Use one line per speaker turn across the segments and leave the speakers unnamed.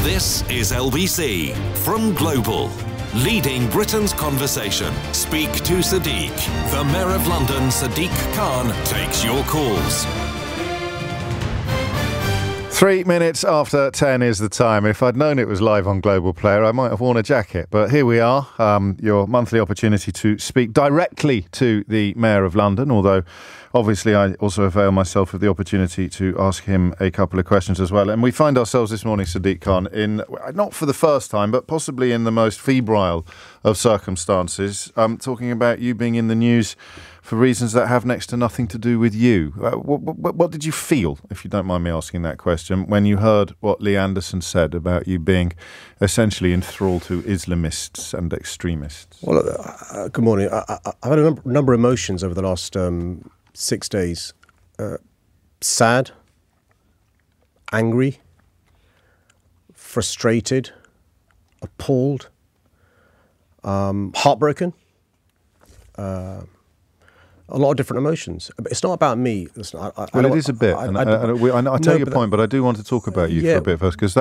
This is LBC from Global, leading Britain's conversation. Speak to Sadiq. The Mayor of London, Sadiq Khan, takes your calls.
3 minutes after 10 is the time. If I'd known it was live on Global Player, I might have worn a jacket. But here we are, your monthly opportunity to speak directly to the Mayor of London, although obviously I also avail myself of the opportunity to ask him a couple of questions as well. And we find ourselves this morning, Sadiq Khan, in, not for the first time, but possibly in the most febrile of circumstances, talking about you being in the news for reasons that have next to nothing to do with you. What did you feel, if you don't mind me asking that question, when you heard what Lee Anderson said about you being essentially enthralled to Islamists and extremists?
Well, good morning. I've had a number of emotions over the last 6 days. Sad, angry, frustrated, appalled, heartbroken. A lot of different emotions. It's not about me. Listen,
it is a bit. I take your point, but I do want to talk about you for a bit first, because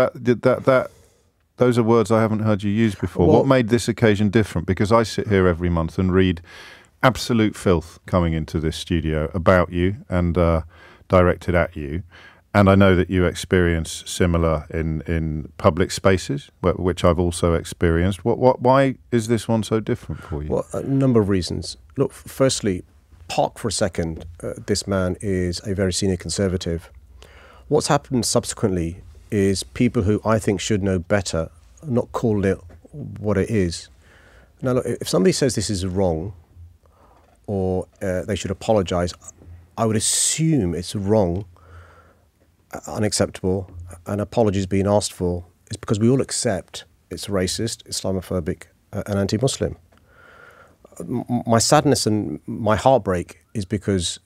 those are words I haven't heard you use before. What made this occasion different? Because I sit here every month and read absolute filth coming into this studio about you and directed at you. And I know that you experience similar in public spaces, which I've also experienced. Why is this one so different for you?
Well, a number of reasons. Look, firstly, park for a second. This man is a very senior Conservative. What's happened subsequently is people who I think should know better are not calling it what it is. Now, look, if somebody says this is wrong or they should apologise, I would assume it's wrong, unacceptable, and apologies being asked for is because we all accept it's racist, Islamophobic, and anti-Muslim. My sadness and my heartbreak is because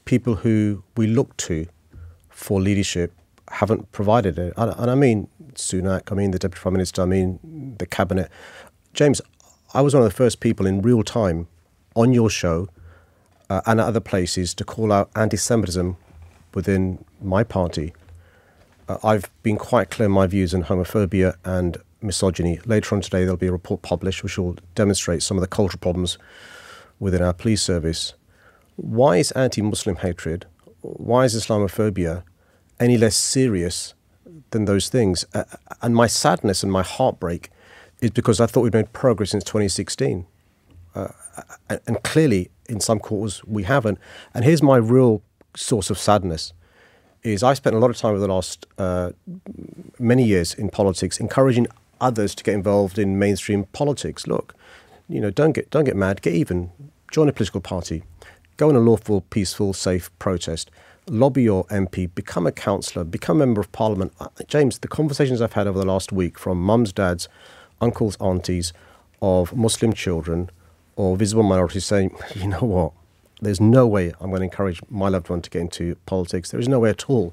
people who we look to for leadership haven't provided it. And I mean Sunak, I mean the Deputy Prime Minister, I mean the Cabinet. James, I was one of the first people in real time on your show and at other places to call out anti-Semitism within my party. I've been quite clear in my views on homophobia and misogyny. Later on today, there'll be a report published which will demonstrate some of the cultural problems within our police service. Why is anti-Muslim hatred, why is Islamophobia any less serious than those things? And my sadness and my heartbreak is because I thought we'd made progress since 2016. And clearly, in some quarters, we haven't. And here's my real source of sadness. Is I spent a lot of time over the last many years in politics encouraging others to get involved in mainstream politics. Look, don't get mad, get even, join a political party, go on a lawful, peaceful, safe protest, lobby your MP, become a councillor, become a member of parliament. James, the conversations I've had over the last week from mums, dads, uncles, aunties of Muslim children or visible minorities saying, you know what, there's no way I'm going to encourage my loved one to get into politics. There is no way at all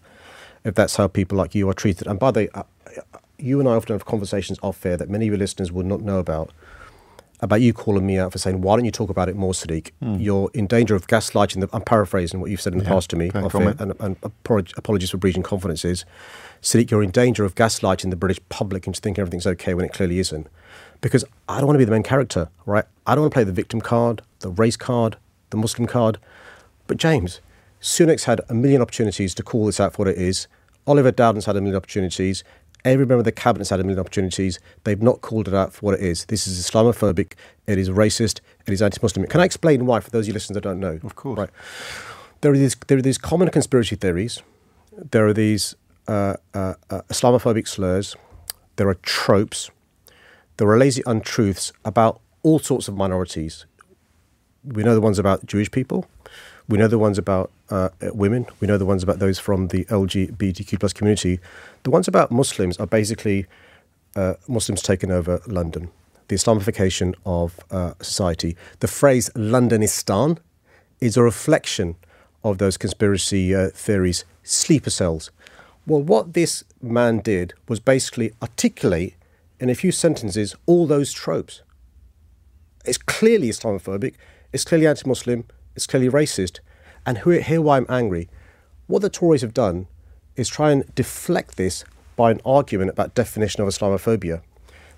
if that's how people like you are treated. And by the way, you and I often have conversations off air that many of your listeners would not know about you calling me out for saying, why don't you talk about it more, Sadiq? You're in danger of gaslighting. I'm paraphrasing what you've said in the past to me off air, and apologies for breaching confidences. Sadiq, you're in danger of gaslighting the British public into thinking everything's okay when it clearly isn't. Because I don't want to be the main character, right? I don't want to play the victim card, the race card, the Muslim card. But James, Sunak's had a million opportunities to call this out for what it is. Oliver Dowden's had a million opportunities. Every member of the Cabinet's had a million opportunities. They've not called it out for what it is. This is Islamophobic. It is racist. It is anti-Muslim. Can I explain why for those of you listeners that don't know?
Of course.
Right. There are these common conspiracy theories. There are these Islamophobic slurs. There are tropes. There are lazy untruths about all sorts of minorities. We know the ones about Jewish people. We know the ones about women. We know the ones about those from the LGBTQ plus community. The ones about Muslims are basically Muslims taking over London, the Islamification of society. The phrase Londonistan is a reflection of those conspiracy theories, sleeper cells. Well, what this man did was basically articulate in a few sentences all those tropes. It's clearly Islamophobic. It's clearly anti-Muslim. It's clearly racist. And here why I'm angry. What the Tories have done is try and deflect this by an argument about definition of Islamophobia.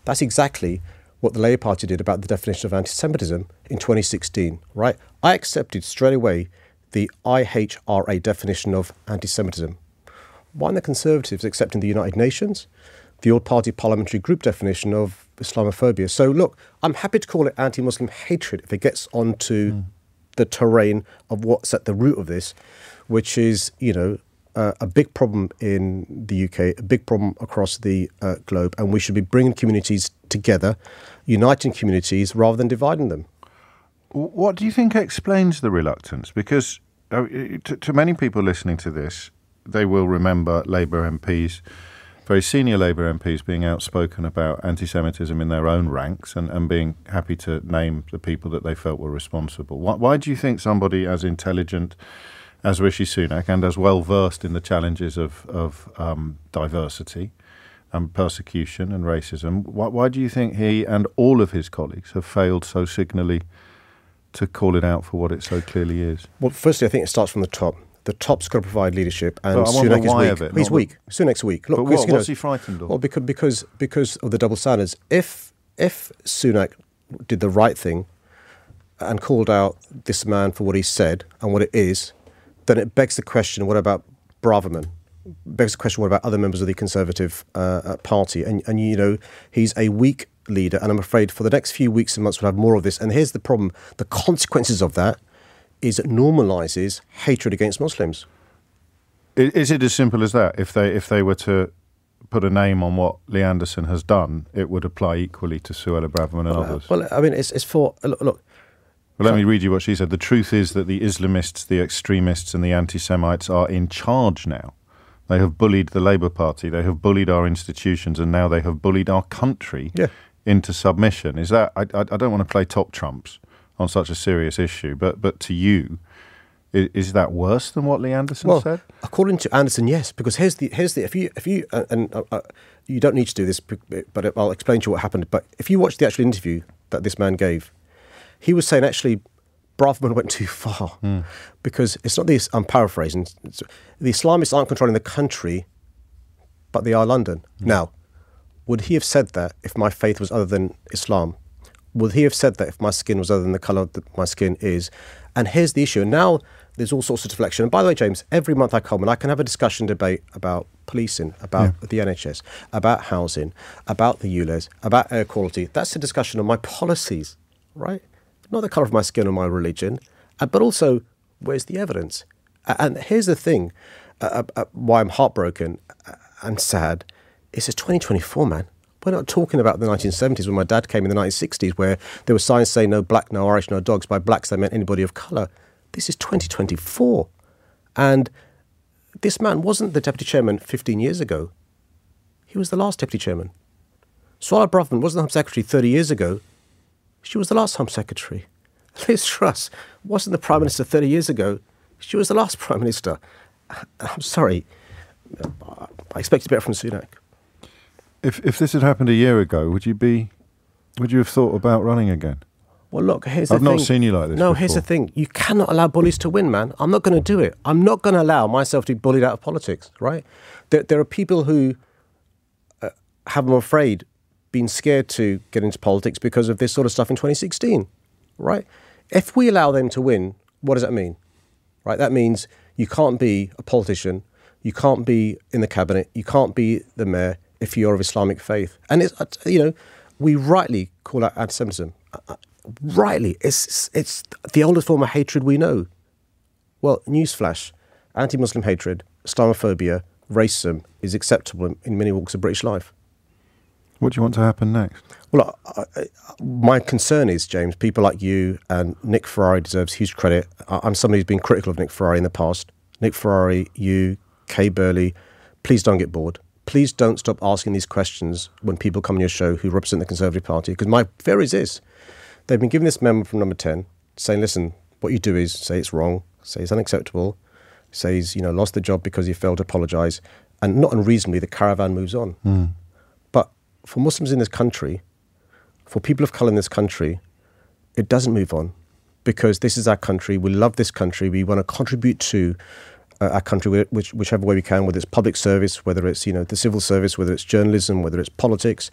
That's exactly what the Labour Party did about the definition of anti-Semitism in 2016, right? I accepted straight away the IHRA definition of anti-Semitism. Why aren't the Conservatives accepting the United Nations, the all-party parliamentary group definition of Islamophobia? So look, I'm happy to call it anti-Muslim hatred if it gets onto the terrain of what's at the root of this, which is, a big problem in the UK, a big problem across the globe, and we should be bringing communities together, uniting communities rather than dividing them.
What do you think explains the reluctance? Because to many people listening to this, they will remember Labour MPs, very senior Labour MPs, being outspoken about anti-Semitism in their own ranks and being happy to name the people that they felt were responsible. Why do you think somebody as intelligent as Rishi Sunak and as well-versed in the challenges of diversity and persecution and racism, why do you think he and all of his colleagues have failed so signally to call it out for what it so clearly is? Well,
firstly, I think it starts from the top. The top's got to provide leadership, and Sunak is weak. He's weak. Sunak's weak. Look,
but what's he frightened of?
Well, because of the double standards. If Sunak did the right thing and called out this man for what he said and what it is, then it begs the question, what about Braverman? Begs the question, what about other members of the Conservative Party? And he's a weak leader, and I'm afraid for the next few weeks and months we'll have more of this. And here's the problem. The consequences of that is it normalises hatred against Muslims.
Is it as simple as that? If they were to put a name on what Lee Anderson has done, it would apply equally to Suella Braverman and others?
Well, I mean, it's for... Look,
well, let me read you what she said. The truth is that the Islamists, the extremists and the anti-Semites are in charge now. They have bullied the Labour Party, they have bullied our institutions, and now they have bullied our country into submission. Is that... I don't want to play top trumps on such a serious issue, but to you, is that worse than what Lee Anderson said?
According to Anderson, yes, because here's the if you you don't need to do this, but I'll explain to you what happened. But if you watch the actual interview that this man gave, he was saying actually Braverman went too far because it's not this. I'm paraphrasing. The Islamists aren't controlling the country, but they are London. Now, would he have said that if my faith was other than Islam? Would he have said that if my skin was other than the colour that my skin is? And here's the issue. And now there's all sorts of deflection. And by the way, James, every month I come and I can have a discussion debate about policing, about the NHS, about housing, about the ULEZ, about air quality. That's a discussion on my policies, right? Not the colour of my skin or my religion, but also where's the evidence? And here's the thing, why I'm heartbroken and sad, is it's 2024, man. We're not talking about the 1970s when my dad came in the 1960s where there were signs saying no black, no Irish, no dogs. By blacks, they meant anybody of colour. This is 2024. And this man wasn't the deputy chairman 15 years ago. He was the last deputy chairman. Suella Braverman wasn't the Home Secretary 30 years ago. She was the last Home Secretary. Liz Truss wasn't the Prime Minister 30 years ago. She was the last Prime Minister. I'm sorry. I expected better from Sunak.
If this had happened a year ago, would you have thought about running again?
Well, look, here's the thing.
I've not seen you like this before.
Here's the thing. You cannot allow bullies to win, man. I'm not going to do it. I'm not going to allow myself to be bullied out of politics, right? There are people who have, I'm afraid, been scared to get into politics because of this sort of stuff in 2016, right? If we allow them to win, what does that mean? Right? That means you can't be a politician, you can't be in the cabinet, you can't be the mayor, if you're of Islamic faith. And it's, we rightly call out anti-Semitism. Rightly. It's the oldest form of hatred we know. Well, newsflash, anti-Muslim hatred, Islamophobia, racism is acceptable in many walks of British life.
What do you want to happen next?
Well, my concern is, James, people like you and Nick Ferrari deserves huge credit. I'm somebody who's been critical of Nick Ferrari in the past. Nick Ferrari, you, Kay Burley, please don't get bored. Please don't stop asking these questions when people come on your show who represent the Conservative Party, because my fear is this. They've been given this memo from number 10 saying, listen, what you do is say it's wrong, say it's unacceptable, say he's lost the job because he failed to apologise, and not unreasonably the caravan moves on. But for Muslims in this country, for people of colour in this country, it doesn't move on, because this is our country, we love this country, we want to contribute to our country whichever way we can, whether it's public service, whether it's the civil service, whether it's journalism, whether it's politics.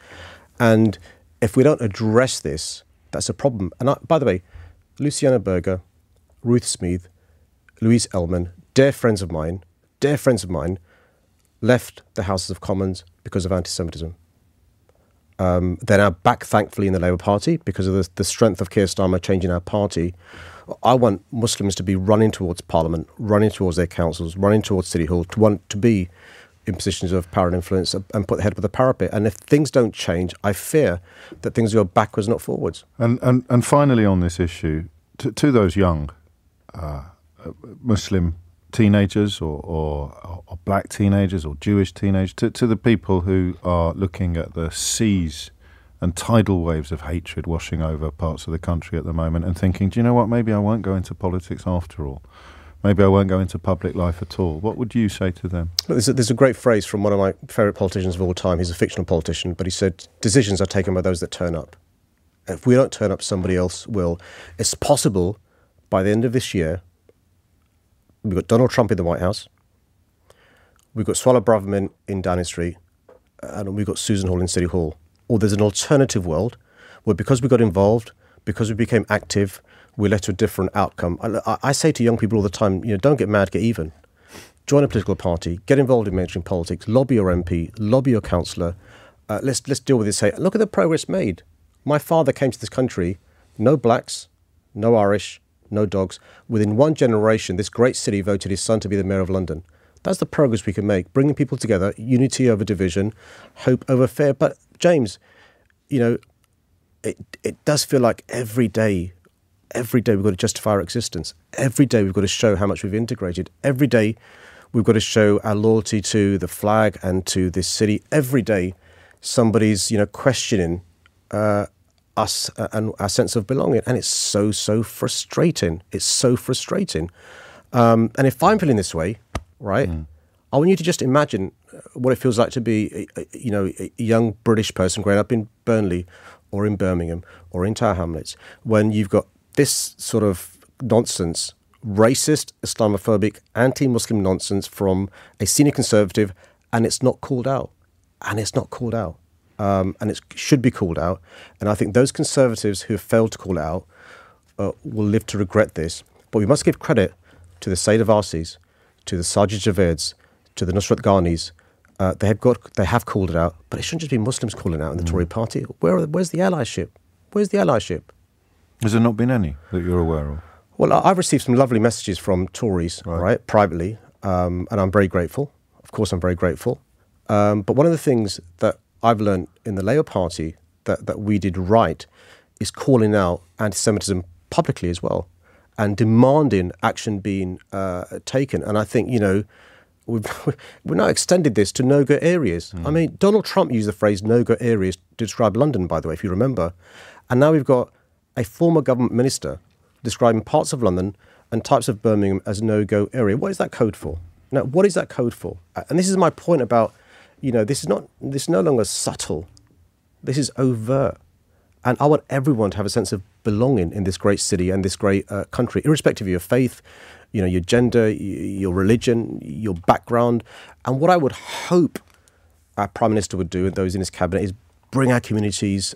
And if we don't address this, that's a problem. And by the way, Luciana Berger, Ruth Smeeth, Louise Ellman, dear friends of mine, left the Houses of Commons because of anti-Semitism. They're now back, thankfully, in the Labour Party because of the strength of Keir Starmer changing our party. I want Muslims to be running towards Parliament, running towards their councils, running towards City Hall, to want to be in positions of power and influence and put their head above the parapet. And if things don't change, I fear that things go backwards, not forwards.
And finally on this issue, to those young Muslim teenagers or black teenagers or Jewish teenagers, to the people who are looking at the seas and tidal waves of hatred washing over parts of the country at the moment and thinking, do you know what, maybe I won't go into politics after all. Maybe I won't go into public life at all. What would you say to them?
There's a great phrase from one of my favourite politicians of all time. He's a fictional politician, but he said, decisions are taken by those that turn up. If we don't turn up, somebody else will. It's possible by the end of this year, we've got Donald Trump in the White House, we've got Swallow Braverman in Downing Street, and we've got Susan Hall in City Hall. Or there's an alternative world where because we got involved, because we became active, we led to a different outcome. I say to young people all the time, don't get mad, get even. Join a political party, get involved in mainstream politics, lobby your MP, lobby your councillor. Let's deal with this. Say, look at the progress made. My father came to this country, no blacks, no Irish, no dogs. Within one generation, this great city voted his son to be the Mayor of London. That's the progress we can make, bringing people together, unity over division, hope over fear. But James, it does feel like every day we've got to justify our existence. Every day we've got to show how much we've integrated. Every day we've got to show our loyalty to the flag and to this city. Every day somebody's, questioning us and our sense of belonging. And it's so frustrating. It's so frustrating. And if I'm feeling this way, right, I want you to just imagine what it feels like to be, a young British person growing up in Burnley or in Birmingham or in Tower Hamlets, when you've got this sort of nonsense, racist, Islamophobic, anti-Muslim nonsense from a senior Conservative, and it's not called out. And it should be called out. And I think those Conservatives who have failed to call it out will live to regret this. But we must give credit to the Said Avasis, to the Sajid Javeds, to the Nusrat Ghanis. They have called it out, but it shouldn't just be Muslims calling it out in the Tory party. Where's the allyship? Where's the allyship?
Has there not been any that you're aware of?
Well, I've received some lovely messages from Tories, right, privately, and I'm very grateful. Of course, I'm very grateful. But one of the things that I've learned in the Labour Party that we did right is calling out anti-Semitism publicly as well and demanding action being taken. And I think, we've now extended this to no-go areas. I mean, Donald Trump used the phrase no-go areas to describe London, by the way, if you remember. And now we've got a former government minister describing parts of London and types of Birmingham as no-go area. What is that code for? Now, what is that code for? And this is my point about, this is no longer subtle. This is overt. And I want everyone to have a sense of belonging in this great city and this great country, irrespective of your faith, your gender, your religion, your background. And what I would hope our Prime Minister would do and those in his cabinet is bring our communities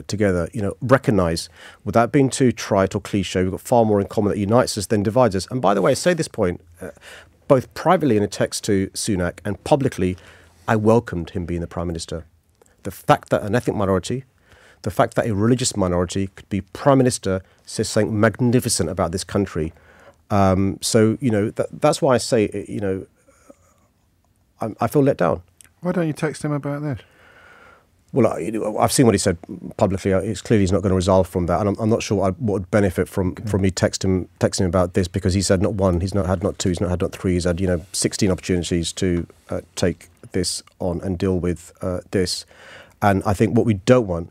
together, recognise, without being too trite or cliche, we've got far more in common that unites us than divides us. And by the way, I say this point, both privately in a text to Sunak and publicly, I welcomed him being the Prime Minister. The fact that an ethnic minority, the fact that a religious minority could be Prime Minister says something magnificent about this country. That's why I say, I feel let down.
Why don't you text him about this?
Well, I've seen what he said publicly. It's clearly he's not going to resolve from that, and I'm not sure what would benefit from me texting him about this, because he's had not one, he's not had not two, he's not had not three, he's had 16 opportunities to take this on and deal with this. And I think what we don't want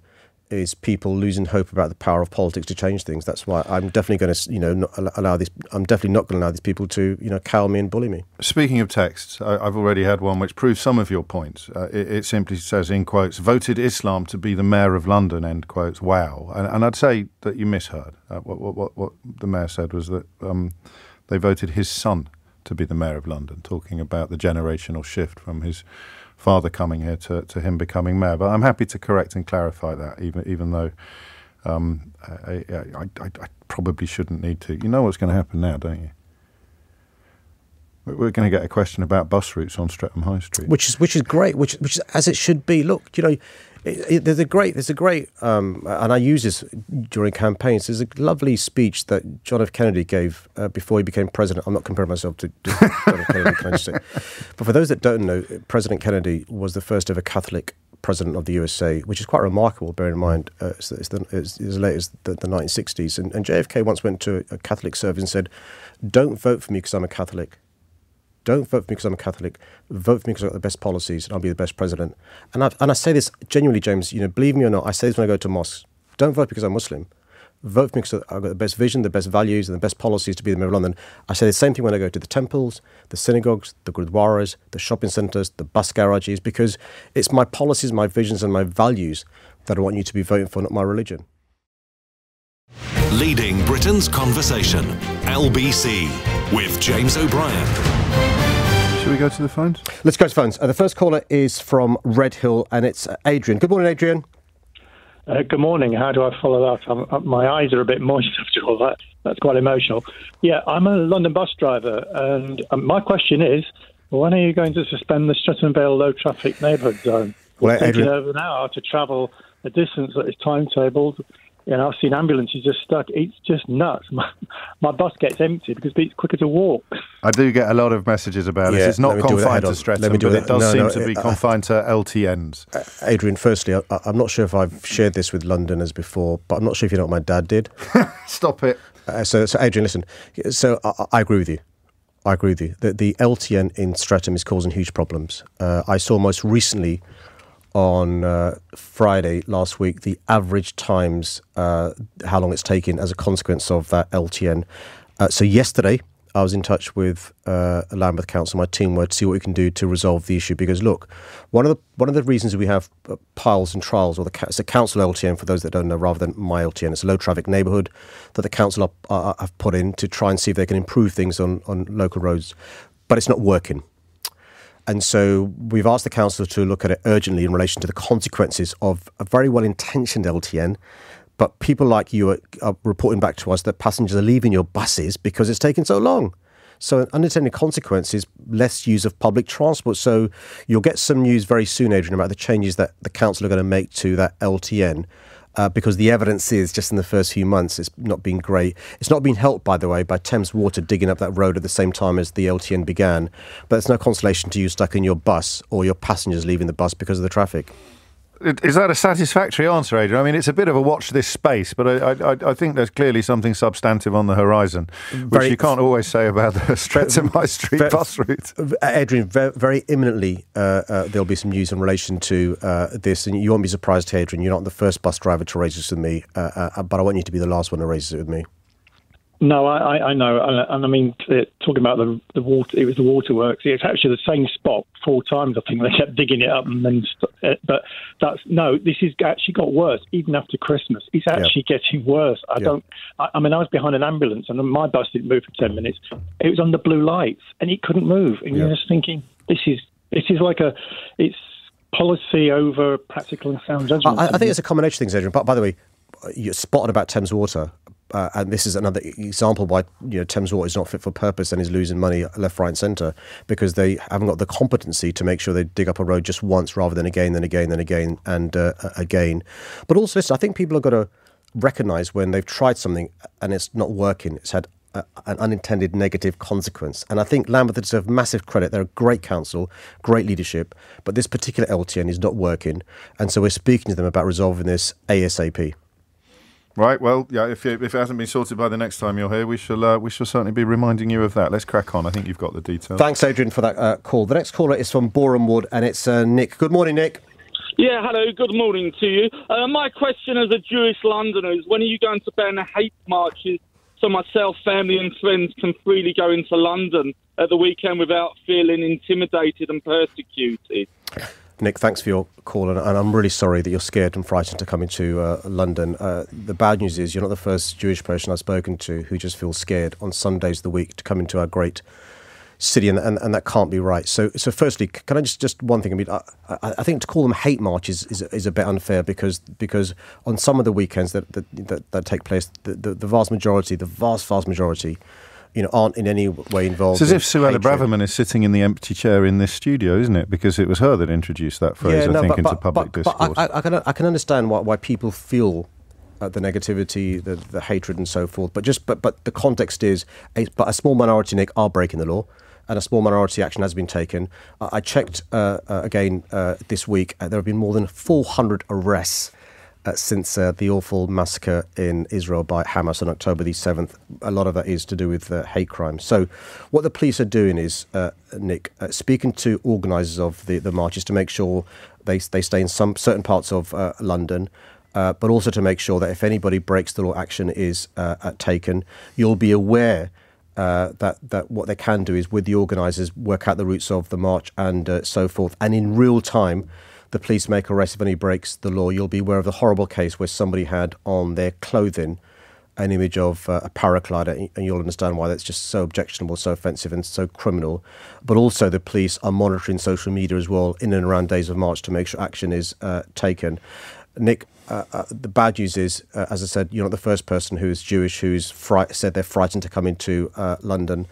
is people losing hope about the power of politics to change things. That's why I'm definitely going to, not allow this. I'm definitely not going to allow these people to, cow me and bully me.
Speaking of texts, I've already had one which proves some of your points. It simply says, in quotes, "Voted Islam to be the Mayor of London," end quotes. Wow. And I'd say that you misheard. What the Mayor said was that they voted his son to be the Mayor of London, talking about the generational shift from his father coming here to him becoming mayor. But I'm happy to correct and clarify that, even though I probably shouldn't need to. You know what's going to happen now, don't you? We're going to get a question about bus routes on Streatham High Street,
which is great, which is as it should be. Look, there's a great, and I use this during campaigns. There's a lovely speech that John F. Kennedy gave before he became president. I'm not comparing myself to John F. Kennedy, can I just say? But for those that don't know, President Kennedy was the first ever Catholic president of the USA, which is quite remarkable, bearing in mind it's as late as the 1960s. And JFK once went to a Catholic service and said, "Don't vote for me because I'm a Catholic. Don't vote for me because I'm a Catholic. Vote for me because I've got the best policies and I'll be the best president." And I say this genuinely, James, believe me or not, I say this when I go to mosques. Don't vote because I'm Muslim. Vote for me because I've got the best vision, the best values and the best policies to be the Mayor of London. I say the same thing when I go to the temples, the synagogues, the gurdwaras, the shopping centres, the bus garages, because it's my policies, my visions and my values that I want you to be voting for, not my religion.
Leading Britain's Conversation, LBC, with James O'Brien.
Should we go to the phones?
Let's go to phones. The first caller is from Red Hill, and it's Adrian. Good morning, Adrian.
Good morning. How do I follow that? My eyes are a bit moist after all that. That's quite emotional. Yeah, I'm a London bus driver, and my question is, when are you going to suspend the Streatham Vale low traffic neighbourhood zone?
Well,
taking over an hour to travel a distance that is timetabled. I've seen ambulances just stuck. It's just nuts. My bus gets empty because it's quicker to walk.
I do get a lot of messages about it. It's not confined to Streatham, but it does seem to be confined to LTNs.
Adrian, firstly, I'm not sure if I've shared this with Londoners before, but I'm not sure if you know what my dad did.
Stop it.
So Adrian, listen. So I agree with you. I agree with you. The LTN in Streatham is causing huge problems. I saw most recently on Friday last week the average times, how long it's taken as a consequence of that LTN. So yesterday I was in touch with Lambeth Council, my team were, to see what we can do to resolve the issue. Because look, one of the reasons we have piles and trials, or it's a council LTN for those that don't know, rather than my LTN. It's a low traffic neighbourhood that the council have put in to try and see if they can improve things on local roads, but it's not working. And so we've asked the council to look at it urgently in relation to the consequences of a very well-intentioned LTN. But people like you are reporting back to us that passengers are leaving your buses because it's taken so long. So an unintended consequence is less use of public transport. So you'll get some news very soon, Adrian, about the changes that the council are going to make to that LTN. Because the evidence is, just in the first few months, it's not been great. It's not been helped, by the way, by Thames Water digging up that road at the same time as the LTN began. But it's no consolation to you stuck in your bus or your passengers leaving the bus because of the traffic.
Is that a satisfactory answer, Adrian? I mean, it's a bit of a watch this space, but I think there's clearly something substantive on the horizon, which you can't always say about the Streatham High Street bus route.
Adrian, very imminently there'll be some news in relation to this, and you won't be surprised, Adrian. You're not the first bus driver to raise this with me, but I want you to be the last one to raise it with me.
No, I know, and I mean, talking about the water, it was the waterworks. It's actually the same spot 4 times. I think they kept digging it up, and then. But this has actually got worse. Even after Christmas, it's actually getting worse. I was behind an ambulance, and my bus didn't move for 10 minutes. It was under blue lights, and it couldn't move. And you're just thinking, this is like it's policy over practical and sound judgment.
I think it's a combination of things, Adrian. But by the way, you're spotted about Thames Water. And this is another example why Thames Water is not fit for purpose and is losing money left, right and centre, because they haven't got the competency to make sure they dig up a road just once rather than again, then again, then again and again. But also, listen, I think people have got to recognise when they've tried something and it's not working, it's had an unintended negative consequence. And I think Lambeth deserve massive credit. They're a great council, great leadership, but this particular LTN is not working. And so we're speaking to them about resolving this ASAP.
Right, well, yeah. If it hasn't been sorted by the next time you're here, we shall certainly be reminding you of that. Let's crack on. I think you've got the details.
Thanks, Adrian, for that call. The next caller is from Boreham Wood, and it's Nick. Good morning, Nick.
Yeah, hello. Good morning to you. My question as a Jewish Londoner is: when are you going to ban hate marches so myself, family, and friends can freely go into London at the weekend without feeling intimidated and persecuted?
Nick, thanks for your call, and I'm really sorry that you're scared and frightened to come into London. The bad news is you're not the first Jewish person I've spoken to who just feels scared on some days of the week to come into our great city, and that can't be right. So firstly, can I just one thing? I mean, I think to call them hate marches is a bit unfair because on some of the weekends that take place, the vast majority, aren't in any way involved.
It's as if Suella Braverman is sitting in the empty chair in this studio, isn't it? Because it was her that introduced that phrase, into public discourse.
But I can understand why people feel the negativity, the hatred, and so forth. But the context is, a small minority, Nick, are breaking the law, and a small minority action has been taken. I checked again this week. There have been more than 400 arrests since the awful massacre in Israel by Hamas on October the 7th. A lot of that is to do with hate crimes. So what the police are doing is, Nick, speaking to organisers of the marches to make sure they stay in some certain parts of London, but also to make sure that if anybody breaks the law, action is taken. You'll be aware that what they can do is, with the organisers, work out the routes of the march and so forth. And in real time, the police make arrests if anybody breaks the law. You'll be aware of the horrible case where somebody had on their clothing an image of a paraglider, and you'll understand why that's just so objectionable, so offensive and so criminal. But also the police are monitoring social media as well in and around days of March to make sure action is taken. Nick, the bad news is, as I said, you're not the first person who is Jewish who's said they're frightened to come into London.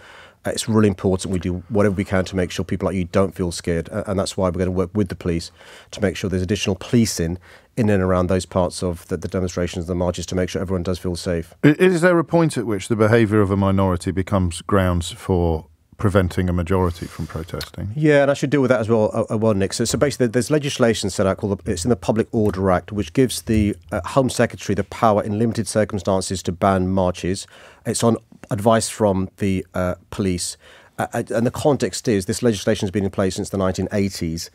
It's really important we do whatever we can to make sure people like you don't feel scared. And that's why we're going to work with the police to make sure there's additional policing in and around those parts of the demonstrations, the marches, to make sure everyone does feel safe.
Is there a point at which the behaviour of a minority becomes grounds for preventing a majority from protesting?
Yeah, and I should deal with that as well, Nick. So basically, there's legislation set out it's in the Public Order Act, which gives the Home Secretary the power in limited circumstances to ban marches. It's on advice from the police. And the context is this legislation has been in place since the 1980s.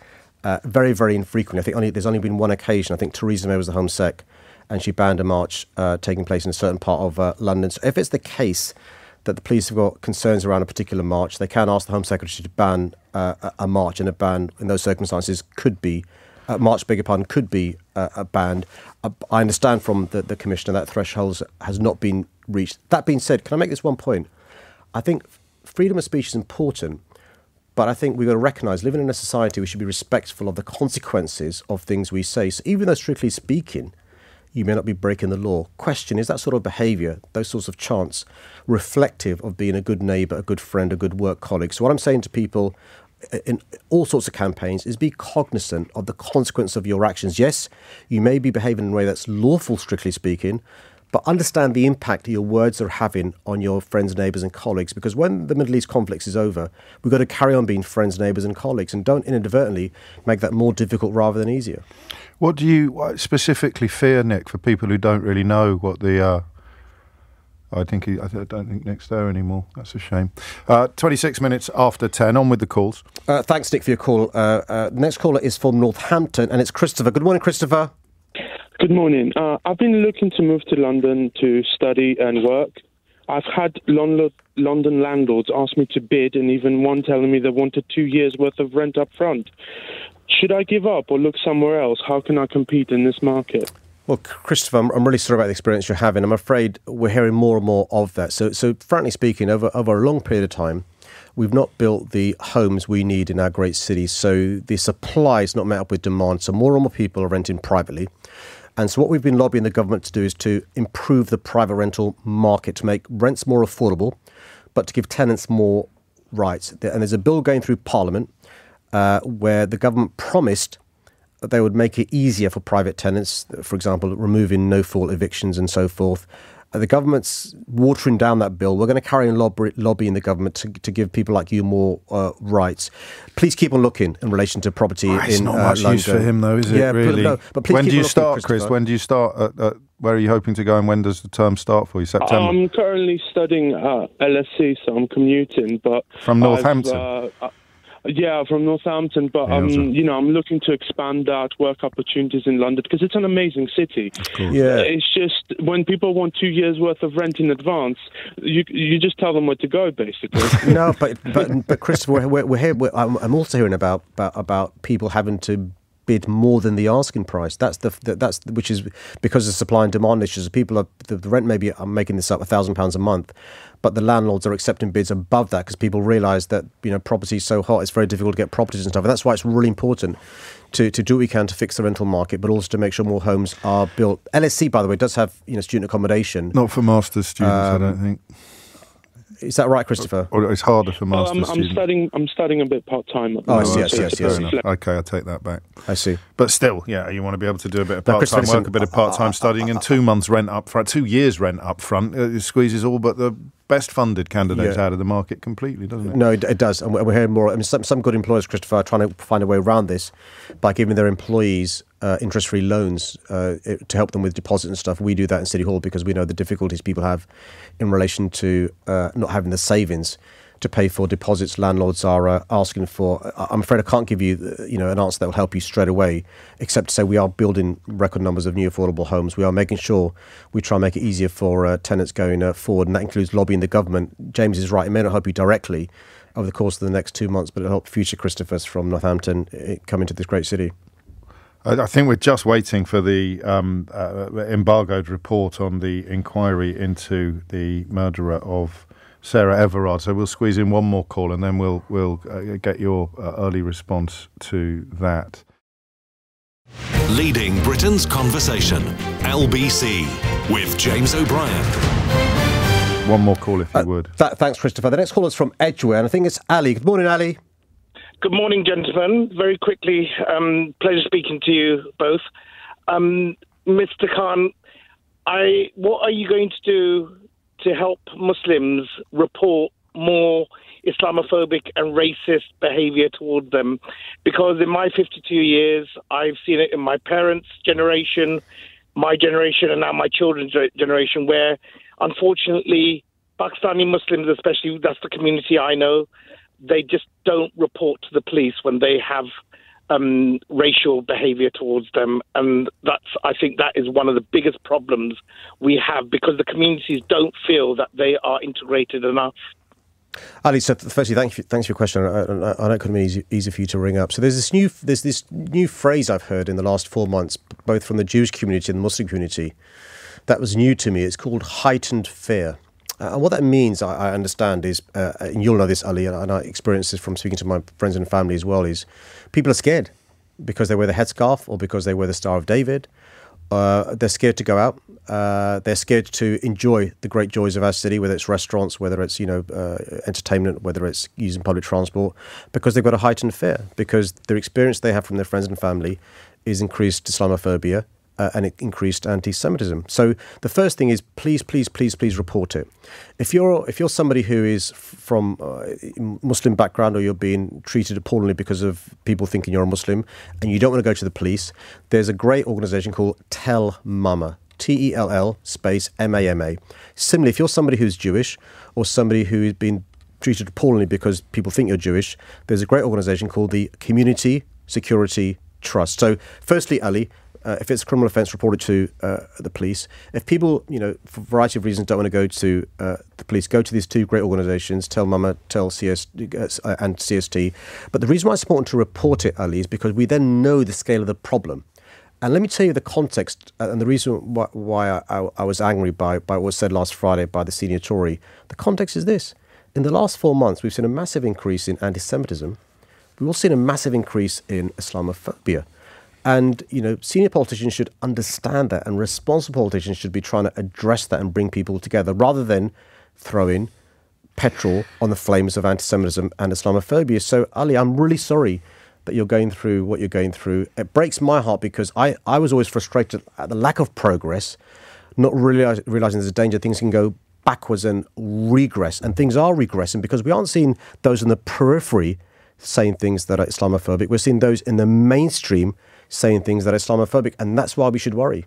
Very, very infrequently. I think there's only been one occasion. I think Theresa May was the Home Sec, and she banned a march taking place in a certain part of London. So if it's the case that the police have got concerns around a particular march, they can ask the Home Secretary to ban a march, and a ban in those circumstances could be, could be banned. I understand from the Commissioner that threshold has not been reached. That being said, can I make this one point? I think freedom of speech is important, but I think we've got to recognise, living in a society, we should be respectful of the consequences of things we say. So even though, strictly speaking, you may not be breaking the law, question, is that sort of behaviour, those sorts of chants, reflective of being a good neighbour, a good friend, a good work colleague? So what I'm saying to people in all sorts of campaigns is be cognizant of the consequence of your actions. Yes, you may be behaving in a way that's lawful, strictly speaking, but understand the impact your words are having on your friends, neighbours and colleagues, because when the Middle East conflict is over, we've got to carry on being friends, neighbours and colleagues, and don't inadvertently make that more difficult rather than easier.
What do you specifically fear, Nick, for people who don't really know what the... I don't think Nick's there anymore. That's a shame. 26 minutes after 10, on with the calls.
Thanks, Nick, for your call. The next caller is from Northampton, and it's Christopher. Good morning, Christopher.
Good morning. I've been looking to move to London to study and work. I've had London landlords ask me to bid, and even one telling me they wanted 2 years' worth of rent up front. Should I give up or look somewhere else? How can I compete in this market?
Well, Christopher, I'm really sorry about the experience you're having. I'm afraid we're hearing more and more of that. So frankly speaking, over a long period of time, we've not built the homes we need in our great cities. So the supply is not met up with demand. So more and more people are renting privately. And so what we've been lobbying the government to do is to improve the private rental market, to make rents more affordable, but to give tenants more rights. And there's a bill going through Parliament where the government promised that they would make it easier for private tenants, for example, removing no-fault evictions and so forth. The government's watering down that bill. We're going to carry on lobbying the government to give people like you more rights. Please keep on looking in relation to property in London. It's not much use
for him, though, is it, really?
But please
when
keep
do you
on
start,
looking,
Chris? When do you start? Where are you hoping to go, and when does the term start for you? September?
I'm currently studying LSE, so I'm commuting. But
from Northampton?
Yeah, from Northampton, but I'm looking to expand that work opportunities in London because it's an amazing city.
Yeah,
it's just when people want 2 years worth of rent in advance, you just tell them where to go, basically.
No, but Christopher, we're here. I'm also hearing about people having to bid more than the asking price. Which is because of supply and demand issues. The rent maybe, I'm making this up, £1,000 a month, but the landlords are accepting bids above that because people realise that property is so hot, it's very difficult to get properties and stuff. And that's why it's really important to do what we can to fix the rental market, but also to make sure more homes are built. LSC, by the way, does have student accommodation.
Not for master's students, I don't think.
Is that right, Christopher?
Or it's harder for master's students.
I'm studying a bit part-time.
I see. Yes.
Okay, I'll take that back.
I see.
But still, you want to be able to do a bit of part-time work, a bit of part-time studying, and 2 months rent up front, 2 years rent up front. It squeezes all but the best funded candidates out of the market completely, doesn't it?
No, it does. And we're hearing more. I mean, some good employers, Christopher, are trying to find a way around this by giving their employees interest-free loans to help them with deposits and stuff. We do that in City Hall because we know the difficulties people have in relation to not having the savings to pay for deposits landlords are asking for. I'm afraid I can't give you an answer that will help you straight away, except to say we are building record numbers of new affordable homes. We are making sure we try and make it easier for tenants going forward, and that includes lobbying the government. James is right, it may not help you directly over the course of the next 2 months, but it'll help future Christophers from Northampton come into this great city.
I think we're just waiting for the embargoed report on the inquiry into the murderer of Sarah Everard. So we'll squeeze in one more call and then we'll get your early response to that.
Leading Britain's conversation, LBC, with James O'Brien.
One more call if you would.
Thanks, Christopher. The next call is from Edgware, and I think it's Ali. Good morning, Ali.
Good morning, gentlemen. Very quickly, pleasure speaking to you both. Mr. Khan, what are you going to do to help Muslims report more Islamophobic and racist behaviour toward them? Because in my 52 years, I've seen it in my parents' generation, my generation, and now my children's generation, where, unfortunately, Pakistani Muslims, especially, that's the community I know, they just don't report to the police when they have racial behaviour towards them. And I think that is one of the biggest problems we have, because the communities don't feel that they are integrated enough.
Ali, so firstly, thanks for your question. I know it couldn't be easy for you to ring up. So there's this new phrase I've heard in the last 4 months, both from the Jewish community and the Muslim community, that was new to me. It's called heightened fear. And what that means, I understand, is, and you'll know this, Ali, and I experience this from speaking to my friends and family as well, is people are scared because they wear the headscarf or because they wear the Star of David. They're scared to go out. They're scared to enjoy the great joys of our city, whether it's restaurants, whether it's entertainment, whether it's using public transport, because they've got a heightened fear, because their experience they have from their friends and family is increased Islamophobia and increased anti-Semitism. So the first thing is please report it. If you're somebody who is from Muslim background, or you're being treated appallingly because of people thinking you're a Muslim and you don't want to go to the police, there's a great organisation called Tell Mama. TELL space MAMA. Similarly, if you're somebody who's Jewish or somebody who's been treated appallingly because people think you're Jewish, there's a great organisation called the Community Security Trust. So firstly, Ali, if it's a criminal offence, report it to the police. If people, for a variety of reasons, don't want to go to the police, go to these two great organisations, Tell Mama, Tell CS, and CST. But the reason why it's important to report it, Ali, is because we then know the scale of the problem. And let me tell you the context and the reason why I was angry by what was said last Friday by the senior Tory. The context is this. In the last 4 months, we've seen a massive increase in anti-Semitism. We've also seen a massive increase in Islamophobia. And, senior politicians should understand that, and responsible politicians should be trying to address that and bring people together rather than throwing petrol on the flames of anti-Semitism and Islamophobia. So, Ali, I'm really sorry that you're going through what you're going through. It breaks my heart because I was always frustrated at the lack of progress, not realising there's a danger things can go backwards and regress, and things are regressing because we aren't seeing those in the periphery saying things that are Islamophobic. We're seeing those in the mainstream saying things that are Islamophobic, and that's why we should worry.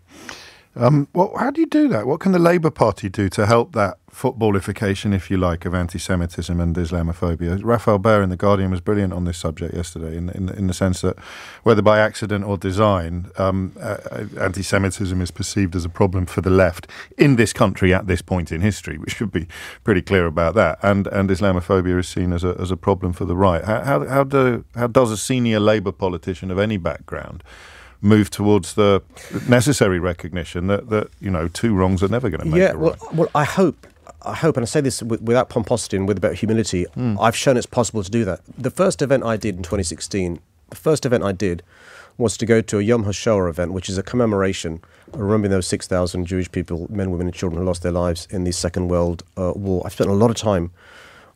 Well, how do you do that? What can the Labour Party do to help that footballification, if you like, of anti-Semitism and Islamophobia? Raphael Baer in The Guardian was brilliant on this subject yesterday in the sense that whether by accident or design, anti-Semitism is perceived as a problem for the left in this country at this point in history. We should be pretty clear about that. And Islamophobia is seen as a problem for the right. How does a senior Labour politician of any background move towards the necessary recognition that two wrongs are never going to make a right?
Well, I hope, and I say this without pomposity and with about humility, I've shown it's possible to do that. The first event I did in 2016, was to go to a Yom HaShoah event, which is a commemoration remembering those 6,000 Jewish people, men, women and children who lost their lives in the Second World War. I spent a lot of time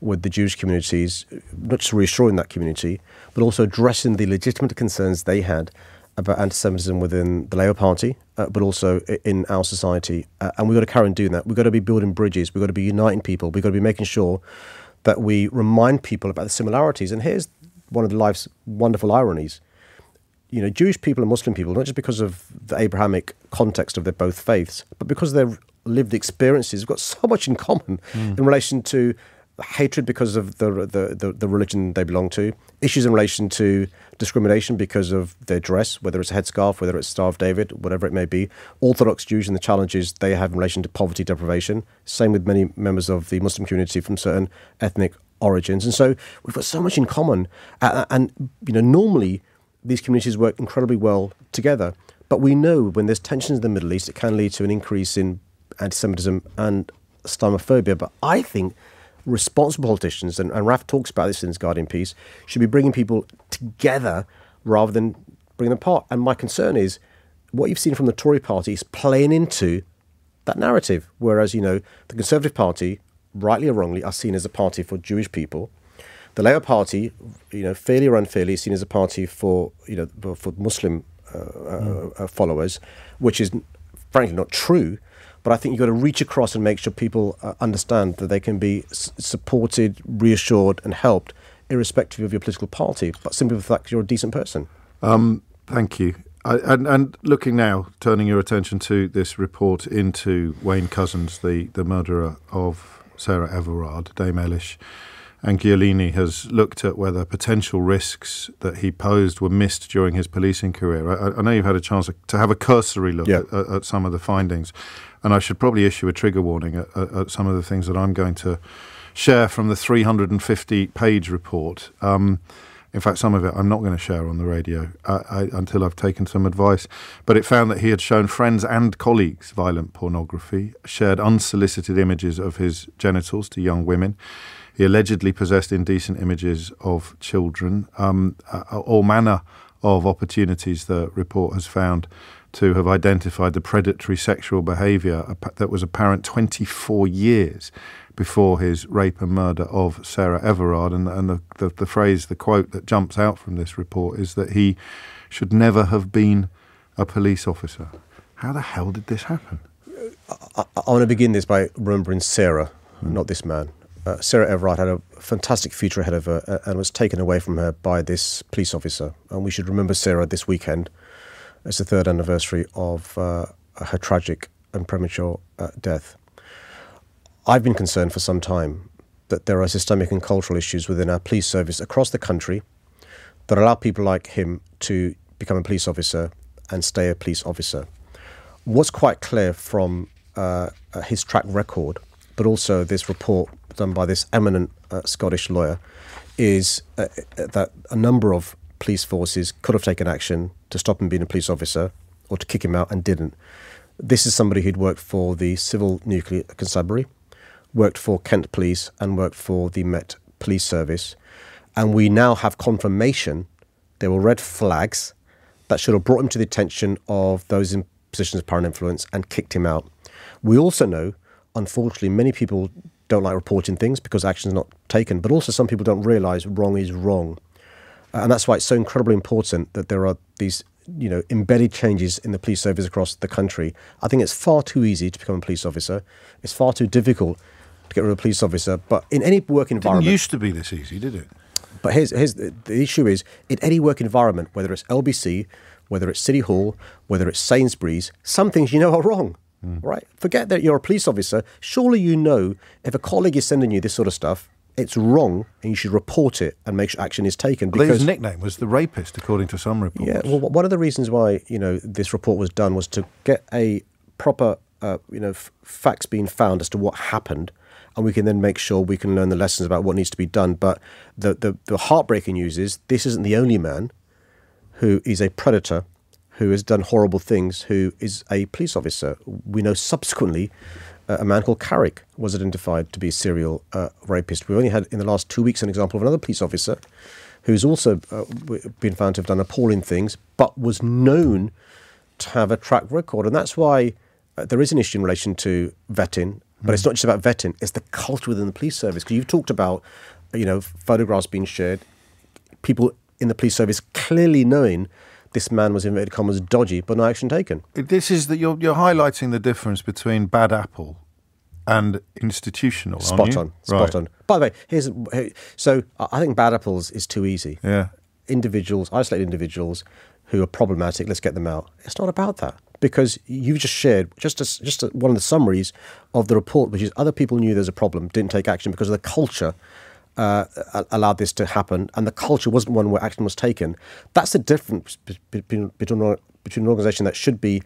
with the Jewish communities, not just reassuring that community, but also addressing the legitimate concerns they had about anti-Semitism within the Labour Party, but also in our society. And we've got to carry on doing that. We've got to be building bridges. We've got to be uniting people. We've got to be making sure that we remind people about the similarities. And here's one of life's wonderful ironies. Jewish people and Muslim people, not just because of the Abrahamic context of their both faiths, but because their lived experiences have got so much in common in relation to hatred because of the religion they belong to, issues in relation to discrimination because of their dress, whether it's a headscarf, whether it's Star of David, whatever it may be, Orthodox Jews and the challenges they have in relation to poverty, deprivation, same with many members of the Muslim community from certain ethnic origins. And so we've got so much in common. And normally these communities work incredibly well together. But we know when there's tensions in the Middle East, it can lead to an increase in anti-Semitism and Islamophobia. But I think responsible politicians, and Raf talks about this in his Guardian piece, should be bringing people together rather than bringing them apart. And my concern is what you've seen from the Tory party is playing into that narrative, whereas, the Conservative Party, rightly or wrongly, are seen as a party for Jewish people. The Labour Party, fairly or unfairly, is seen as a party for Muslim followers, which is frankly not true. But I think you've got to reach across and make sure people understand that they can be supported, reassured and helped, irrespective of your political party, but simply the fact you're a decent person.
Thank you. And looking now, turning your attention to this report into Wayne Couzens, the murderer of Sarah Everard, Dame Eilish, and Giolini has looked at whether potential risks that he posed were missed during his policing career. I know you've had a chance to have a cursory look at some of the findings, and I should probably issue a trigger warning at some of the things that I'm going to share from the 350-page report. In fact, some of it I'm not going to share on the radio until I've taken some advice. But it found that he had shown friends and colleagues violent pornography, shared unsolicited images of his genitals to young women. He allegedly possessed indecent images of children, all manner of opportunities the report has found to have identified the predatory sexual behaviour that was apparent 24 years before his rape and murder of Sarah Everard. And the phrase, the quote that jumps out from this report is that he should never have been a police officer. How the hell did this happen?
I want to begin this by remembering Sarah, not this man. Sarah Everard had a fantastic future ahead of her and was taken away from her by this police officer. And we should remember Sarah this weekend. It's the 3rd anniversary of her tragic and premature death. I've been concerned for some time that there are systemic and cultural issues within our police service across the country that allow people like him to become a police officer and stay a police officer. What's quite clear from his track record, but also this report done by this eminent Scottish lawyer, is that a number of police forces could have taken action to stop him being a police officer or to kick him out and didn't. This is somebody who'd worked for the Civil Nuclear Constabulary, worked for Kent Police and worked for the Met Police Service. And we now have confirmation there were red flags that should have brought him to the attention of those in positions of power and influence and kicked him out. We also know, unfortunately, many people don't like reporting things because action is not taken, but also some people don't realise wrong is wrong. And that's why it's so incredibly important that there are these embedded changes in the police service across the country. I think it's far too easy to become a police officer. It's far too difficult to get rid of a police officer. But in any work environment...
It didn't used to be this easy, did it?
But here's the issue is, in any work environment, whether it's LBC, whether it's City Hall, whether it's Sainsbury's, some things you know are wrong, right? Forget that you're a police officer. Surely you know if a colleague is sending you this sort of stuff, it's wrong and you should report it and make sure action is taken.
Because his nickname was the rapist, according to some reports.
Yeah, well, one of the reasons why, this report was done was to get a proper, facts being found as to what happened, and we can then make sure we can learn the lessons about what needs to be done. But the heartbreaking news is this isn't the only man who is a predator, who has done horrible things, who is a police officer. We know subsequently a man called Carrick was identified to be a serial rapist. We only had in the last 2 weeks an example of another police officer who's also been found to have done appalling things, but was known to have a track record. And that's why there is an issue in relation to vetting, but it's not just about vetting, it's the culture within the police service. Because you've talked about, photographs being shared, people in the police service clearly knowing this man was, in inverted commas, dodgy, but no action taken.
This is that you're highlighting the difference between bad apple and institutional.
Spot on. By the way, so I think bad apples is too easy.
Yeah,
isolated individuals who are problematic. Let's get them out. It's not about that, because you've just shared one of the summaries of the report, which is other people knew there's a problem, didn't take action because of the culture. Allowed this to happen, and the culture wasn't one where action was taken. That's the difference between an organisation that should be,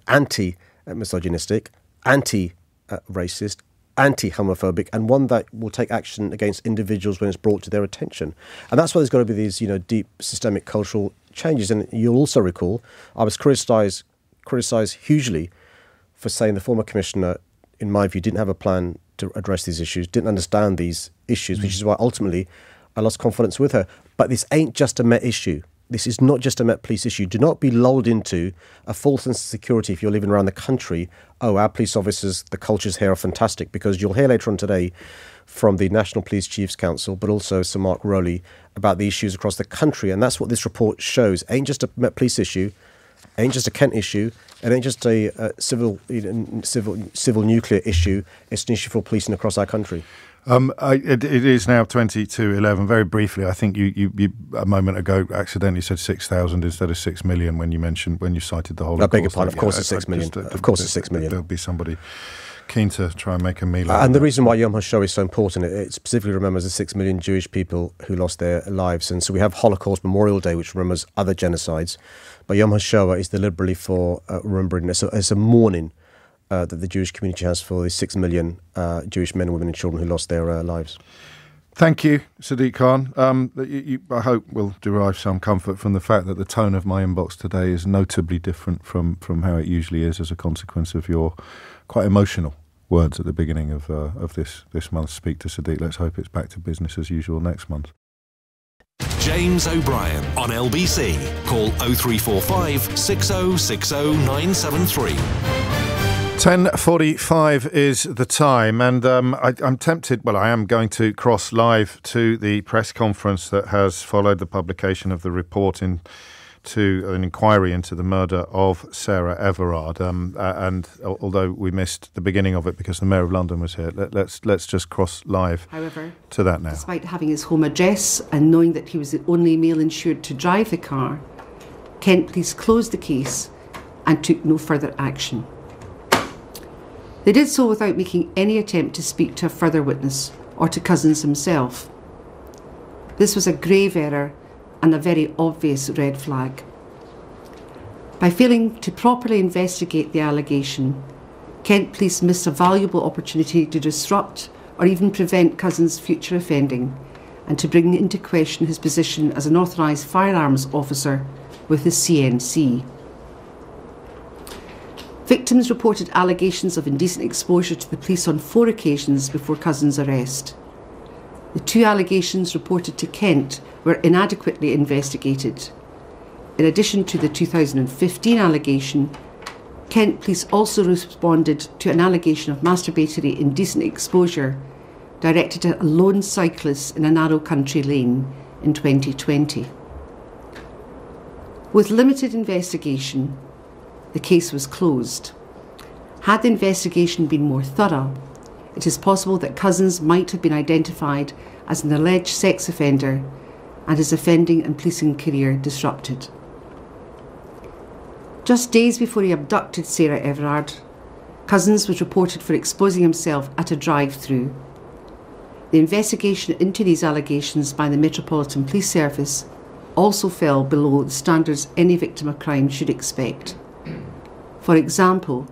anti-misogynistic, anti-racist, anti-homophobic, and one that will take action against individuals when it's brought to their attention. And that's why there's got to be these, deep systemic cultural changes. And you'll also recall, I was criticised hugely for saying the former commissioner, in my view, didn't have a plan to address these issues, didn't understand these issues, which is why ultimately I lost confidence with her. But this ain't just a Met issue. This is not just a Met Police issue. Do not be lulled into a false sense of security if you're living around the country. Oh, our police officers, the cultures here are fantastic, because you'll hear later on today from the National Police Chiefs Council, but also Sir Mark Rowley, about the issues across the country. And that's what this report shows. Ain't just a Met Police issue, ain't just a Kent issue, it ain't just a civil nuclear issue. It's an issue for policing across our country.
It is now 22:11. Very briefly, I think you a moment ago accidentally said 6,000 instead of 6 million when you cited the whole.
I beg your pardon. Of course, it's 6 million. Of course, it's 6 million.
There'll be somebody keen to try and make a meal.
And the reason why Yom HaShoah is so important, it specifically remembers the 6 million Jewish people who lost their lives. And so we have Holocaust Memorial Day, which remembers other genocides. But Yom HaShoah is deliberately for remembering. It's a mourning that the Jewish community has for the 6 million Jewish men, women and children who lost their lives.
Thank you, Sadiq Khan. I hope we'll derive some comfort from the fact that the tone of my inbox today is notably different from how it usually is as a consequence of your quite emotional words at the beginning of this month's Speak to Sadiq. Let's hope it's back to business as usual next month.
James O'Brien on LBC. Call 0345 6060 973.
10:45 is the time, and I'm tempted, I am going to cross live to the press conference that has followed the publication of the report into an inquiry into the murder of Sarah Everard. And although we missed the beginning of it because the Mayor of London was here, let's just cross live to that now.
Despite having his home address and knowing that he was the only male insured to drive the car, Kent Police closed the case and took no further action. They did so without making any attempt to speak to a further witness or to Cousins himself. This was a grave error and a very obvious red flag. By failing to properly investigate the allegation, Kent Police missed a valuable opportunity to disrupt or even prevent Cousins' future offending and to bring into question his position as an authorised firearms officer with the CNC. Victims reported allegations of indecent exposure to the police on 4 occasions before Cousins' arrest. The 2 allegations reported to Kent were inadequately investigated. In addition to the 2015 allegation, Kent Police also responded to an allegation of masturbatory indecent exposure directed at a lone cyclist in a narrow country lane in 2020. With limited investigation, the case was closed. Had the investigation been more thorough, it is possible that Cousins might have been identified as an alleged sex offender and his offending and policing career disrupted. Just days before he abducted Sarah Everard, Cousins was reported for exposing himself at a drive-through. The investigation into these allegations by the Metropolitan Police Service also fell below the standards any victim of crime should expect. For example,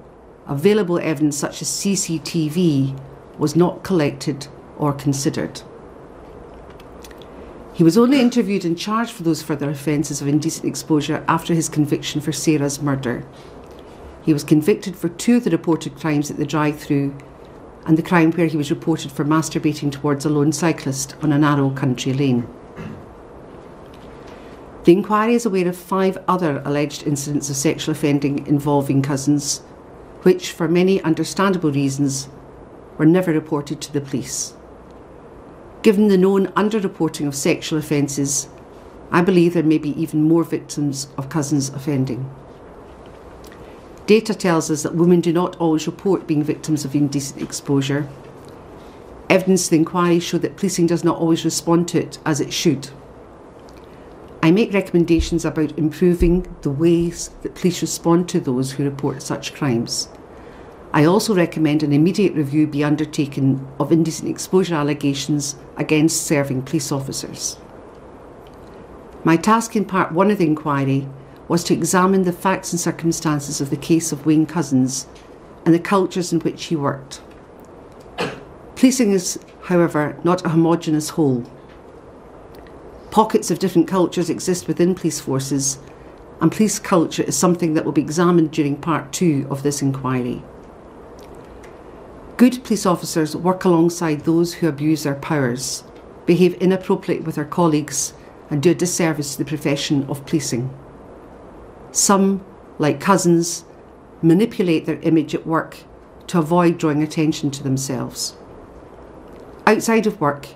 available evidence such as CCTV was not collected or considered. He was only interviewed and charged for those further offences of indecent exposure after his conviction for Sarah's murder. He was convicted for 2 of the reported crimes at the drive-through and the crime where he was reported for masturbating towards a lone cyclist on a narrow country lane. The inquiry is aware of 5 other alleged incidents of sexual offending involving Cousins, which, for many understandable reasons, were never reported to the police. Given the known underreporting of sexual offences, I believe there may be even more victims of Cousins offending. Data tells us that women do not always report being victims of indecent exposure. Evidence of the inquiry showed that policing does not always respond to it as it should. I make recommendations about improving the ways that police respond to those who report such crimes. I also recommend an immediate review be undertaken of indecent exposure allegations against serving police officers. My task in part 1 of the inquiry was to examine the facts and circumstances of the case of Wayne Cousins and the cultures in which he worked. Policing is, however, not a homogeneous whole. Pockets of different cultures exist within police forces, and police culture is something that will be examined during part 2 of this inquiry. Good police officers work alongside those who abuse their powers, behave inappropriately with their colleagues, and do a disservice to the profession of policing. Some, like Cousins, manipulate their image at work to avoid drawing attention to themselves. Outside of work,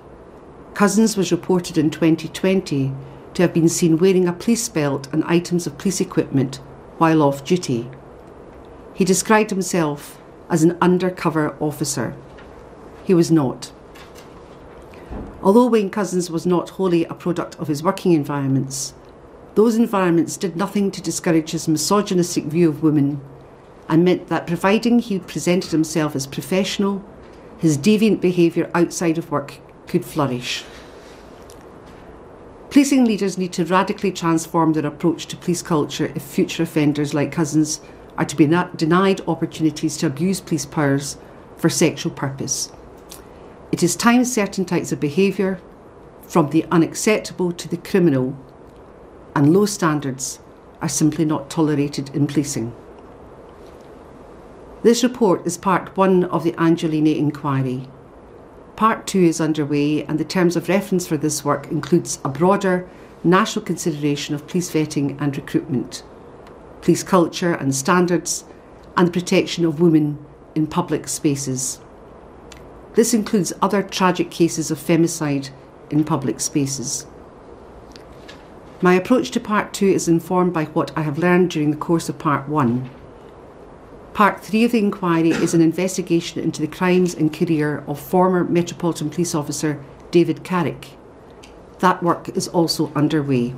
Cousins was reported in 2020 to have been seen wearing a police belt and items of police equipment while off duty. He described himself as an undercover officer. He was not. Although Wayne Cousins was not wholly a product of his working environments, those environments did nothing to discourage his misogynistic view of women and meant that providing he presented himself as professional, his deviant behaviour outside of work could flourish. Policing leaders need to radically transform their approach to police culture if future offenders like Cousins are to be denied opportunities to abuse police powers for sexual purpose. It is time certain types of behaviour, from the unacceptable to the criminal, and low standards are simply not tolerated in policing. This report is part 1 of the Angelini inquiry. Part 2 is underway, and the terms of reference for this work includes a broader national consideration of police vetting and recruitment, police culture and standards, and the protection of women in public spaces. This includes other tragic cases of femicide in public spaces. My approach to Part 2 is informed by what I have learned during the course of Part 1. Part 3 of the inquiry is an investigation into the crimes and career of former Metropolitan Police Officer David Carrick. That work is also underway.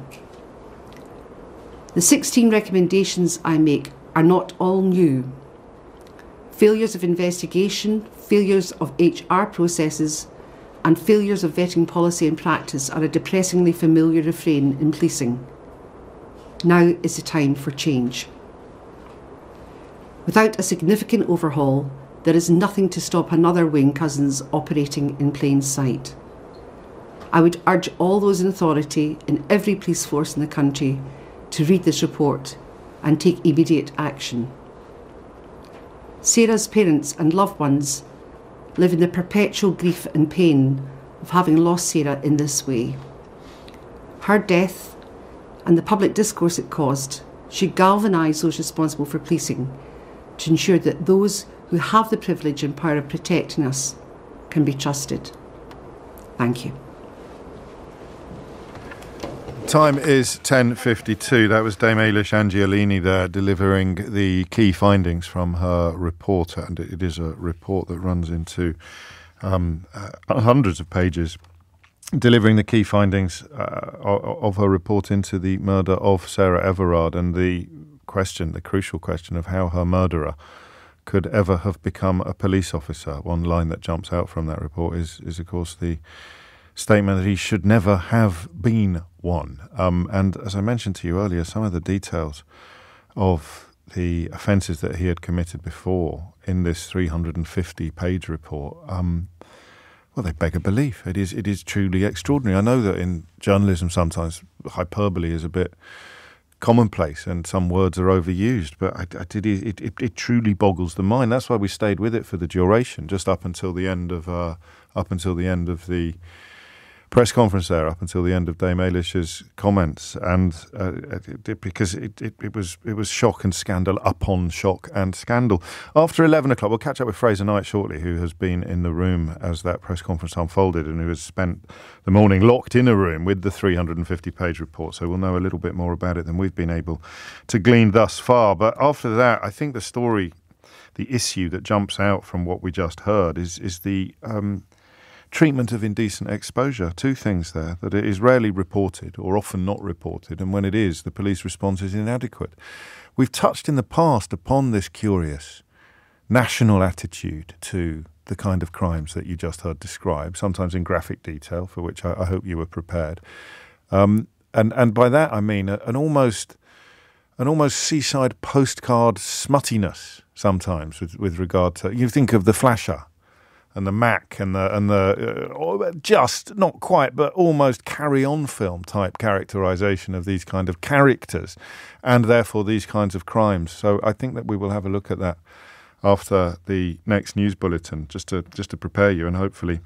The 16 recommendations I make are not all new. Failures of investigation, failures of HR processes, and failures of vetting policy and practice are a depressingly familiar refrain in policing. Now is the time for change. Without a significant overhaul, there is nothing to stop another Wayne Cousins operating in plain sight. I would urge all those in authority in every police force in the country to read this report and take immediate action. Sarah's parents and loved ones live in the perpetual grief and pain of having lost Sarah in this way. Her death and the public discourse it caused should galvanise those responsible for policing to ensure that those who have the privilege and power of protecting us can be trusted. Thank you.
Time is 10:52. That was Dame Ailish Angiolini there delivering the key findings from her report, and it is a report that runs into hundreds of pages, delivering the key findings of her report into the murder of Sarah Everard and the question, the crucial question of how her murderer could ever have become a police officer. One line that jumps out from that report is of course, the statement that he should never have been one. And as I mentioned to you earlier, some of the details of the offences that he had committed before in this 350-page report, well, they beg a belief. It is truly extraordinary. I know that in journalism sometimes hyperbole is a bit commonplace and some words are overused, but it truly boggles the mind. That's why we stayed with it for the duration, just up until the end of the press conference there, up until the end of Dame Eilish's comments, and because it was shock and scandal upon shock and scandal. After 11 o'clock, we'll catch up with Fraser Knight shortly, who has been in the room as that press conference unfolded and who has spent the morning locked in a room with the 350-page report, so we'll know a little bit more about it than we've been able to glean thus far. But after that, I think the story, the issue that jumps out from what we just heard is the treatment of indecent exposure. Two things there, that it is rarely reported or often not reported, and when it is, the police response is inadequate. We've touched in the past upon this curious national attitude to the kind of crimes that you just heard described, sometimes in graphic detail, for which I hope you were prepared. And by that I mean an almost seaside postcard smuttiness sometimes with regard to, you think of the Flasher and the Mac and the just not quite but almost carry-on film type characterisation of these kind of characters and therefore these kinds of crimes. So I think that we will have a look at that after the next news bulletin, just to prepare you and hopefully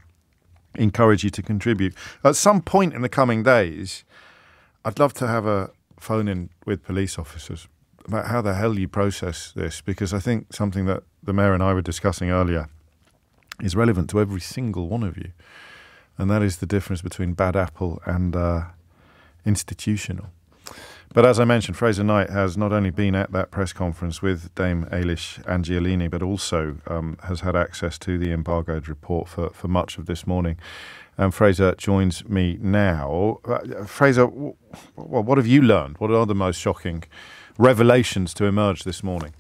encourage you to contribute. At some point in the coming days, I'd love to have a phone-in with police officers about how the hell you process this, because I think something that the Mayor and I were discussing earlier is relevant to every single one of you, and that is the difference between bad apple and institutional. But as I mentioned, Fraser Knight has not only been at that press conference with Dame Eilish Angiolini, but also has had access to the embargoed report for much of this morning. And Fraser joins me now. Fraser, what have you learned? What are the most shocking revelations to emerge this morning?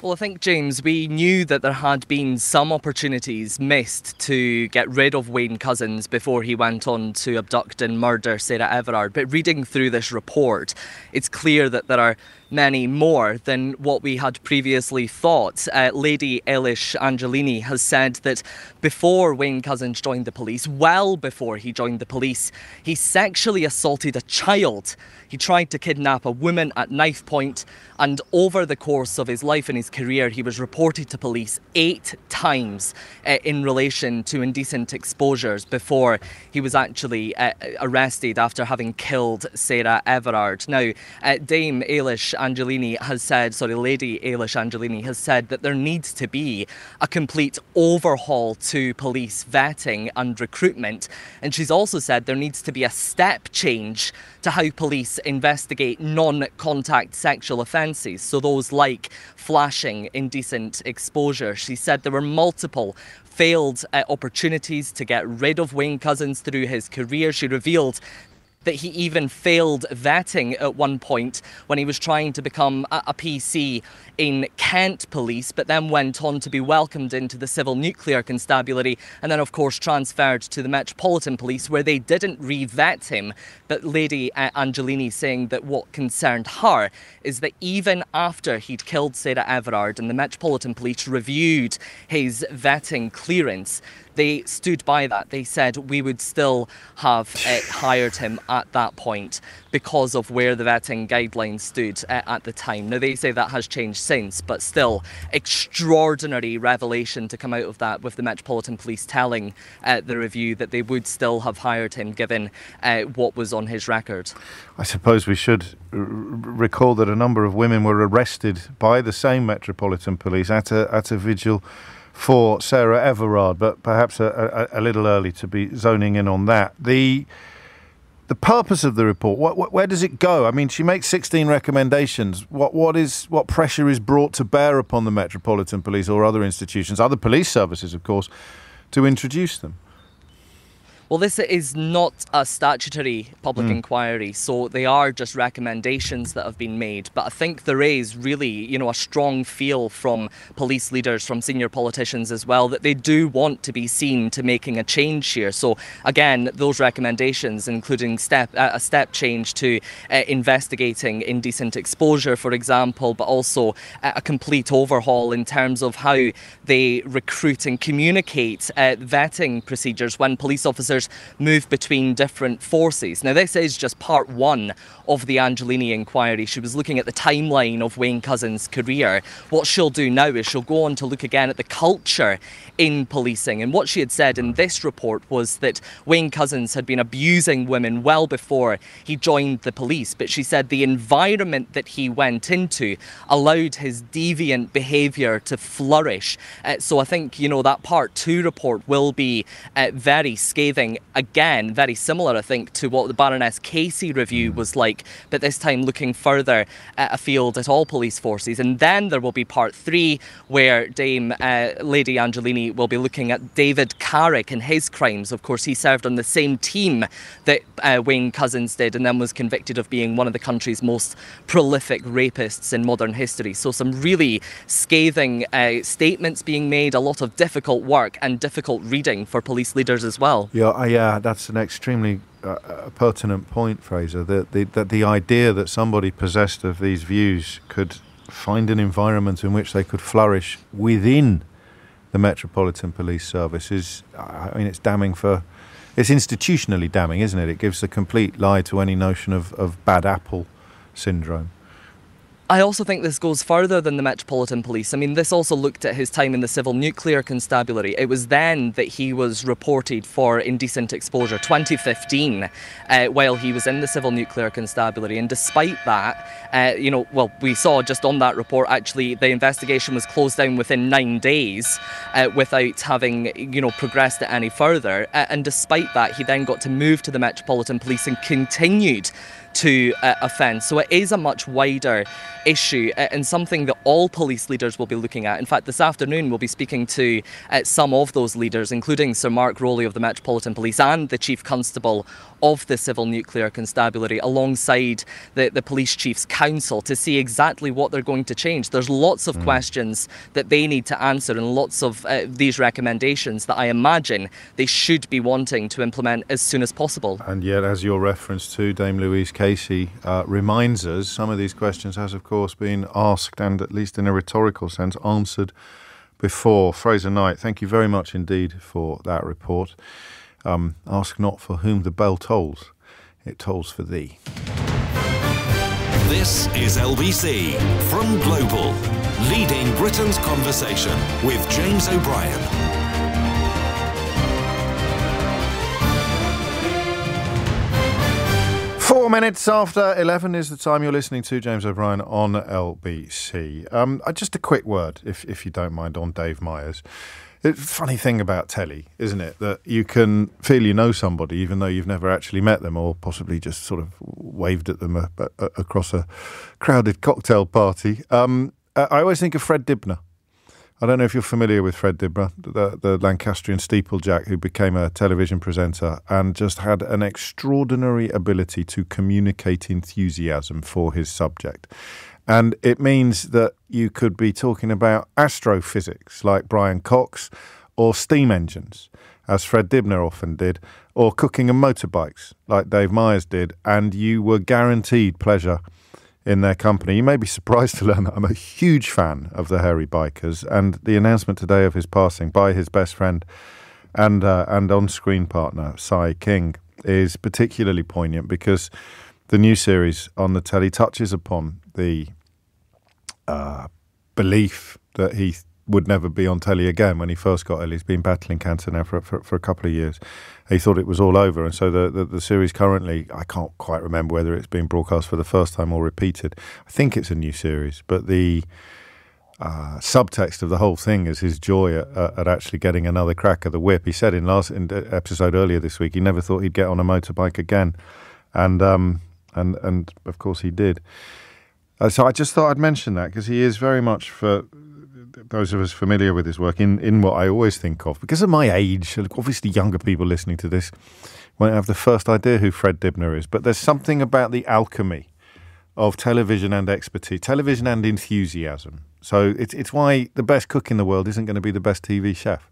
Well, I think, James, we knew that there had been some opportunities missed to get rid of Wayne Couzens before he went on to abduct and murder Sarah Everard. But reading through this report, it's clear that there are many more than what we had previously thought. Lady Eilish Angiolini has said that before Wayne Couzens joined the police, well before he joined the police, he sexually assaulted a child. He tried to kidnap a woman at knife point, and over the course of his life and his career, he was reported to police 8 times in relation to indecent exposures before he was actually arrested after having killed Sarah Everard. Now, Dame Eilish Angiolini has said, Lady Eilish Angiolini has said that there needs to be a complete overhaul to police vetting and recruitment. And she's also said there needs to be a step change to how police investigate non-contact sexual offences, so those like flashing indecent exposure. She said there were multiple failed opportunities to get rid of Wayne Couzens through his career. She revealed that he even failed vetting at one point when he was trying to become a PC in Kent Police, but then went on to be welcomed into the Civil Nuclear Constabulary and then, of course, transferred to the Metropolitan Police, where they didn't re-vet him. But Lady Angiolini saying that what concerned her is that even after he'd killed Sarah Everard and the Metropolitan Police reviewed his vetting clearance, they stood by that. They said we would still have hired him at that point because of where the vetting guidelines stood at the time. Now, they say that has changed since, but still extraordinary revelation to come out of that, with the Metropolitan Police telling the review that they would still have hired him given what was on his record.
I suppose we should recall that a number of women were arrested by the same Metropolitan Police at a vigil for Sarah Everard, but perhaps a little early to be zoning in on that. The purpose of the report, where does it go? I mean, she makes 16 recommendations. What pressure is brought to bear upon the Metropolitan Police or other institutions, other police services, of course, to introduce them?
Well, this is not a statutory public inquiry, so they are just recommendations that have been made. But I think there is really, a strong feel from police leaders, from senior politicians as well, that they do want to be seen to making a change here. So again, those recommendations, including a step change to investigating indecent exposure, for example, but also a complete overhaul in terms of how they recruit and communicate vetting procedures when police officers move between different forces. Now, this is just part one of the Angelini inquiry. She was looking at the timeline of Wayne Couzens' career. What she'll do now is she'll go on to look again at the culture in policing. And what she had said in this report was that Wayne Couzens had been abusing women well before he joined the police. But she said the environment that he went into allowed his deviant behaviour to flourish. So I think, that part two report will be very scathing. Again, very similar, I think, to what the Baroness Casey review was like, but this time looking further afield at all police forces. And then there will be part three, where Dame Lady Angelini will be looking at David Carrick and his crimes. Of course, he served on the same team that Wayne Couzens did, and then was convicted of being one of the country's most prolific rapists in modern history. So some really scathing statements being made, a lot of difficult work and difficult reading for police leaders as well.
Yeah, that's an extremely pertinent point, Fraser. That the idea that somebody possessed of these views could find an environment in which they could flourish within the Metropolitan Police Service is, it's damning it's institutionally damning, isn't it? It gives a complete lie to any notion of bad apple syndrome.
I also think this goes further than the Metropolitan Police. This also looked at his time in the Civil Nuclear Constabulary. It was then that he was reported for indecent exposure, 2015, while he was in the Civil Nuclear Constabulary. And despite that, we saw just on that report, actually, the investigation was closed down within 9 days without having, progressed it any further. And despite that, he then got to move to the Metropolitan Police and continued to offend. So it is a much wider issue and something that all police leaders will be looking at. In fact, this afternoon we'll be speaking to some of those leaders, including Sir Mark Rowley of the Metropolitan Police and the Chief Constable of the Civil Nuclear Constabulary, alongside the Police Chiefs Council, to see exactly what they're going to change. There's lots of questions that they need to answer, and lots of these recommendations that I imagine they should be wanting to implement as soon as possible.
And yet, as your reference to Dame Louise Casey reminds us, some of these questions has, of course, been asked and, at least in a rhetorical sense, answered before. Fraser Knight, thank you very much indeed for that report. Ask not for whom the bell tolls, it tolls for thee.
This is LBC from Global, leading Britain's conversation with James O'Brien.
4 minutes after 11 is the time. You're listening to James O'Brien on LBC. Just a quick word, if you don't mind, on Dave Myers. It's a funny thing about telly, isn't it? That you can feel you know somebody even though you've never actually met them, or possibly just sort of waved at them across a crowded cocktail party. I always think of Fred Dibner. I don't know if you're familiar with Fred Dibner, the Lancastrian steeplejack who became a television presenter and just had an extraordinary ability to communicate enthusiasm for his subject. And it means that you could be talking about astrophysics like Brian Cox, or steam engines, as Fred Dibner often did, or cooking and motorbikes like Dave Myers did, and you were guaranteed pleasure in their company. You may be surprised to learn that I'm a huge fan of the Hairy Bikers, and the announcement today of his passing by his best friend and on-screen partner, Cy King, is particularly poignant because the new series on the telly touches upon the belief that he would never be on telly again when he first got ill. He's been battling cancer now for a couple of years. He thought it was all over, and so the series currently, I can't quite remember whether it's been broadcast for the first time or repeated. I think it's a new series, but the subtext of the whole thing is his joy at actually getting another crack at the whip. He said in the episode earlier this week he never thought he'd get on a motorbike again, and of course he did. So I just thought I'd mention that because he is very much, for those of us familiar with his work, in what I always think of, because of my age, obviously younger people listening to this won't have the first idea who Fred Dibner is, but there's something about the alchemy of television and expertise, television and enthusiasm. So it's why the best cook in the world isn't going to be the best TV chef,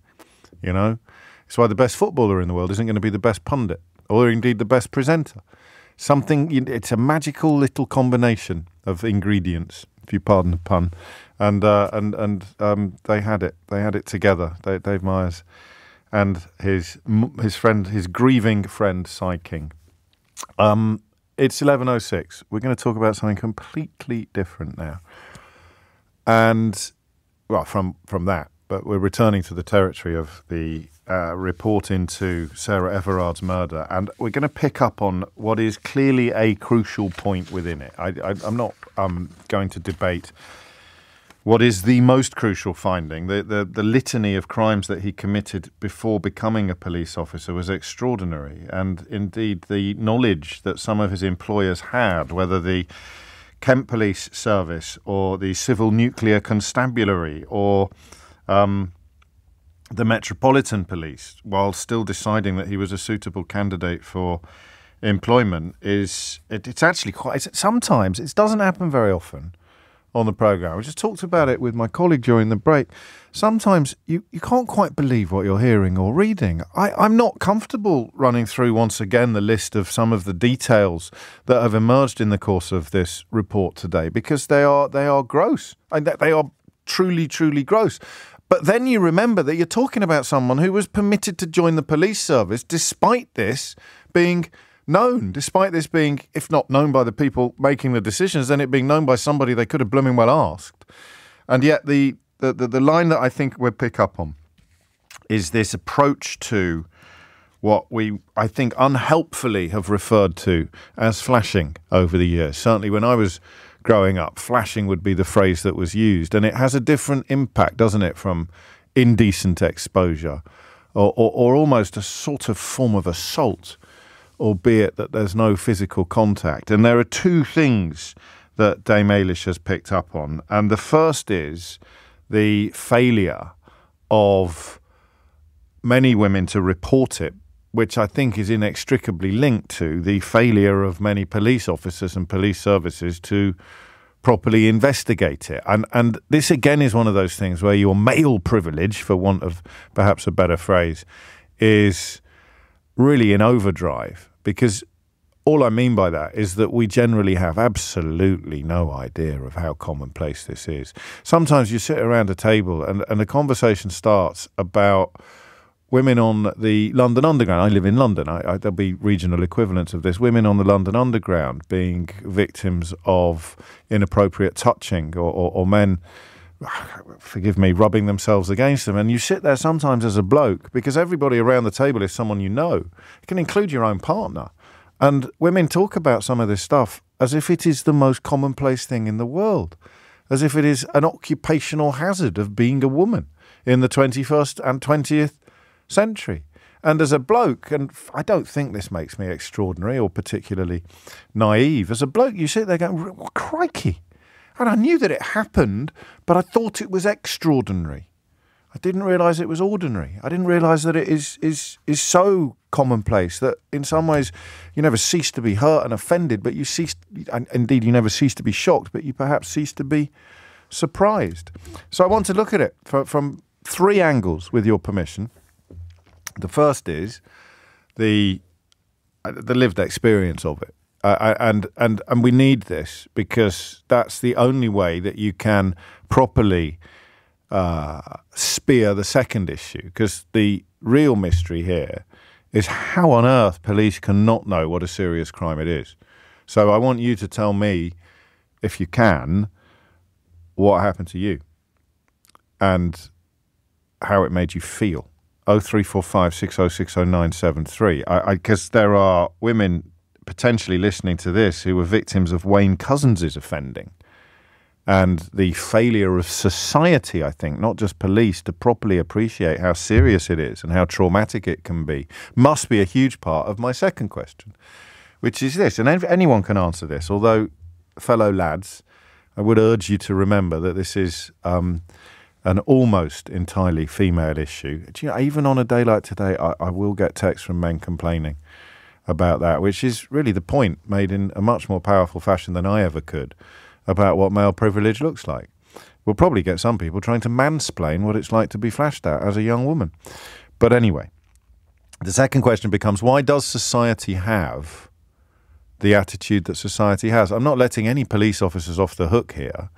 you know? It's why the best footballer in the world isn't going to be the best pundit, or indeed the best presenter. It's a magical little combination of ingredients, if you pardon the pun, and they had it. They had it together. Dave Myers and his friend, his grieving friend, Cy King. It's 11:06. We're going to talk about something completely different now, and well, from that, but we're returning to the territory of the report into Sarah Everard's murder, and we're going to pick up on what is clearly a crucial point within it. I'm not going to debate what is the most crucial finding. The litany of crimes that he committed before becoming a police officer was extraordinary, and indeed the knowledge that some of his employers had, whether the Kent Police Service or the Civil Nuclear Constabulary or the Metropolitan Police, while still deciding that he was a suitable candidate for employment, it's actually sometimes, it doesn't happen very often on the programme. I just talked about it with my colleague during the break. Sometimes you can't quite believe what you're hearing or reading. I'm not comfortable running through once again the list of some of the details that have emerged in the course of this report today, because they are gross. They are truly, truly gross. But then you remember that you're talking about someone who was permitted to join the police service despite this being known, despite this being, if not known by the people making the decisions, then it being known by somebody they could have blooming well asked. And yet the line that I think we'll pick up on is this approach to what we, I think, unhelpfully have referred to as flashing over the years. Certainly when I was growing up, flashing would be the phrase that was used, and it has a different impact, doesn't it, from indecent exposure or almost a sort of form of assault, albeit that there's no physical contact. And there are two things that Dame Eilish has picked up on, and the first is the failure of many women to report it, which I think is inextricably linked to the failure of many police officers and police services to properly investigate it. And this again is one of those things where your male privilege, for want of perhaps a better phrase, is really in overdrive, because all I mean by that is that we generally have absolutely no idea of how commonplace this is. Sometimes you sit around a table and a conversation starts about women on the London Underground. I live in London. There'll be regional equivalents of this. Women on the London Underground being victims of inappropriate touching or men, forgive me, rubbing themselves against them. And you sit there sometimes as a bloke, because everybody around the table is someone you know. It can include your own partner. And women talk about some of this stuff as if it is the most commonplace thing in the world, as if it is an occupational hazard of being a woman in the 21st and 20th century. And as a bloke, and I don't think this makes me extraordinary or particularly naive, as a bloke you sit there going, well, crikey, and I knew that it happened, but I thought it was extraordinary. I didn't realise it was ordinary. I didn't realise that it is so commonplace that in some ways you never cease to be hurt and offended, but you never cease to be shocked, but you perhaps cease to be surprised. So I want to look at it from three angles, with your permission. The first is the lived experience of it, and we need this, because that's the only way that you can properly spear the second issue. Because the real mystery here is how on earth police can not know what a serious crime it is. So I want you to tell me, if you can, what happened to you and how it made you feel. 0345 6060 973. Because there are women potentially listening to this who were victims of Wayne Couzens' offending, and the failure of society, I think, not just police, to properly appreciate how serious it is and how traumatic it can be, must be a huge part of my second question, which is this, and anyone can answer this, although, fellow lads, I would urge you to remember that this is an almost entirely female issue. Do you know, even on a day like today, I will get texts from men complaining about that, which is really the point made in a much more powerful fashion than I ever could about what male privilege looks like. We'll probably get some people trying to mansplain what it's like to be flashed at as a young woman. But anyway, the second question becomes, why does society have the attitude that society has? I'm not letting any police officers off the hook here,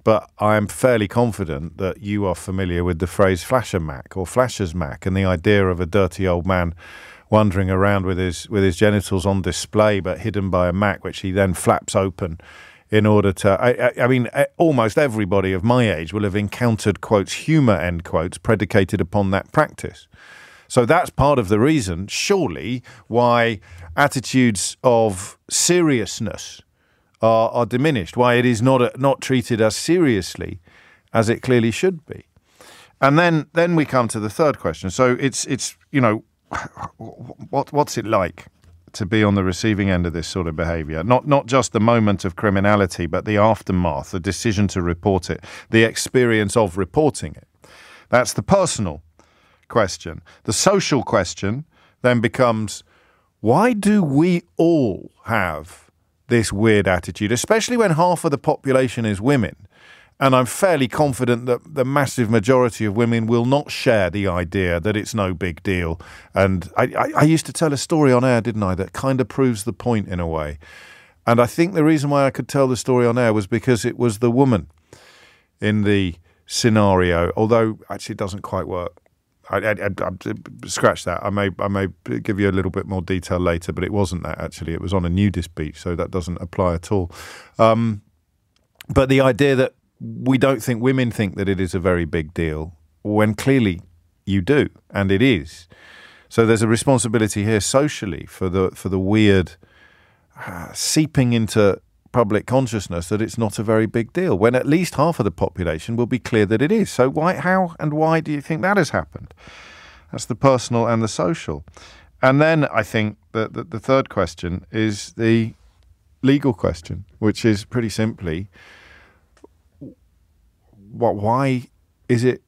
but I'm fairly confident that you are familiar with the phrase flasher mac or flashers mac, and the idea of a dirty old man wandering around with his genitals on display but hidden by a mac, which he then flaps open in order to... I mean, almost everybody of my age will have encountered, quotes, humour, end quotes, predicated upon that practice. So that's part of the reason, surely, why attitudes of seriousness are diminished, why it is not treated as seriously as it clearly should be. And then we come to the third question. So it's you know, what's it like to be on the receiving end of this sort of behaviour? Not just the moment of criminality, but the aftermath, the decision to report it, the experience of reporting it. That's the personal question. The social question then becomes, why do we all have this weird attitude, especially when half of the population is women? And I'm fairly confident that the massive majority of women will not share the idea that it's no big deal. And I used to tell a story on air, didn't I, that kind of proves the point in a way. And I think the reason why I could tell the story on air was because it was the woman in the scenario, although actually it doesn't quite work. I scratch that. I may give you a little bit more detail later, but it wasn't that actually. It was on a nudist beach, so that doesn't apply at all. But the idea that we don't think women think that it is a very big deal, when clearly you do, and it is. So there's a responsibility here socially for the weird seeping into public consciousness that it's not a very big deal, when at least half of the population will be clear that it is. So how and why do you think that has happened? That's the personal and the social. And then I think that the third question is the legal question, which is pretty simply, why is it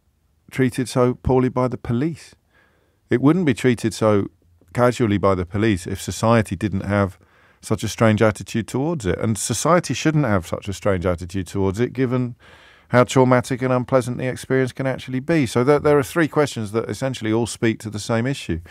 treated so poorly by the police? It wouldn't be treated so casually by the police if society didn't have such a strange attitude towards it. And society shouldn't have such a strange attitude towards it, given how traumatic and unpleasant the experience can actually be. So there are three questions that essentially all speak to the same issue.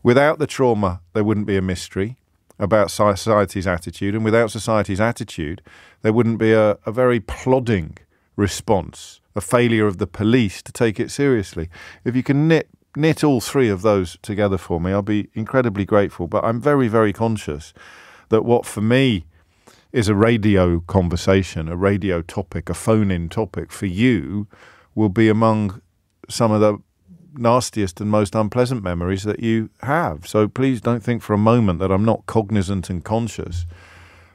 Without the trauma, there wouldn't be a mystery about society's attitude. And without society's attitude, there wouldn't be a very plodding response, a failure of the police to take it seriously. If you can knit all three of those together for me, I'll be incredibly grateful. But I'm very, very conscious that what for me is a radio conversation, a radio topic, a phone-in topic, for you will be among some of the nastiest and most unpleasant memories that you have. So please don't think for a moment that I'm not cognizant and conscious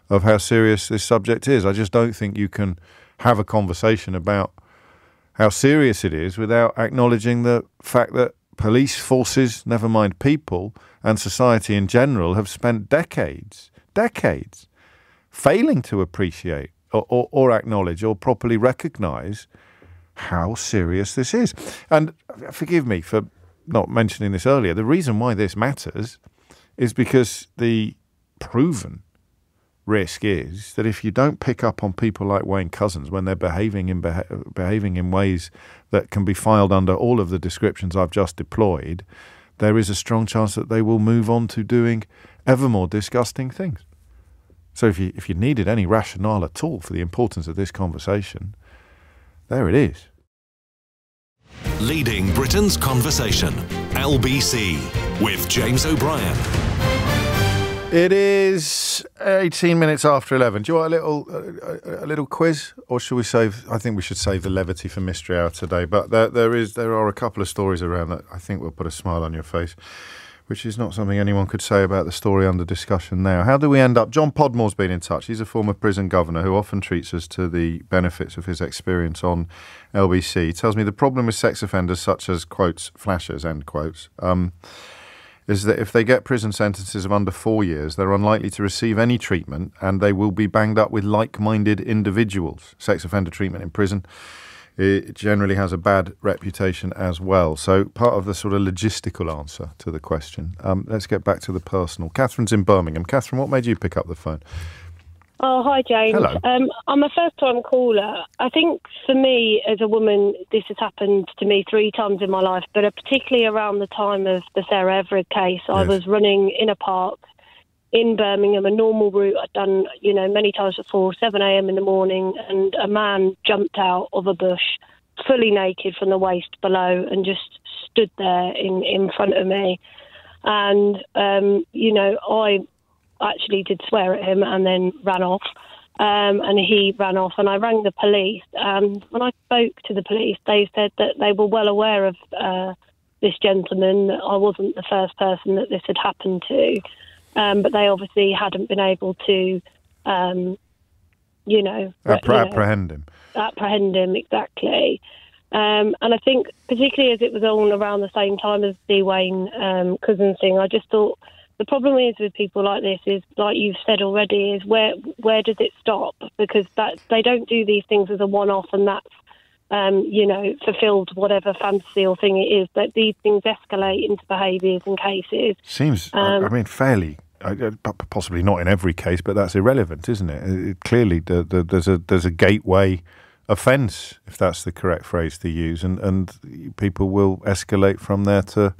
of how serious this subject is. I just don't think you can have a conversation about how serious it is without acknowledging the fact that police forces, never mind people, and society in general have spent decades failing to appreciate or acknowledge or properly recognise how serious this is. And forgive me for not mentioning this earlier, the reason why this matters is because the proven risk is that if you don't pick up on people like Wayne Couzens when they're behaving in ways that can be filed under all of the descriptions I've just deployed, there is a strong chance that they will move on to doing ever more disgusting things. So if you needed any rationale at all for the importance of this conversation, there it is.
Leading Britain's Conversation, LBC, with James O'Brien.
It is 18 minutes after 11. Do you want a little quiz, or should we save? I think we should save the levity for Mystery Hour today. But there are a couple of stories around that I think will put a smile on your face, which is not something anyone could say about the story under discussion now. How do we end up? John Podmore's been in touch. He's a former prison governor who often treats us to the benefits of his experience on LBC. He tells me the problem with sex offenders such as, quotes, flashers, end quotes, is that if they get prison sentences of under 4 years, they're unlikely to receive any treatment and they will be banged up with like-minded individuals. Sex offender treatment in prison it generally has a bad reputation as well. So part of the sort of logistical answer to the question. Let's get back to the personal. Catherine's in Birmingham. Catherine, what made you pick up the phone?
Oh, hi, James.
Hello.
I'm a first-time caller. I think for me, as a woman, this has happened to me 3 times in my life, but particularly around the time of the Sarah Everard case. I was running in a park in Birmingham, a normal route I'd done, many times before, 7 a.m. in the morning, and a man jumped out of a bush, fully naked from the waist below, and just stood there in front of me. And, I actually did swear at him and then ran off. And he ran off, and I rang the police. And when I spoke to the police, they said that they were well aware of this gentleman, that I wasn't the first person that this had happened to. But they obviously hadn't been able to,
apprehend him.
Apprehend him, exactly. And I think, particularly as it was all around the same time as the Wayne Couzens thing, I just thought, the problem is with people like this is, like you've said already, is where does it stop? Because they don't do these things as a one-off, and that's, fulfilled whatever fantasy or thing it is. But these things escalate into behaviours and cases.
Seems, fairly, possibly not in every case, but that's irrelevant, isn't it? Clearly, there's a gateway offence, if that's the correct phrase to use, and people will escalate from there to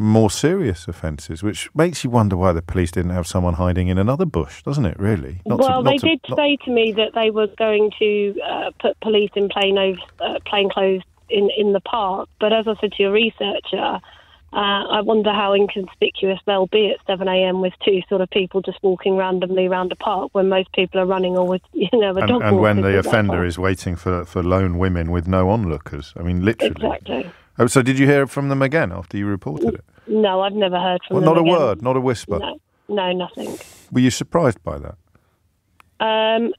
more serious offences, which makes you wonder why the police didn't have someone hiding in another bush, doesn't it, really?
They did say to me that they were going to put police in plain clothes in the park, but as I said to your researcher, I wonder how inconspicuous they'll be at 7 a.m. with 2 sort of people just walking randomly around a park when most people are running, or with, a dog.
And when the offender is waiting for lone women with no onlookers. I mean, literally.
Exactly.
Oh, so did you hear from them again after you reported it?
No, I've never heard from them
not
again.
A word, not a whisper?
No, nothing.
Were you surprised by that?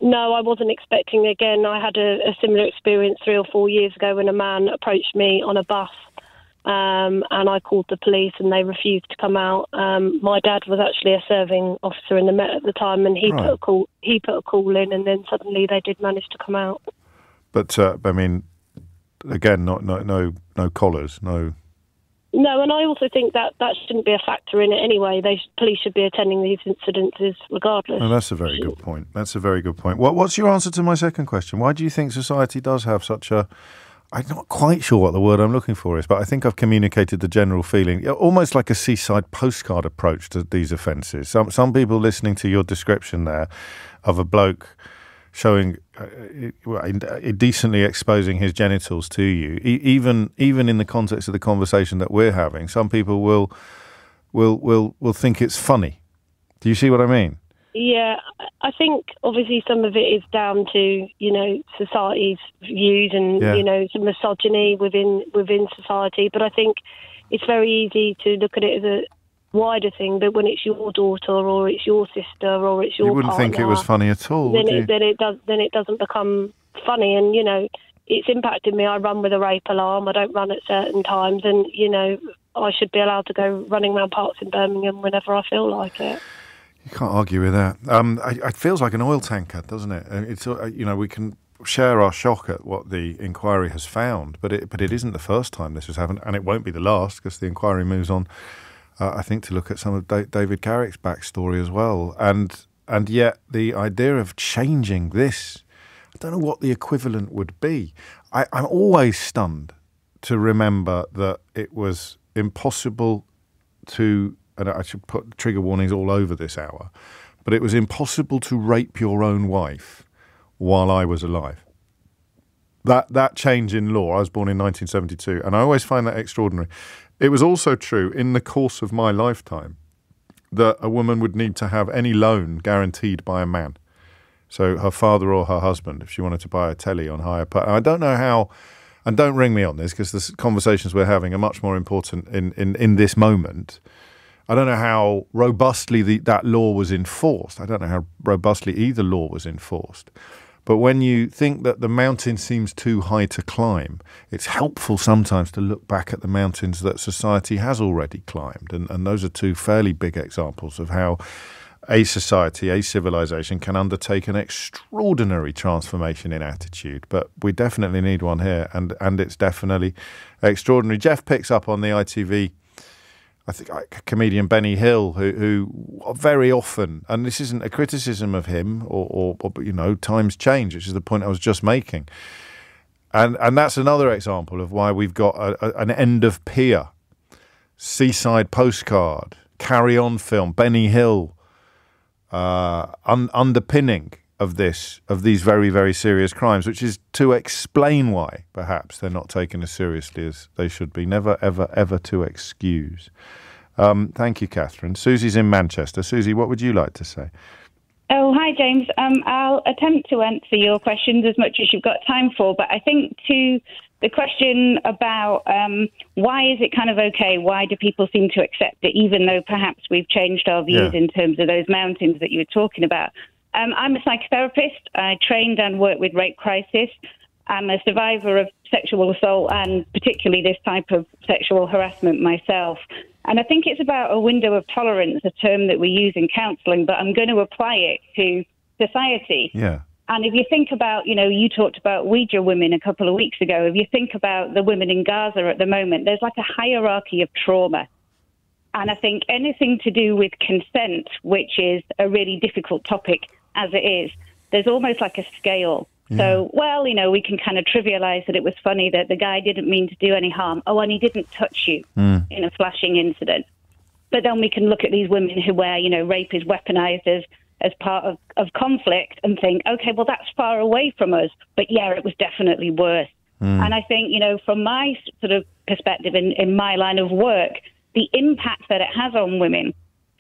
No, I wasn't expecting again. I had a similar experience 3 or 4 years ago when a man approached me on a bus, and I called the police and they refused to come out. My dad was actually a serving officer in the Met at the time, and he put a call in, and then suddenly they did manage to come out.
But again, no collars, no.
No, and I also think that shouldn't be a factor in it anyway. Police should be attending these incidences regardless.
Oh, that's a very good point. What's your answer to my second question? Why do you think society does have such a... I'm not quite sure what the word I'm looking for is, but I think I've communicated the general feeling, almost like a seaside postcard approach to these offences. Some people listening to your description there of a bloke showing, indecently exposing his genitals to you, even in the context of the conversation that we're having, some people will think it's funny. Do you see what I mean?
Yeah, I think obviously some of it is down to, society's views and, some misogyny within society. But I think it's very easy to look at it as a wider thing, but when it's your daughter or it's your sister or it's your
you wouldn't
partner,
think it was funny at all,
then it doesn't become funny. And it's impacted me. I run with a rape alarm. I don't run at certain times, and I should be allowed to go running around parks in Birmingham whenever I feel like it.
You can't argue with that. It feels like an oil tanker, doesn't it? It's we can share our shock at what the inquiry has found, but it isn't the first time this has happened, and it won't be the last, because the inquiry moves on. I think to look at some of David Garrick's backstory as well, and yet the idea of changing this, I don't know what the equivalent would be. I'm always stunned to remember that it was impossible to, and I should put trigger warnings all over this hour, but it was impossible to rape your own wife while I was alive. That change in law, I was born in 1972, and I always find that extraordinary. It was also true in the course of my lifetime that a woman would need to have any loan guaranteed by a man. So her father or her husband, if she wanted to buy a telly on hire. I don't know how, and don't ring me on this because the conversations we're having are much more important in this moment. I don't know how robustly that law was enforced. I don't know how robustly either law was enforced. But when you think that the mountain seems too high to climb, it's helpful sometimes to look back at the mountains that society has already climbed. And those are 2 fairly big examples of how a society, a civilization can undertake an extraordinary transformation in attitude. But we definitely need one here, and it's definitely extraordinary. Jeff picks up on the ITV, I think, comedian Benny Hill, who very often, and this isn't a criticism of him, or times change, which is the point I was just making. And that's another example of why we've got an end of pier, Seaside Postcard, Carry On film, Benny Hill, underpinning of these very, very serious crimes, which is to explain why perhaps they're not taken as seriously as they should be. Never, ever, ever to excuse. Thank you, Catherine. Susie's in Manchester. Susie, what would you like to say?
Oh, hi, James. I'll attempt to answer your questions as much as you've got time for, but I think to the question about why is it kind of okay, why do people seem to accept it, even though perhaps we've changed our views in terms of those mountains that you were talking about. I'm a psychotherapist. I trained and worked with rape crisis. I'm a survivor of sexual assault and particularly this type of sexual harassment myself. And I think it's about a window of tolerance, a term that we use in counselling, but I'm going to apply it to society.
Yeah.
And if you think about, you talked about Ouija women a couple of weeks ago. If you think about the women in Gaza at the moment, there's like a hierarchy of trauma. And I think anything to do with consent, which is a really difficult topic as it is, there's almost like a scale. Yeah. So, we can kind of trivialise that it was funny that the guy didn't mean to do any harm. Oh, and he didn't touch you in a flashing incident. But then we can look at these women who where, rape is weaponised as part of conflict and think, okay, well, that's far away from us. But yeah, it was definitely worse. And I think, from my sort of perspective in my line of work, the impact that it has on women,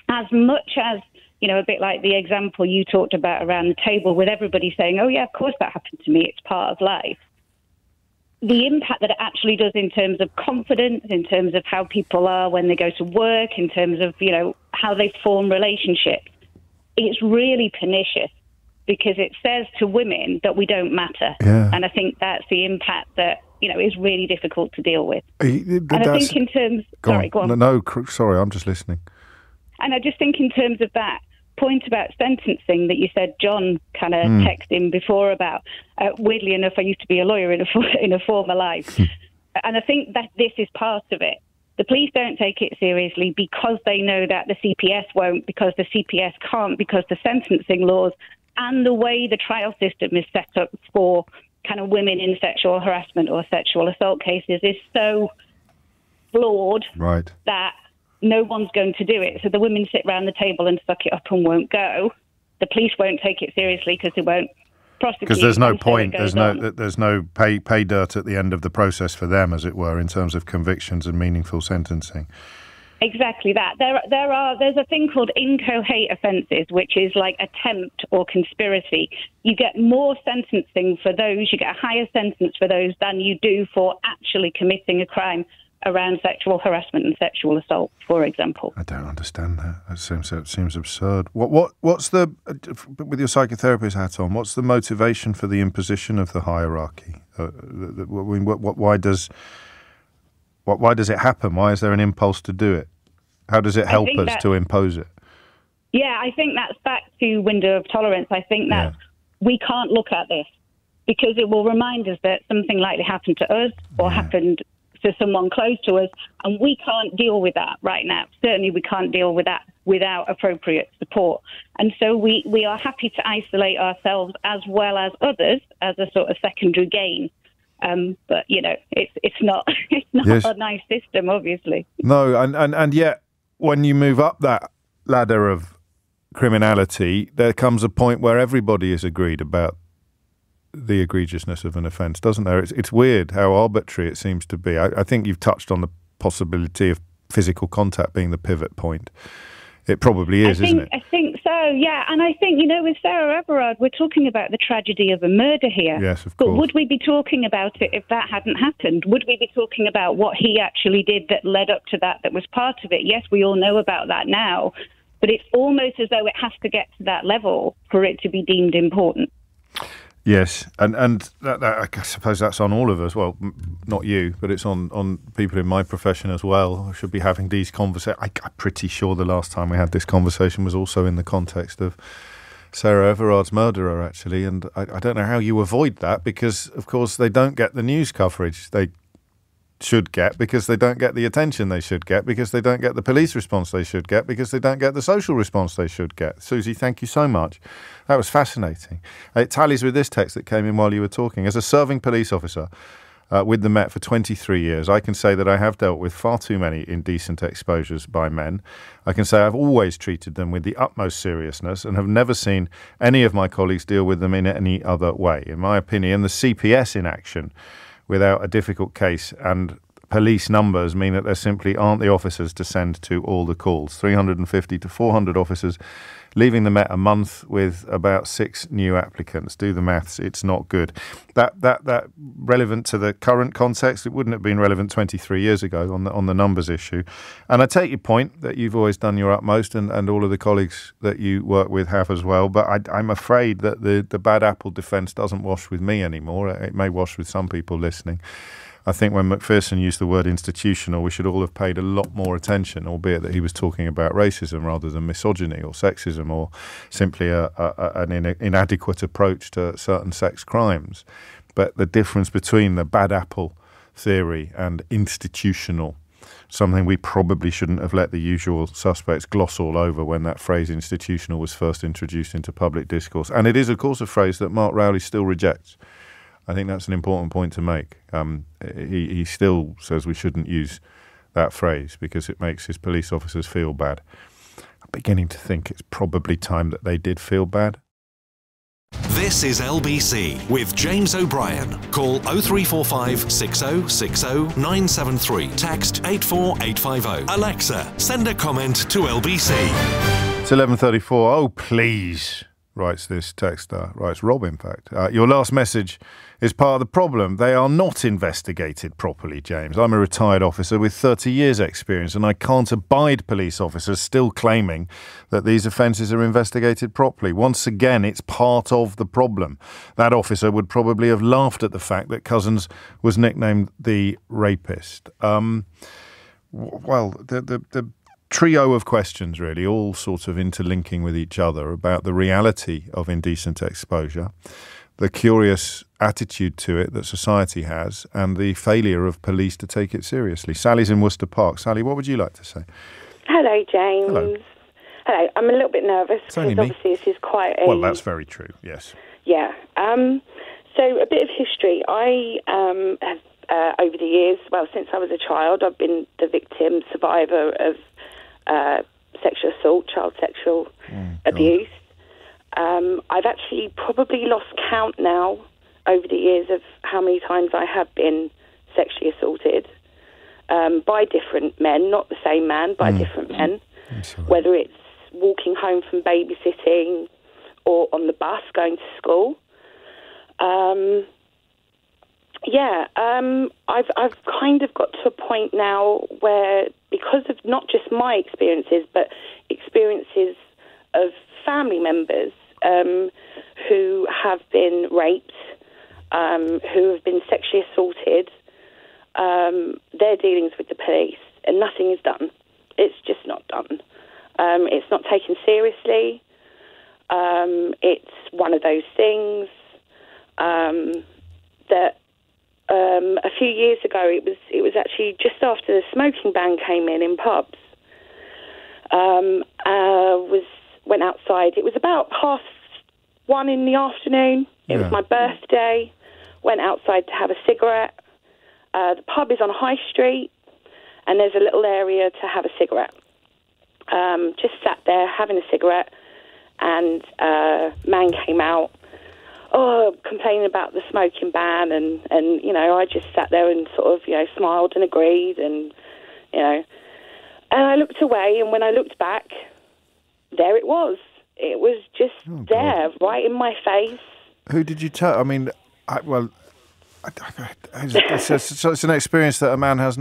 as much as, a bit like the example you talked about around the table with everybody saying, oh, yeah, of course that happened to me. It's part of life. The impact that it actually does in terms of confidence, in terms of how people are when they go to work, in terms of, how they form relationships, it's really pernicious because it says to women that we don't matter. Yeah. And I think that's the impact that, is really difficult to deal with. And I think in terms... Go on.
No, sorry, I'm just listening.
And I just think in terms of that point about sentencing that you said John kind of texted in before about, weirdly enough, I used to be a lawyer in a former life. And I think that this is part of it. The police don't take it seriously because they know that the CPS won't, because the CPS can't, because the sentencing laws and the way the trial system is set up for kind of women in sexual harassment or sexual assault cases is so flawed that no one's going to do it. So the women sit around the table and suck it up and won't go. The police won't take it seriously because they won't prosecute.
Because there's no point. There's no pay dirt at the end of the process for them, as it were, in terms of convictions and meaningful sentencing.
Exactly that. There's a thing called inchoate offences, which is like attempt or conspiracy. You get more sentencing for those, you get a higher sentence for those than you do for actually committing a crime around sexual harassment and sexual assault, for example.
I don't understand that. It seems absurd. What's the, with your psychotherapist hat on, what's the motivation for the imposition of the hierarchy? Why does it happen? Why is there an impulse to do it? How does it help us to impose it?
Yeah, I think that's back to window of tolerance. I think that we can't look at this because it will remind us that something likely happened to us or happened to someone close to us, and we can't deal with that right now. Certainly we can't deal with that without appropriate support. And so we are happy to isolate ourselves as well as others as a sort of secondary gain. But, it's not a nice system, obviously. No,
and yet when you move up that ladder of criminality, there comes a point where everybody is agreed about the egregiousness of an offence, doesn't there? It's weird how arbitrary it seems to be. I think you've touched on the possibility of physical contact being the pivot point. It probably is, isn't it?
I think so, yeah. And I think, with Sarah Everard, we're talking about the tragedy of a murder here.
Yes, of course.
But would we be talking about it if that hadn't happened? Would we be talking about what he actually did that led up to that was part of it? Yes, we all know about that now. But it's almost as though it has to get to that level for it to be deemed important.
Yes, and that, I suppose that's on all of us. Well, not you, but it's on people in my profession as well who should be having these conversations. I'm pretty sure the last time we had this conversation was also in the context of Sarah Everard's murderer, actually, and I don't know how you avoid that because, of course, they don't get the news coverage they should get because they don't get the attention they should get because they don't get the police response they should get because they don't get the social response they should get. Susie, thank you so much. That was fascinating. It tallies with this text that came in while you were talking. As a serving police officer with the Met for 23 years, I can say that I have dealt with far too many indecent exposures by men. I can say I've always treated them with the utmost seriousness and have never seen any of my colleagues deal with them in any other way. In my opinion, the CPS in action without a difficult case and police numbers mean that there simply aren't the officers to send to all the calls. 350 to 400 officers leaving the Met a month with about 6 new applicants. Do the maths, it's not good. That relevant to the current context, it wouldn't have been relevant 23 years ago on the numbers issue. And I take your point that you've always done your utmost and all of the colleagues that you work with have as well. But I'm afraid that the bad apple defence doesn't wash with me anymore. It may wash with some people listening. I think when Macpherson used the word institutional, we should all have paid a lot more attention, albeit that he was talking about racism rather than misogyny or sexism or simply an inadequate approach to certain sex crimes. But the difference between the bad apple theory and institutional, something we probably shouldn't have let the usual suspects gloss all over when that phrase institutional was first introduced into public discourse. And it is, of course, a phrase that Mark Rowley still rejects. I think that's an important point to make. He still says we shouldn't use that phrase because it makes his police officers feel bad. I'm beginning to think it's probably time that they did feel bad.
This is LBC with James O'Brien. Call 0345 6060 973. Text 84850. Alexa, send a comment to LBC.
It's 11:34. Oh, please, writes this texter. Writes Rob, in fact. Your last message is part of the problem. They are not investigated properly, James. I'm a retired officer with 30 years' experience, and I can't abide police officers still claiming that these offences are investigated properly. Once again, it's part of the problem. That officer would probably have laughed at the fact that Cousins was nicknamed the rapist. The trio of questions, really, all sort of interlinking with each other about the reality of indecent exposure, the curious attitude to it that society has, and the failure of police to take it seriously. Sally's in Worcester Park. Sally, what would you like to say?
Hello, James.
Hello.
Hello. I'm a little bit nervous
It's only
because
me.
obviously this is quite a...
Well, that's very true, yes.
Yeah. So a bit of history. I have, over the years, well, since I was a child, I've been the victim, survivor of sexual assault, child sexual abuse. I've actually probably lost count now over the years of how many times I have been sexually assaulted by different men, not the same man, by different men, whether it's walking home from babysitting or on the bus going to school. I've kind of got to a point now where, because of not just my experiences, but experiences of family members who have been raped, who have been sexually assaulted, their dealings with the police, and nothing is done. It's just not done. It's not taken seriously. It's one of those things that a few years ago, it was actually just after the smoking ban came in pubs. Went outside. It was about 1:30 in the afternoon. It was my birthday. Went outside to have a cigarette. The pub is on High Street, and there's a little area to have a cigarette. Just sat there having a cigarette, and a man came out, complaining about the smoking ban, and I just sat there and sort of, smiled and agreed, and and I looked away, and when I looked back, there it was. It was just there, right in my face.
Who did you tell? I mean, it's an experience that a man has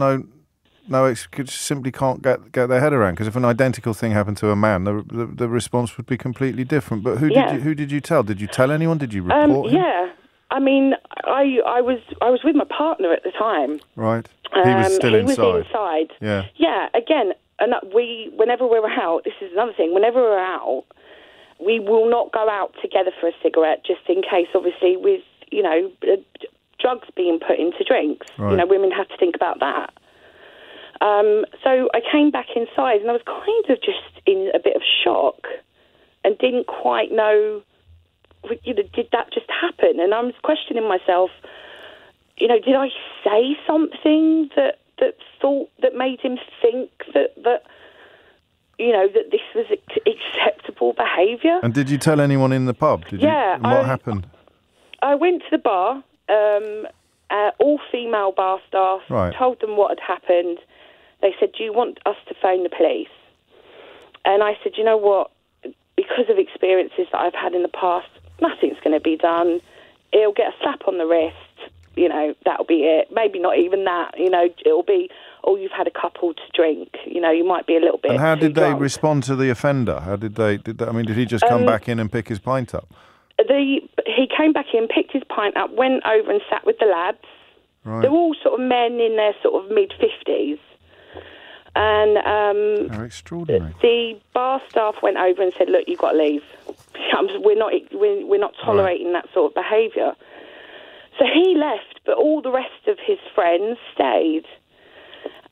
simply can't get their head around. Because if an identical thing happened to a man, the response would be completely different. But who did you tell? Did you tell anyone? Did you report him?
Yeah. I mean, I was with my partner at the time.
Right. He was still inside.
He was inside.
Yeah.
Yeah. Again, and whenever we're out, this is another thing. Whenever we're out, we will not go out together for a cigarette, just in case. Obviously, with drugs being put into drinks,
right.
Women have to think about that. So I came back inside, and I was kind of just in a bit of shock, and didn't quite know. Did that just happen? And I was questioning myself. Did I say something that made him think that this was acceptable behaviour?
And did you tell anyone in the pub? What happened?
I went to the bar, all female bar staff.
Right.
Told them what had happened. They said, "Do you want us to phone the police?" And I said, "You know what? Because of experiences that I've had in the past, nothing's going to be done. He'll get a slap on the wrist. That'll be it. Maybe not even that. It'll be, you've had a couple to drink. You might be a little bit."
And how did they
drunk.
respond to the offender? How did they? Did he just come back in and pick his pint up?
He came back in, picked his pint up, went over and sat with the lads.
Right.
They're all sort of men in their sort of mid-50s. And
how extraordinary.
The bar staff went over and said, "Look, you've got to leave. We're not tolerating that sort of behaviour." So he left, but all the rest of his friends stayed.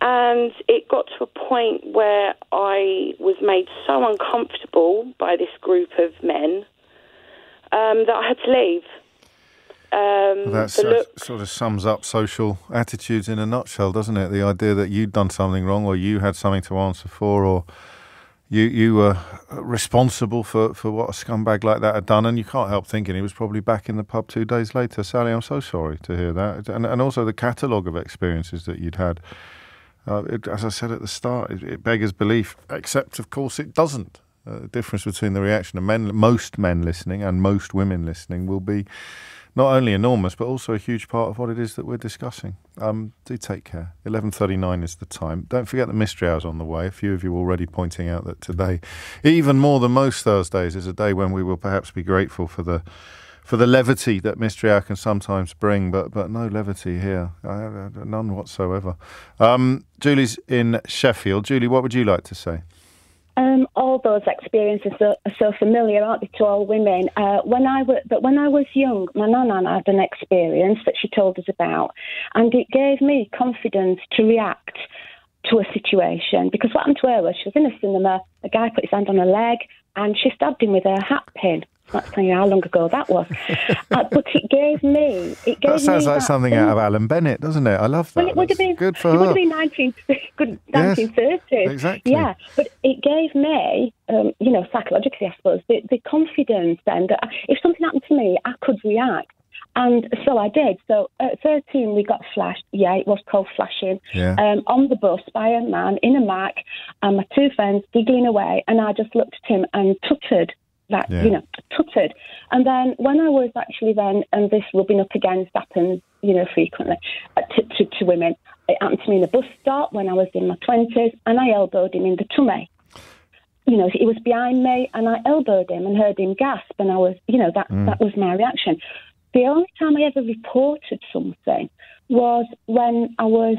And it got to a point where I was made so uncomfortable by this group of men that I had to leave.
That sort of sums up social attitudes in a nutshell, doesn't it? The idea that you'd done something wrong, or you had something to answer for, or you were responsible for what a scumbag like that had done, and you can't help thinking he was probably back in the pub 2 days later. Sally, I'm so sorry to hear that. And also the catalogue of experiences that you'd had. As I said at the start, it beggars belief, except, of course, it doesn't. The difference between the reaction of most men listening and most women listening will be not only enormous, but also a huge part of what it is that we're discussing. Do take care. 11:39 is the time. Don't forget the Mystery Hour's on the way. A few of you already pointing out that today, even more than most Thursdays, is a day when we will perhaps be grateful for the levity that Mystery Hour can sometimes bring, but no levity here. None whatsoever. Julie's in Sheffield. Julie, what would you like to say?
All those experiences are so familiar, aren't they, to all women? When I was young, my nana had an experience that she told us about, and it gave me confidence to react to a situation. Because what happened to her was she was in a cinema, a guy put his hand on her leg, and she stabbed him with her hat pin. That's telling you how long ago that was. But it gave me...
That sounds like something out of Alan Bennett, doesn't it? I love that.
Well, it would have been
good for her.
It would have been 1930s.
Yes, exactly.
Yeah, but it gave me, psychologically, I suppose, the confidence then that if something happened to me, I could react. And so I did. So at 13, we got flashed. Yeah, it was called flashing.
Yeah.
On the bus by a man in a Mac, and my two friends giggling away, and I just looked at him and tutted. Tutted. And then when I was actually then, and this rubbing up against happens, frequently to women, it happened to me in a bus stop when I was in my 20s, and I elbowed him in the tummy. He was behind me, and I elbowed him and heard him gasp, and I was, that was my reaction. The only time I ever reported something was when I was,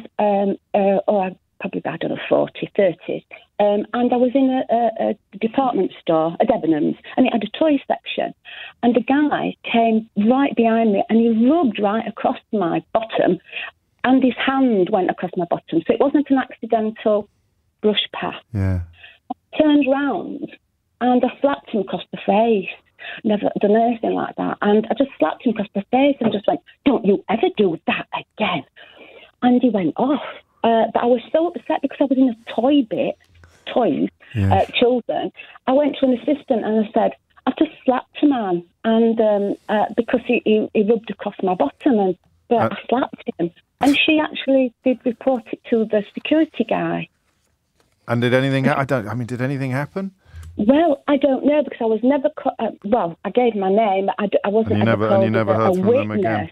probably, 40, 30s, and I was in a department store, a Debenhams, and it had a toy section, and a guy came right behind me, and he rubbed right across my bottom, and his hand went across my bottom, so it wasn't an accidental brush path.
Yeah.
I turned round, and I slapped him across the face. Never done anything like that, and I just slapped him across the face and just went, "Don't you ever do that again." And he went off. But I was so upset because I was in a toys, children. I went to an assistant and I said, "I've just slapped a man," and because he rubbed across my bottom, but I slapped him. And she actually did report it to the security guy.
And did anything? Did anything happen?
Well, I don't know because I was never. I gave my name. I wasn't ever called
you never heard from them again?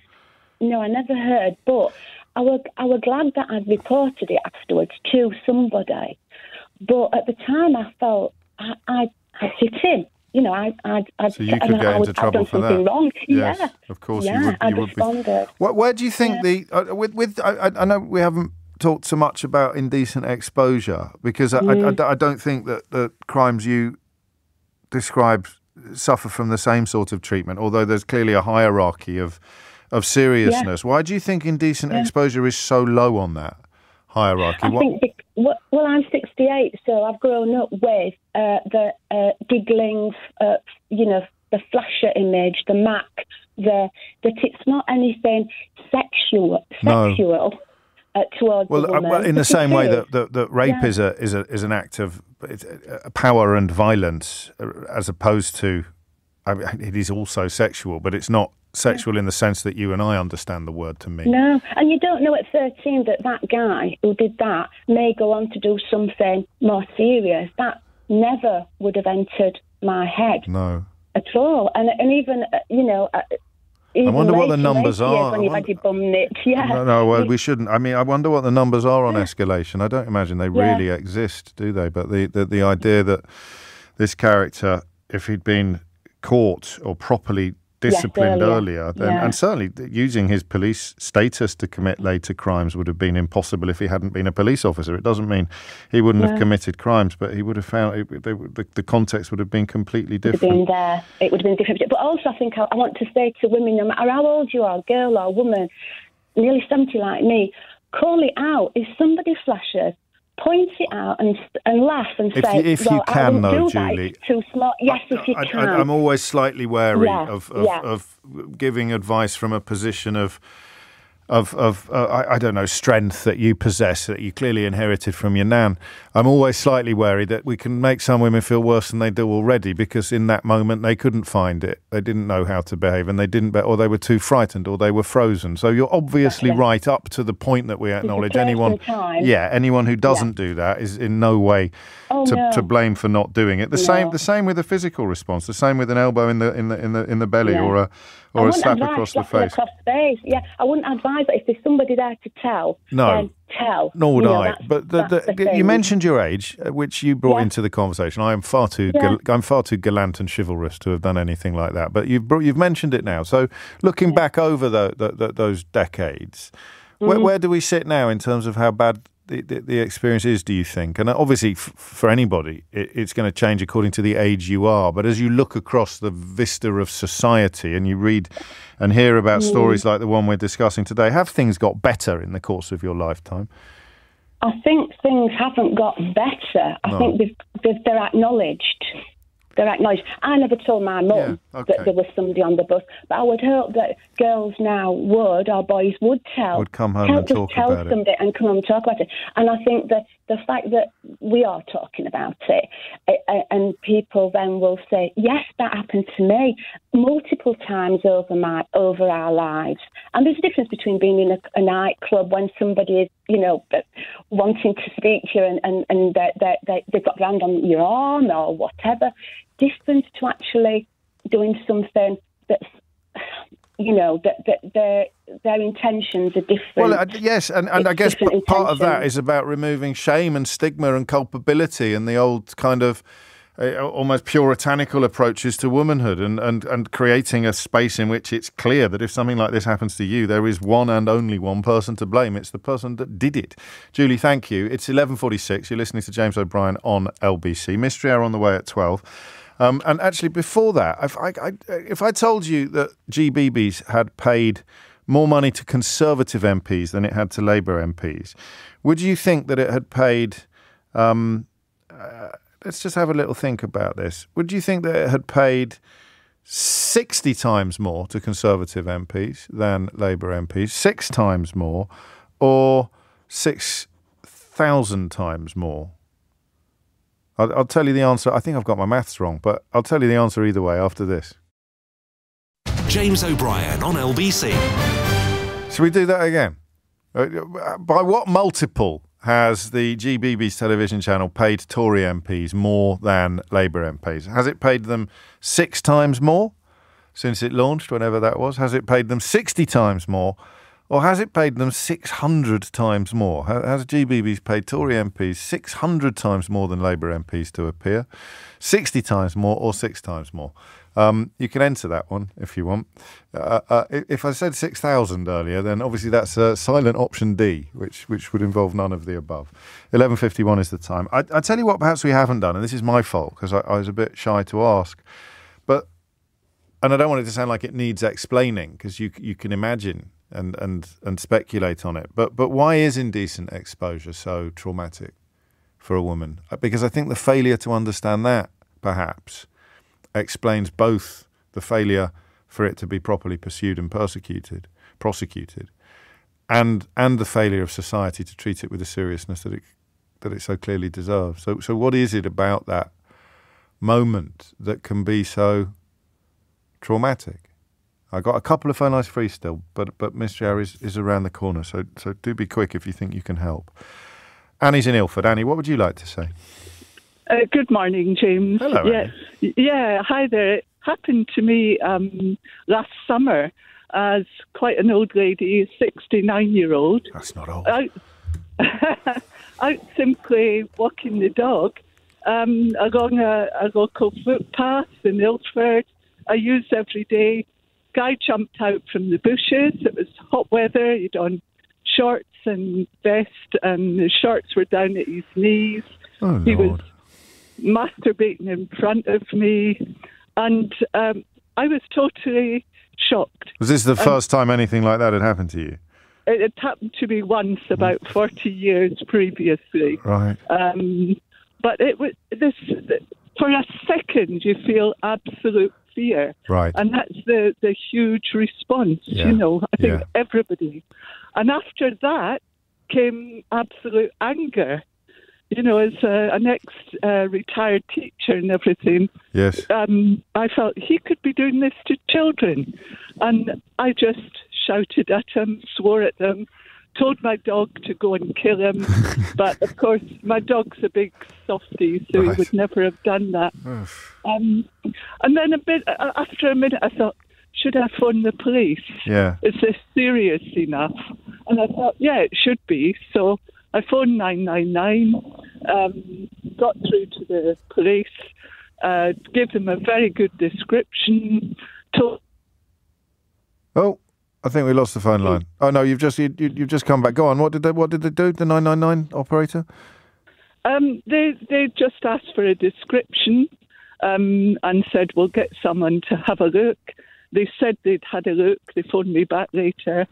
No, I never heard. But I was glad that I'd reported it afterwards to somebody. But at the time, I felt I hit him.
So you could get into trouble for that.
Something wrong.
Yes,
yeah,
of course
yeah,
you would.
I'd
You would
responded.
be. Where do you think I know we haven't talked so much about indecent exposure because I don't think that the crimes you describe suffer from the same sort of treatment, although there's clearly a hierarchy of seriousness. Why do you think indecent exposure is so low on that hierarchy?
I think well, I'm 68, so I've grown up with the giggling, the flasher image, the Mac, that it's not anything sexual towards the woman.
Well, in the same way that rape is an act of power and violence, as opposed to, it is also sexual, but it's not sexual in the sense that you and I understand the word to mean.
No, and you don't know at 13 that guy who did that may go on to do something more serious. That never would have entered my head.
No.
At all. And even,
I wonder what the numbers are.
When you've had your bum nipped,
well, we shouldn't. I mean, I wonder what the numbers are on escalation. I don't imagine they really exist, do they? But the idea that this character, if he'd been caught or properly disciplined earlier, then, and certainly using his police status to commit later crimes would have been impossible if he hadn't been a police officer. It doesn't mean he wouldn't have committed crimes, but he would have found the context would have been completely different.
It would have been different. But also, I think I want to say to women, no matter how old you are, girl or woman, nearly 70 like me, call it out. If somebody flashes, point it out and laugh and say,
if you can, though,
Julie, it's too small. Yes, if you can.
I'm always slightly wary of giving advice from a position of I don't know, strength that you possess, that you clearly inherited from your nan. I'm always slightly wary that we can make some women feel worse than they do already, because in that moment they couldn't find it. They didn't know how to behave, and or they were too frightened, or they were frozen. So you're obviously right up to the point that we acknowledge anyone who doesn't do that is in no way to blame for not doing it. The same with the physical response. The same with an elbow in the belly or a slap across the face.
Yeah, I wouldn't advise that if there's somebody there to tell.
No,
then tell.
Nor would I. But you mentioned your age, which you brought into the conversation. I'm far too gallant and chivalrous to have done anything like that. But you've mentioned it now. So looking back over those decades, where do we sit now in terms of how bad the experience is, do you think? And obviously for anybody it's going to change according to the age you are, but as you look across the vista of society and you read and hear about stories like the one we're discussing today, have things got better in the course of your lifetime?
I think things haven't got better. I think they're acknowledged. They're acknowledged. I never told my mum that there was somebody on the bus, but I would hope that girls now would, or boys would tell.
Would come home and talk about it.
Somebody and come home and talk about it. And I think that the fact that we are talking about it, and people then will say, yes, that happened to me multiple times over our lives. And there's a difference between being in a nightclub when somebody is, wanting to speak to you and they've got their hand on your arm or whatever. Different to actually doing something that's, that their intentions are different.
Well, yes, and I guess part of that is about removing shame and stigma and culpability and the old kind of almost puritanical approaches to womanhood and creating a space in which it's clear that if something like this happens to you, there is one and only one person to blame. It's the person that did it. Julie, thank you. It's 11:46. You're listening to James O'Brien on LBC. Mystery Hour on the way at 12. And actually, before that, if I told you that GBB's had paid more money to Conservative MPs than it had to Labour MPs, would you think that it had paid... let's just have a little think about this. Would you think that it had paid 60 times more to Conservative MPs than Labour MPs, 6 times more, or 6,000 times more? I'll tell you the answer. I think I've got my maths wrong, but I'll tell you the answer either way after this.
James O'Brien on LBC.
Should we do that again? By what multiple has the GBB's television channel paid Tory MPs more than Labour MPs? Has it paid them 6 times more since it launched, whenever that was? Has it paid them 60 times more, Or has it paid them 600 times more? Has GBB's paid Tory MPs 600 times more than Labour MPs to appear? 60 times more or 6 times more? You can enter that one if you want. If I said 6,000 earlier, then obviously that's silent option D, which would involve none of the above. 11:51 is the time. I tell you what perhaps we haven't done, and this is my fault because I was a bit shy to ask. And I don't want it to sound like it needs explaining because you can imagine and speculate on it. But why is indecent exposure so traumatic for a woman? Because I think the failure to understand that, perhaps, explains both the failure for it to be properly pursued and prosecuted, and the failure of society to treat it with the seriousness that it so clearly deserves. So what is it about that moment that can be so traumatic? I got a couple of phone lines free still, but Mystery Hour is around the corner, so do be quick if you think you can help. Annie's in Ilford. Annie, what would you like to say?
Good morning, James.
Hello, Annie.
Yeah, hi there. It happened to me last summer as quite an old lady, a 69-year-old.
That's not old.
Out simply walking the dog along a local footpath in Ilford. I use every day. Guy jumped out from the bushes. It was hot weather. He'd on shorts and vest, and the shorts were down at his knees.
Oh,
he
Lord.
was masturbating in front of me, and I was totally shocked.
Was this the first time anything like that had happened to you?
It had happened to me once about 40 years previously.
Right.
But it was this. For a second, you feel absolute fear.
Right.
And that's the huge response,
Yeah.
I think
Yeah.
everybody. And after that came absolute anger. As an ex-retired teacher and everything.
Yes.
I felt he could be doing this to children. And I just shouted at him, swore at them, told my dog to go and kill him. But, of course, my dog's a big softie, so he would never have done that. And then after a minute, I thought, should I phone the police?
Yeah.
Is this serious enough? And I thought, yeah, it should be. So I phoned 999, got through to the police, gave them a very good description.
Oh, I think we lost the phone line. Oh no, you've just come back. Go on. What did they do? The 999 operator?
They just asked for a description and said we'll get someone to have a look. They said they'd had a look. They phoned me back later.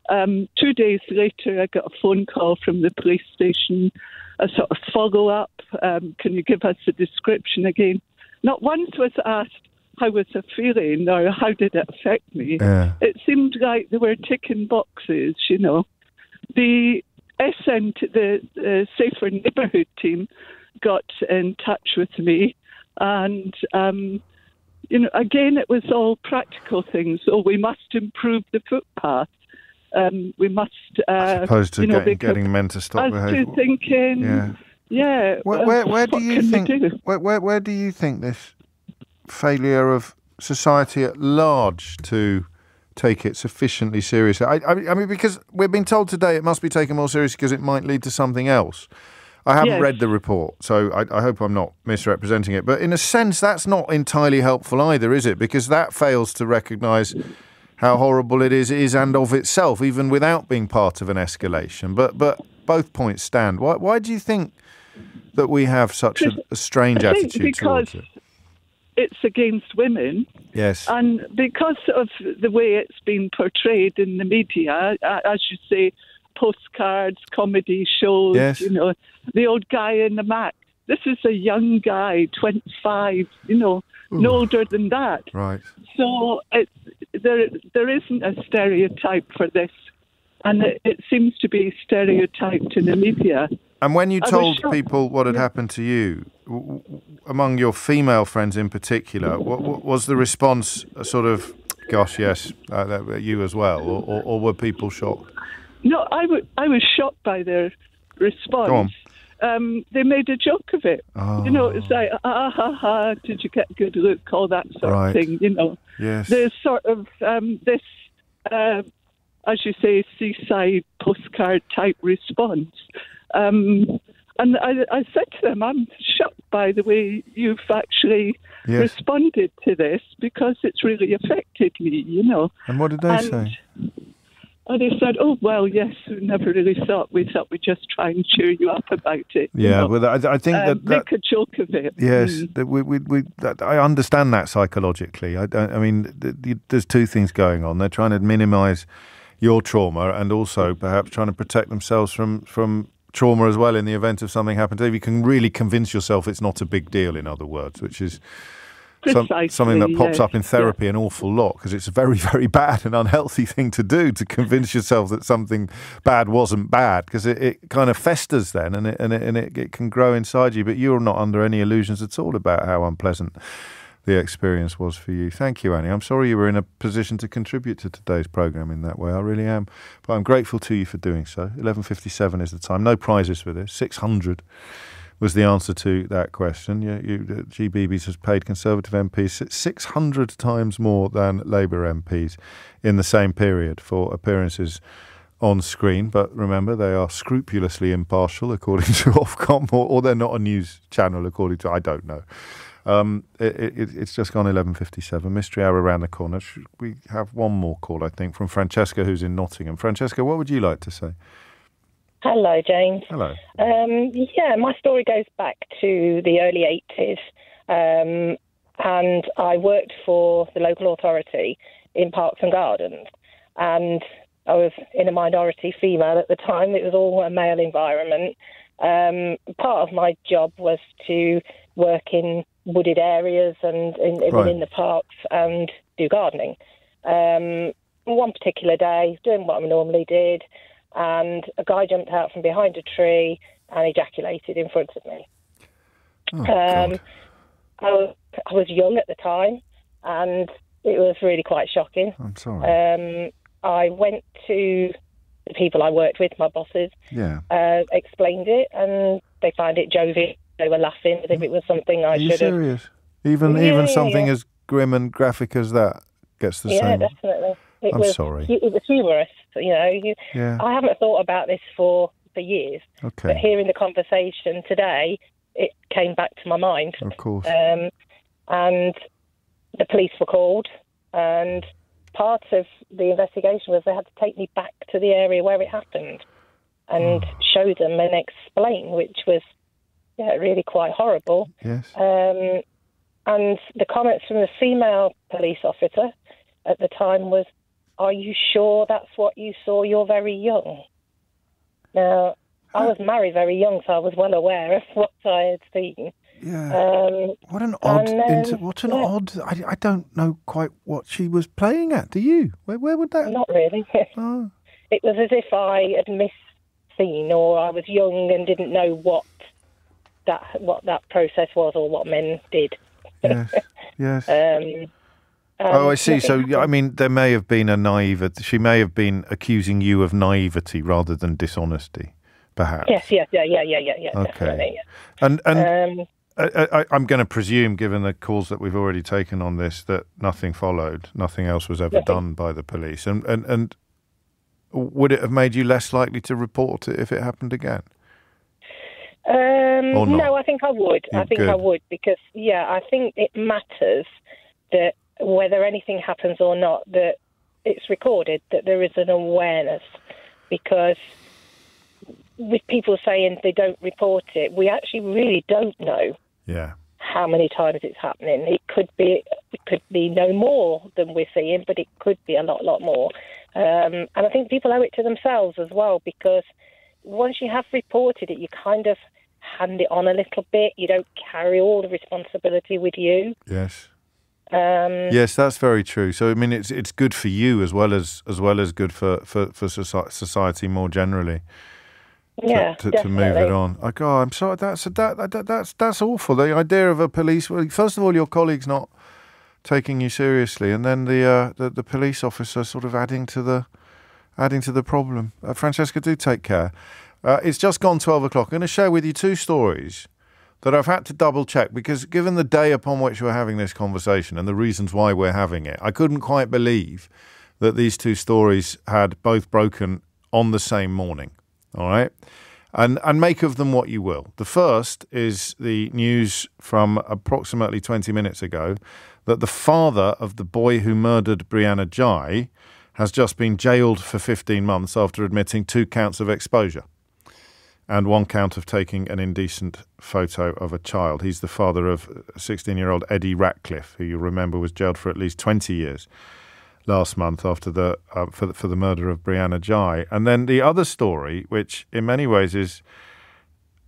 2 days later, I got a phone call from the police station, a sort of follow-up. Can you give us a description again? Not once was asked, how was I feeling or how did it affect me?
Yeah.
It seemed like they were ticking boxes, The the Safer Neighbourhood team got in touch with me and, again, it was all practical things. Oh, we must improve the footpath. We must...
As opposed to getting men to stop behaviour.
As to thinking... Yeah.
Where do you think... Where do you think this failure of society at large to take it sufficiently seriously? I mean, because we've been told today it must be taken more seriously because it might lead to something else. I haven't read the report, so I hope I'm not misrepresenting it. But in a sense, that's not entirely helpful either, is it? Because that fails to recognise how horrible it is and of itself, even without being part of an escalation. But both points stand. Why do you think that we have such a strange attitude towards it?
It's against women.
Yes.
And because of the way it's been portrayed in the media, as you say, postcards, comedy shows,
yes.
The old guy in the Mac. This is a young guy, 25, no older than that.
Right.
So there isn't a stereotype for this. And it seems to be stereotyped in the media.
And when you told people what had happened to you, among your female friends in particular, what was the response a sort of, gosh, yes, you as well, or were people shocked?
No, I was shocked by their response.
Go
on. They made a joke of it.
Oh.
It was like, ha, ha, did you get a good look, all that sort of thing,
Yes.
There's sort of this as you say, seaside postcard type response. And I said to them, I'm shocked by the way you've actually responded to this, because it's really affected me, you know.
And what did they say?
And they said, oh, well, yes, we never really thought. We thought we'd just try and cheer you up about it.
Yeah, well, I think that
make a joke of it.
Yes, I understand that psychologically. I mean, there's two things going on. They're trying to minimise your trauma and also perhaps trying to protect themselves from trauma as well in the event of something happened to you. You can really convince yourself it's not a big deal, in other words, which is something that pops up in therapy an awful lot, because it's a very, very bad and unhealthy thing to do, to convince yourself that something bad wasn't bad, because it kind of festers then and it can grow inside you. But you're not under any illusions at all about how unpleasant the experience was for you. Thank you, Annie. I'm sorry you were in a position to contribute to today's programme in that way. I really am. But I'm grateful to you for doing so. 11:57 is the time. No prizes for this. 600 was the answer to that question. GBBs has paid Conservative MPs 600 times more than Labour MPs in the same period for appearances on screen. But remember, they are scrupulously impartial, according to Ofcom, or they're not a news channel, according to, I don't know. It's just gone 11:57. Mystery hour around the corner. We have one more call, I think, from Francesca, who's in Nottingham. Francesca, what would you like to say?
Hello, James.
Hello.
My story goes back to the early 80s, and I worked for the local authority in Parks and Gardens, and I was in a minority female at the time. It was all a male environment. Part of my job was to work in wooded areas and within the parks and do gardening. One particular day, doing what I normally did, and a guy jumped out from behind a tree and ejaculated in front of me. I was young at the time, and it was really quite shocking.
I'm sorry.
I went to the people I worked with, my bosses, explained it, and they found it jovial. They were laughing as if it was something I should have.
Are you serious? Even something as grim and graphic as that gets the same?
Yeah, definitely.
I'm sorry.
It was humorous, you know. I haven't thought about this for years.
Okay.
But hearing the conversation today, it came back to my mind.
Of course.
And the police were called, and part of the investigation was they had to take me back to the area where it happened and show them and explain, which was really quite horrible.
Yes.
And the comments from the female police officer at the time was, "Are you sure that's what you saw? You're very young." Now, I was married very young, so I was well aware of what I had seen.
Yeah. What an odd... odd... I don't know quite what she was playing at. Do you? Where would that...
Not really.
Oh.
It was as if I had misseen, or I was young and didn't know what that process was, or what men did.
Yes. Yes. I see. So, I mean, there may have been a naivety. She may have been accusing you of naivety rather than dishonesty, perhaps.
Yes. Yeah.
Okay.
Definitely.
And I'm going to presume, given the calls that we've already taken on this, that nothing followed. Nothing else was ever done by the police. And would it have made you less likely to report it if it happened again?
No, I think I would. I would, because, I think it matters that whether anything happens or not, that it's recorded, that there is an awareness. Because with people saying they don't report it, we actually really don't know how many times it's happening. It could be no more than we're seeing, but it could be a lot more. And I think people owe it to themselves as well, because once you have reported it, you kind of hand it on a little bit. You don't carry all the responsibility with you.
Yes. Yes, that's very true. So I mean, it's good for you as well as good for society more generally. To move it on. I'm sorry. That's awful. The idea of a police. Well, first of all, your colleagues not taking you seriously, and then the police officer sort of adding to the problem. Francesca, do take care. It's just gone 12 o'clock. I'm going to share with you two stories that I've had to double check, because given the day upon which we're having this conversation and the reasons why we're having it, I couldn't quite believe that these two stories had both broken on the same morning, all right? And make of them what you will. The first is the news from approximately 20 minutes ago that the father of the boy who murdered Brianna Ghey has just been jailed for 15 months after admitting 2 counts of exposure and 1 count of taking an indecent photo of a child. He's the father of 16-year-old Eddie Ratcliffe, who you remember was jailed for at least 20 years last month after for the murder of Brianna Ghey. And then the other story, which in many ways is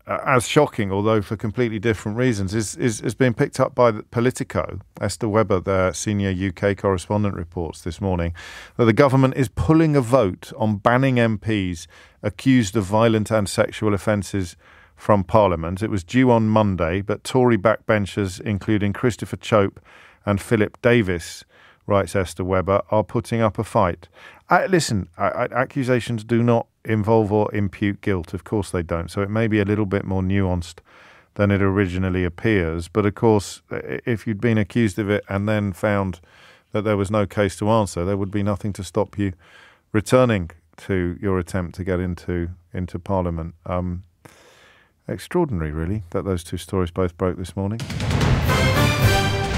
as shocking, although for completely different reasons, is being picked up by Politico. Esther Webber, their senior UK correspondent, reports this morning that the government is pulling a vote on banning MPs accused of violent and sexual offences from Parliament. It was due on Monday, but Tory backbenchers, including Christopher Chope and Philip Davis, writes Esther Webber, are putting up a fight. Accusations do not involve or impute guilt. Of course they don't. So it may be a little bit more nuanced than it originally appears. But of course, if you'd been accused of it and then found that there was no case to answer, there would be nothing to stop you returning to your attempt to get into Parliament. Extraordinary, really, that those two stories both broke this morning.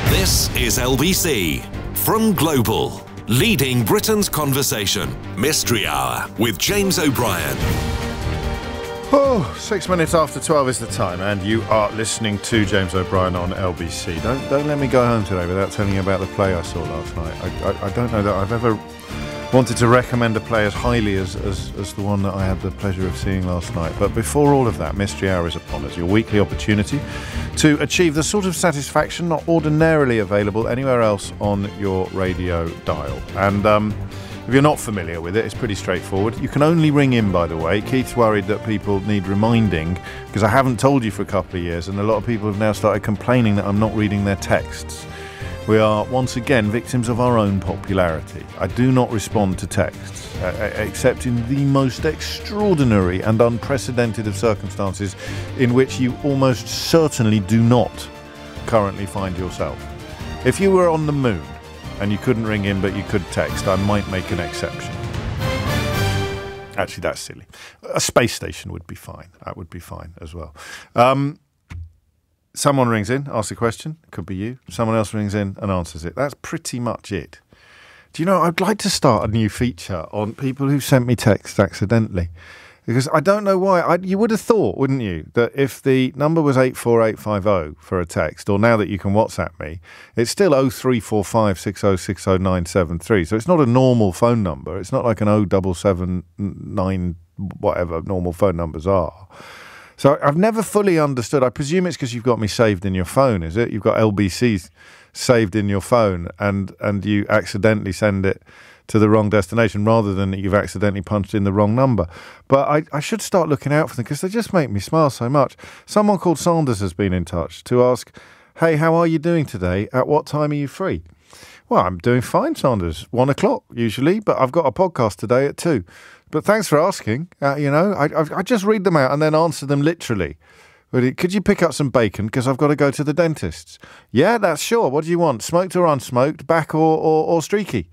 This is LBC from Global, leading Britain's conversation. Mystery Hour with James O'Brien.
6 minutes after 12 is the time, and you are listening to James O'Brien on LBC. Don't let me go home today without telling you about the play I saw last night. I don't know that I've ever wanted to recommend a play as highly as the one that I had the pleasure of seeing last night. But before all of that, Mystery Hour is upon us, your weekly opportunity to achieve the sort of satisfaction not ordinarily available anywhere else on your radio dial. And if you're not familiar with it, it's pretty straightforward. You can only ring in, by the way. Keith's worried that people need reminding, because I haven't told you for a couple of years, and a lot of people have now started complaining that I'm not reading their texts. We are, once again, victims of our own popularity. I do not respond to texts, except in the most extraordinary and unprecedented of circumstances in which you almost certainly do not currently find yourself. If you were on the moon and you couldn't ring in but you could text, I might make an exception. Actually, that's silly. A space station would be fine. That would be fine as well. Someone rings in, asks a question, it could be you. Someone else rings in and answers it. That's pretty much it. Do you know, I'd like to start a new feature on people who sent me texts accidentally. Because I don't know why. You would have thought, wouldn't you, that if the number was 84850 for a text, or now that you can WhatsApp me, it's still 0345 6060973. So it's not a normal phone number. It's not like an 0779 whatever normal phone numbers are. So I've never fully understood. I presume it's because you've got me saved in your phone, is it? You've got LBC saved in your phone and you accidentally send it to the wrong destination rather than that you've accidentally punched in the wrong number. But I should start looking out for them because they just make me smile so much. Someone called Sanders has been in touch to ask, hey, how are you doing today? At what time are you free? Well, I'm doing fine, Sanders. 1 o'clock usually, but I've got a podcast today at 2. But thanks for asking. I just read them out and then answer them literally. Could you pick up some bacon because I've got to go to the dentist's? Yeah, that's sure. What do you want? Smoked or unsmoked? Back or streaky?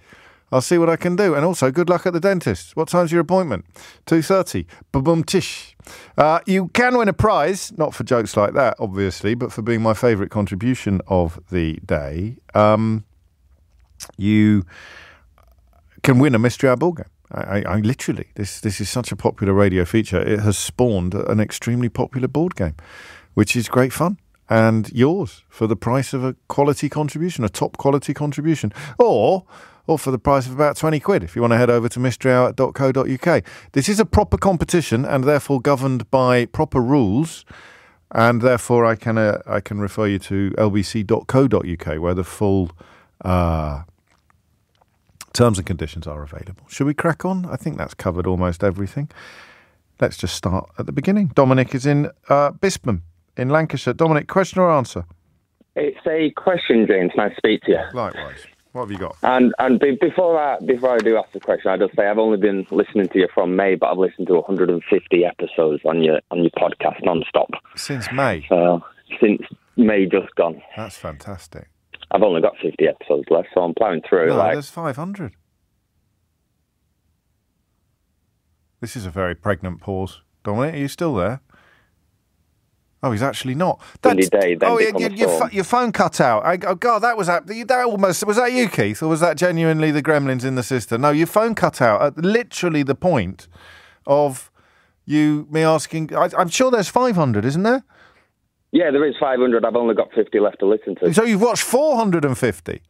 I'll see what I can do. And also, good luck at the dentist. What time's your appointment? 2:30. Ba-boom tish. You can win a prize, not for jokes like that, obviously, but for being my favourite contribution of the day. You can win a Mystery Hour board game. I literally, this is such a popular radio feature. It has spawned an extremely popular board game, which is great fun. And yours for the price of a quality contribution, a top quality contribution, or for the price of about 20 quid if you want to head over to mysteryhour.co.uk. This is a proper competition and therefore governed by proper rules. And therefore I can refer you to lbc.co.uk where the full terms and conditions are available. Should we crack on? I think that's covered almost everything. Let's just start at the beginning. Dominic is in Bispam in Lancashire. Dominic, question or answer?
It's a question, James. Nice to speak to you.
Likewise. What have you got?
And before I do ask the question, I just say I've only been listening to you from May, but I've listened to 150 episodes on your podcast non-stop.
Since May?
Since May just gone.
That's fantastic.
I've only got 50 episodes left, so I'm plowing through.
No, there's 500. This is a very pregnant pause. Dominic, are you still there? Oh, he's actually not.
Windy day, then
your phone cut out. Oh God, that was almost. Was that you, Keith, or was that genuinely the gremlins in the system? No, your phone cut out at literally the point of me asking. I'm sure there's 500, isn't there?
Yeah, there is 500. I've only got 50 left to listen to.
So you've watched 450?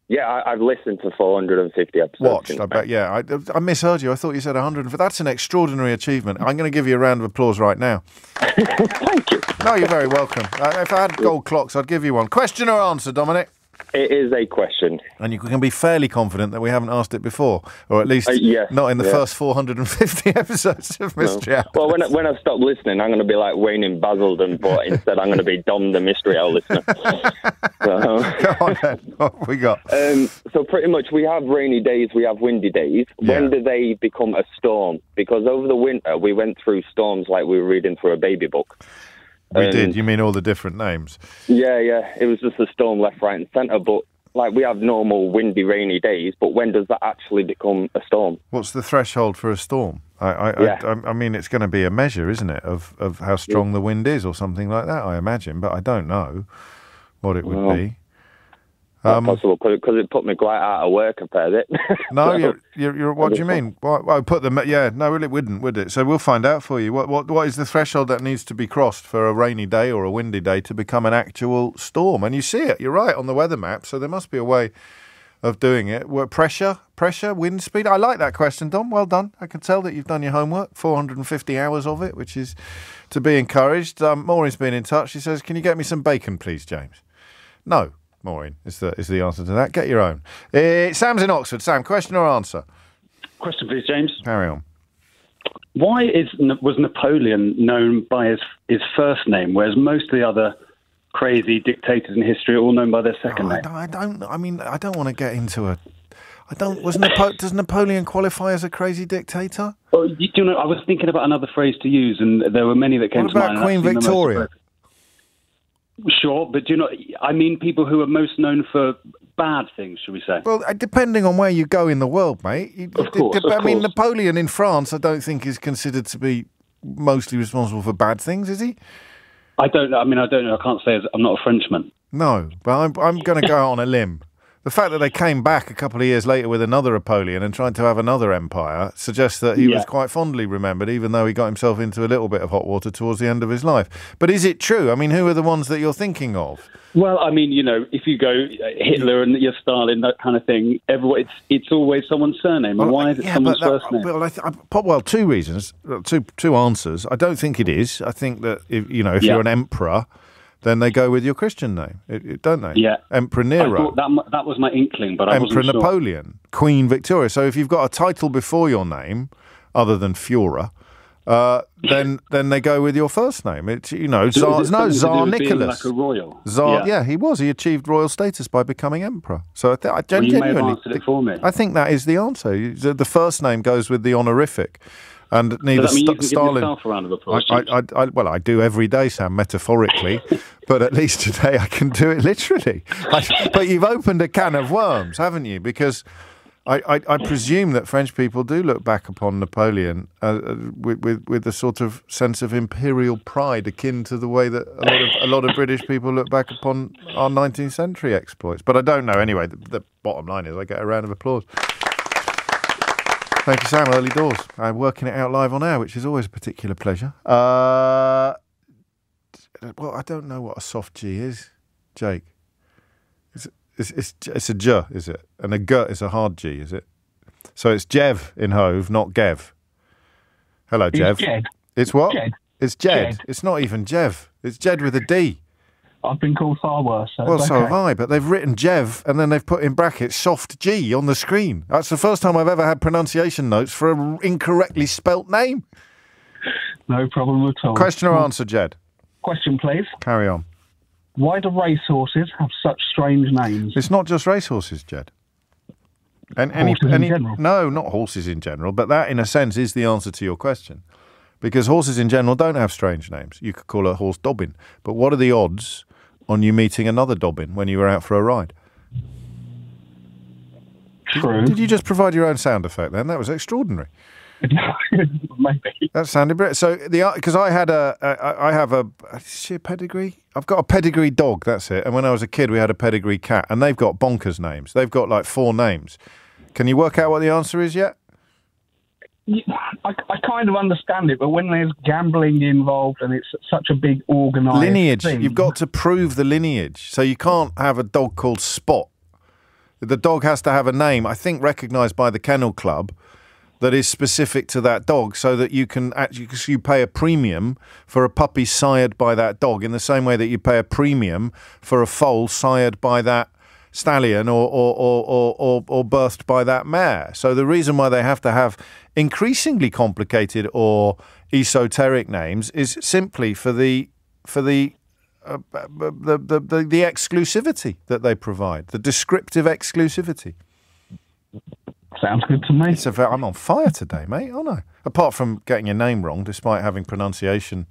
Yeah, I've listened to 450 episodes.
Watched, I bet, yeah. I misheard you. I thought you said 100. That's an extraordinary achievement. I'm going to give you a round of applause right now.
Thank you.
No, you're very welcome. If I had gold clocks, I'd give you one. Question or answer, Dominic?
It is a question.
And you can be fairly confident that we haven't asked it before, or at least not in the first 450 episodes of Mystery Hour.
Well, when I stop listening, I'm going to be like Wayne in Basildon, but instead I'm going to be Dom the Mystery Hour listener.
Go on then. What have we got?
So pretty much we have rainy days, we have windy days.
Yeah.
When do they become a storm? Because over the winter we went through storms like we were reading through a baby book.
We did. You mean all the different names?
Yeah. It was just a storm left, right and centre. But like we have normal windy, rainy days. But when does that actually become a storm?
What's the threshold for a storm? I mean, it's going to be a measure, isn't it, of how strong the wind is or something like that, I imagine. But I don't know what it would be.
Not possible, because it put me quite out of work a fair bit.
No, you're. What do you mean? Well, put them. Yeah, no, it wouldn't, would it? So we'll find out for you. What is the threshold that needs to be crossed for a rainy day or a windy day to become an actual storm? And you see it. You're right on the weather map. So there must be a way of doing it. Pressure, wind speed. I like that question, Dom. Well done. I can tell that you've done your homework. 450 hours of it, which is to be encouraged. Maureen's been in touch. She says, "Can you get me some bacon, please, James?" No. Maureen is the answer to that. Get your own. Sam's in Oxford. Sam, question or answer?
Question, please, James.
Carry on.
Why was Napoleon known by his first name, whereas most of the other crazy dictators in history are all known by their second name?
I don't want to get into a. Does Napoleon qualify as a crazy dictator?
Well, you know, I was thinking about another phrase to use, and there were many that came to mind.
What about Queen Victoria?
Sure, but I mean people who are most known for bad things, should we say?
Well, depending on where you go in the world, mate.
Of course.
Napoleon in France, I don't think is considered to be mostly responsible for bad things, is he?
I don't know. I can't say I'm not a Frenchman.
No, but I'm going to go out on a limb. The fact that they came back a couple of years later with another Napoleon and tried to have another empire suggests that he was quite fondly remembered, even though he got himself into a little bit of hot water towards the end of his life. But is it true? I mean, who are the ones that you're thinking of?
Well, I mean, you know, if you go Hitler and your Stalin, that kind of thing, it's always someone's surname. And why is it someone's first name?
Well, two reasons, two answers. I don't think it is. I think that, if you're an emperor, then they go with your Christian name, don't they?
Yeah.
Emperor Nero.
I thought that was my inkling, but I wasn't sure.
Emperor Napoleon, Queen Victoria. So if you've got a title before your name, other than Führer, then they go with your first name. It's Tsar Nicholas.
Like a royal.
He was. He achieved royal status by becoming emperor. So I
genuinely, you may have answered it for me.
I think that is the answer. The first name goes with the honorific. And neither
Does that mean you can
Stalin.
Give yourself a round of applause,
I do every day, Sam, metaphorically, but at least today I can do it literally. But you've opened a can of worms, haven't you? Because I presume that French people do look back upon Napoleon with a sort of sense of imperial pride, akin to the way that a lot of British people look back upon our 19th century exploits. But I don't know. Anyway, the bottom line is I get a round of applause. Thank you, Sam. Early doors. I'm working it out live on air, which is always a particular pleasure. Well, I don't know what a soft G is, Jake. It's a J, is it? And a G is a hard G, is it? So it's Jev in Hove, not Gev. Hello, Jev.
It's Jed.
It's what?
Jed.
It's Jed.
Jed.
It's not even Jev. It's Jed with a D.
I've been called far worse.
So so have I, but they've written Jev and then they've put in brackets soft G on the screen. That's the first time I've ever had pronunciation notes for an incorrectly spelt name.
No problem at all.
Question or answer, Jed?
Question, please.
Carry on.
Why do racehorses have such strange names?
It's not just racehorses, Jed. And
horses in general?
No, not horses in general, but that, in a sense, is the answer to your question. Because horses in general don't have strange names. You could call a horse Dobbin. But what are the odds on you meeting another Dobbin when you were out for a ride?
True.
Did you just provide your own sound effect then? That was extraordinary.
Maybe.
That sounded brilliant. So because I have a pedigree. I've got a pedigree dog. That's it. And when I was a kid, we had a pedigree cat, and they've got bonkers names. They've got like 4 names. Can you work out what the answer is yet?
I kind of understand it, but when there's gambling involved and it's such a big organised
lineage,
thing,
you've got to prove the lineage. So you can't have a dog called Spot. The dog has to have a name, I think, recognised by the Kennel Club, that is specific to that dog, so that you can actually, because you pay a premium for a puppy sired by that dog in the same way that you pay a premium for a foal sired by that stallion or birthed by that mare. So the reason why they have to have increasingly complicated or esoteric names is simply for the exclusivity that they provide, the descriptive exclusivity.
Sounds good to me.
I'm on fire today, mate, aren't I? Apart from getting your name wrong, despite having pronunciation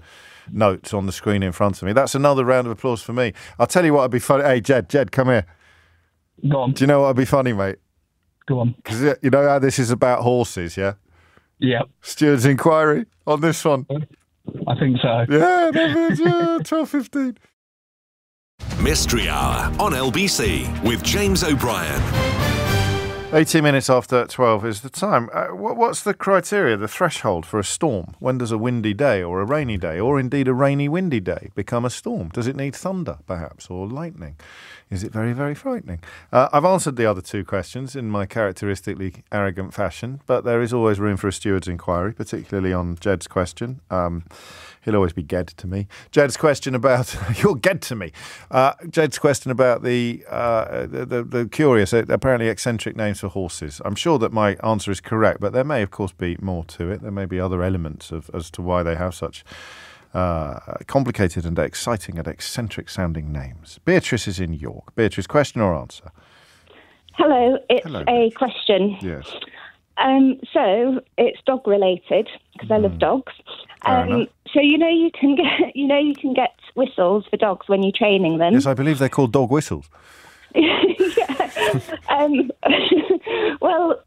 notes on the screen in front of me. That's another round of applause for me. I'll tell you what would be funny. Hey, Jed, come here.
Go on.
Do you know what would be funny, mate?
Go on.
Because you know how this is about horses, yeah?
Yeah.
Steward's inquiry on this one.
I think so.
Yeah, 12:15.
Mystery Hour on LBC with James O'Brien.
18 minutes after 12 is the time. What's the criteria, the threshold for a storm? When does a windy day or a rainy day, or indeed a rainy, windy day, become a storm? Does it need thunder, perhaps, or lightning? Is it very, very frightening? I've answered the other 2 questions in my characteristically arrogant fashion, but there is always room for a steward's inquiry, particularly on Jed's question. He'll always be Ged to me. Jed's question about you're Ged to me. Jed's question about the curious, apparently eccentric names for horses. I'm sure that my answer is correct, but there may, of course, be more to it. There may be other elements as to why they have such complicated and exciting and eccentric-sounding names. Beatrice is in York. Beatrice, question or answer?
Hello, it's a question.
Yes.
So it's dog related because I love dogs. So you can get whistles for dogs when you're training them.
Yes, I believe they're called dog whistles.
Well,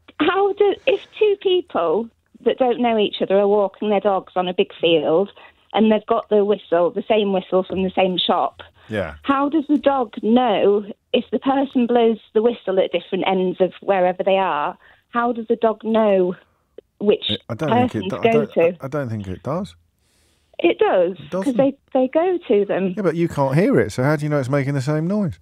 if 2 people that don't know each other are walking their dogs on a big field and they've got the same whistle from the same shop, how does the dog know if the person blows the whistle at different ends of wherever they are? How does the dog know which person to go to?
I don't think it does.
It does, because they go to them.
Yeah, but you can't hear it, so how do you know it's making the same noise?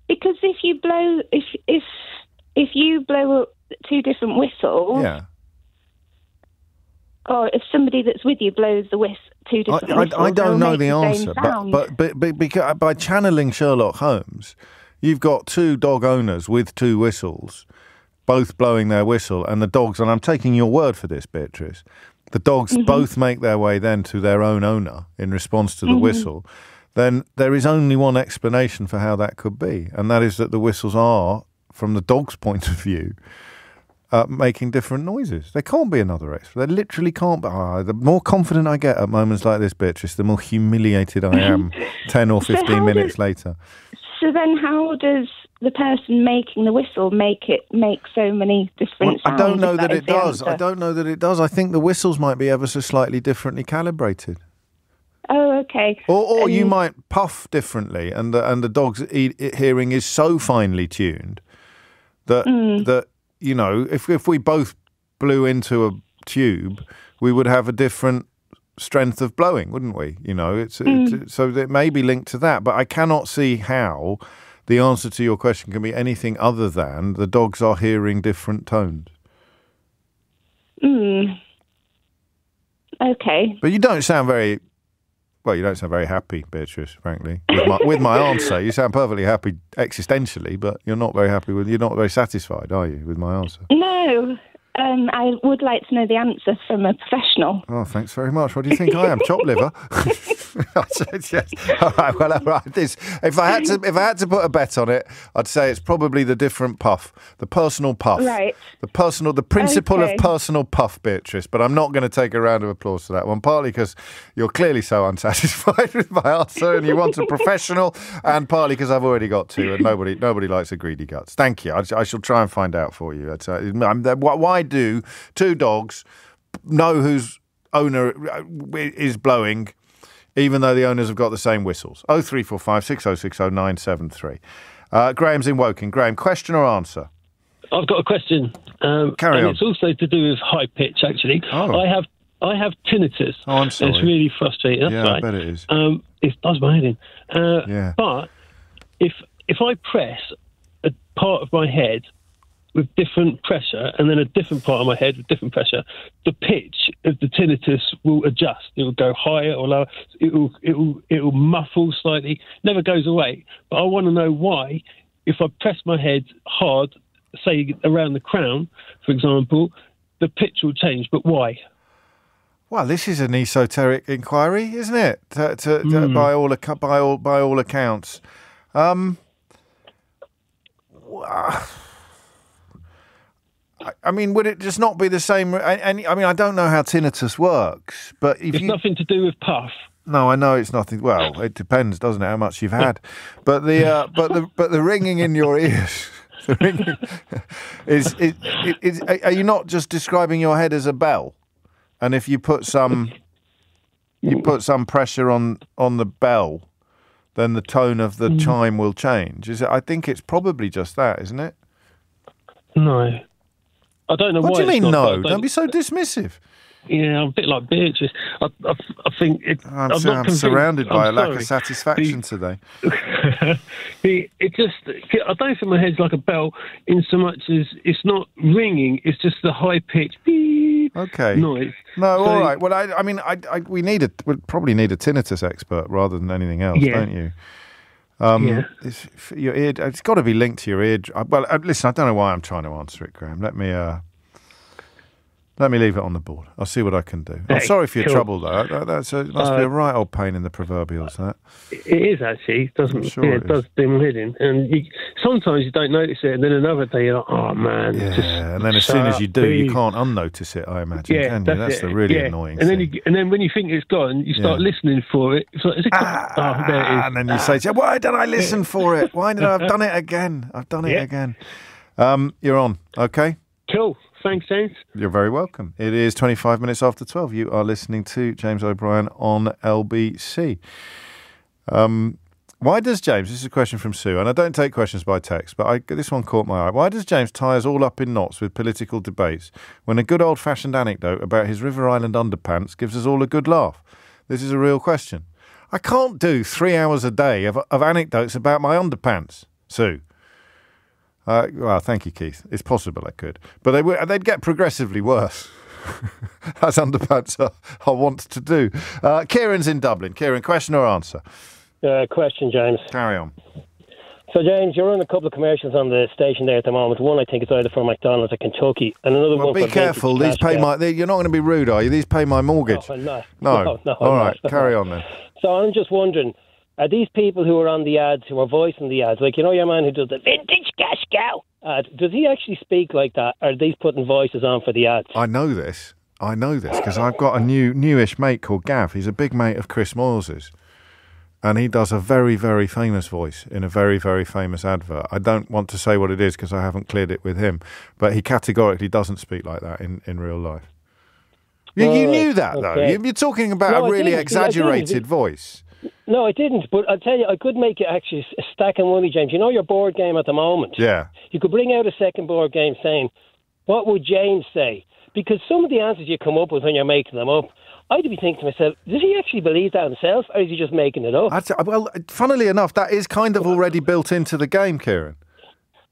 Because if you blow 2 different whistles, or if somebody that's with you blows the 2 different whistles,
I don't know the answer,
sound.
but because, by channeling Sherlock Holmes, you've got 2 dog owners with 2 whistles, both blowing their whistle, and the dogs, and I'm taking your word for this, Beatrice, the dogs both make their way then to their own owner in response to the whistle, then there is only one explanation for how that could be, and that is that the whistles are, from the dog's point of view, making different noises. There can't be another explanation. There literally can't be. The more confident I get at moments like this, Beatrice, the more humiliated I am 10 or 15 minutes later.
So then how does the person making the whistle make so many different sounds?
I don't know that it does. I don't know that it does. I think the whistles might be ever so slightly differently calibrated.
Oh, okay.
Or you might puff differently, and the dog's hearing is so finely tuned that if we both blew into a tube, we would have a different strength of blowing, wouldn't we? So it may be linked to that, but I cannot see how the answer to your question can be anything other than the dogs are hearing different tones.
Okay.
But you don't sound very happy, Beatrice, frankly, with my answer. You sound perfectly happy existentially, but you're not very satisfied, are you, with my answer?
No.
I would like to know the answer from a professional.
Oh, thanks very much. What do you think I am? Chop liver? Yes. All right. Well, all right. If I had to put a bet on it, I'd say it's probably the different puff, the personal puff,
Right.
the principle of personal puff, Beatrice. But I'm not going to take a round of applause for that one. Partly because you're clearly so unsatisfied with my answer, and you want a professional, and partly because I've already got two, and nobody likes a greedy guts. Thank you. I shall try and find out for you. Why do two dogs know whose owner is blowing, even though the owners have got the same whistles? 0345 6060 973. Graham's in Woking. Graham, question or answer?
I've got a question.
Carry on.
It's also to do with high pitch, actually.
Oh.
I have tinnitus.
Oh, I'm sorry.
It's really frustrating. That's right.
I bet it is.
It does my head in.
Yeah.
But if I press a part of my head with different pressure, and then a different part of my head with different pressure, the pitch of the tinnitus will adjust. It will go higher or lower. It will muffle slightly. Never goes away. But I want to know why, if I press my head hard, say around the crown, for example, the pitch will change. But why?
Well, this is an esoteric inquiry, isn't it? By all accounts. I mean, would it just not be the same? I mean, I don't know how tinnitus works, but
It's nothing to do with puff.
No, I know it's nothing. Well, it depends, doesn't it, how much you've had? But the ringing in your ears, the ringing is. Are you not just describing your head as a bell? And if you put some pressure on the bell, then the tone of the chime will change. Is it? I think it's probably just that, isn't it?
No. I don't know why.
What do you mean,
it's not,
no? Don't be so dismissive.
Yeah, I'm a bit like Beatrice. I think it.
I'm surrounded by a lack of satisfaction today.
It just. I don't think my head's like a bell in so much as it's not ringing. It's just the high pitch beep noise.
No, so, all right. Well, I mean, we'd probably need a tinnitus expert rather than anything else, don't you?
Yeah.
Your ear. It's got to be linked to your ear. Well, listen, I don't know why I'm trying to answer it, Graham. Let me leave it on the board. I'll see what I can do. I'm sorry for your trouble, though. Must be a right old pain in the proverbials, that.
It is, actually. It does do my head in. And sometimes you don't notice it, and then another day you're like, oh, man.
Yeah, and then as soon as you do, you can't unnotice it, I imagine, can you? That's the really annoying thing.
And then when you think it's gone, you start listening for it. It's like, is it gone? Oh, there it is.
And then you say, why did I listen for it? Why did I've done it again? I've done it again. You're on, okay?
Cool. Thanks, James.
You're very welcome. It is 25 minutes after 12. You are listening to James O'Brien on LBC. Why does James, this is a question from Sue, and I don't take questions by text, but this one caught my eye. Why does James tie us all up in knots with political debates when a good old-fashioned anecdote about his River Island underpants gives us all a good laugh? This is a real question. I can't do 3 hours a day of anecdotes about my underpants, Sue. Well, thank you, Keith. It's possible I could. But they'd get progressively worse, as underpants are wont to do. Kieran's in Dublin. Kieran, question or answer?
Question, James.
Carry on.
So, James, you're running a couple of commercials on the station there at the moment. One, I think, is either for McDonald's or Kentucky, and another one for...
Be careful. These pay you're not going to be rude, are you? These pay my mortgage.
No.
All right, carry on then.
So I'm just wondering, are these people who are on the ads, who are voicing the ads, like, you know your man who does the vintage cash cow ad, does he actually speak like that, or are they putting voices on for the ads?
I know this because I've got a newish mate called Gav. He's a big mate of Chris Moyles', and he does a very, very famous voice in a very, very famous advert. I don't want to say what it is because I haven't cleared it with him, but he categorically doesn't speak like that in real life. You knew that, though. You're talking about a really exaggerated voice.
No, I didn't. But I'll tell you, I could make it actually a stack of money, James. You know your board game at the moment?
Yeah.
You could bring out a second board game saying, what would James say? Because some of the answers you come up with when you're making them up, I'd be thinking to myself, does he actually believe that himself, or is he just making it up?
Well, funnily enough, that is kind of already built into the game, Kieran.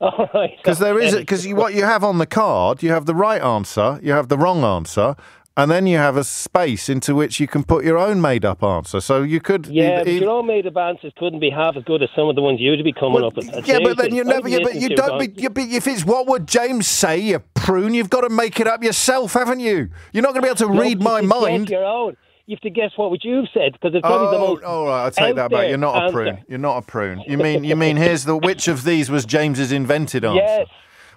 All right.
Because what you have on the card, you have the right answer, you have the wrong answer, and then you have a space into which you can put your own made-up answer. So you could...
Yeah, but your own made-up answers couldn't be half as good as some of the ones you'd be coming up with.
Yeah, but then you never... Yeah, but you don't be... If it's what would James say, you prune, you've got to make it up yourself, haven't you? You're not going to be able to read my mind.
Guess your own. You have to guess what would you've said, because it's probably the most...
all right, I'll take that back. You're not a prune. You're not a prune. You mean here's the... Which of these was James's invented answer?
Yes.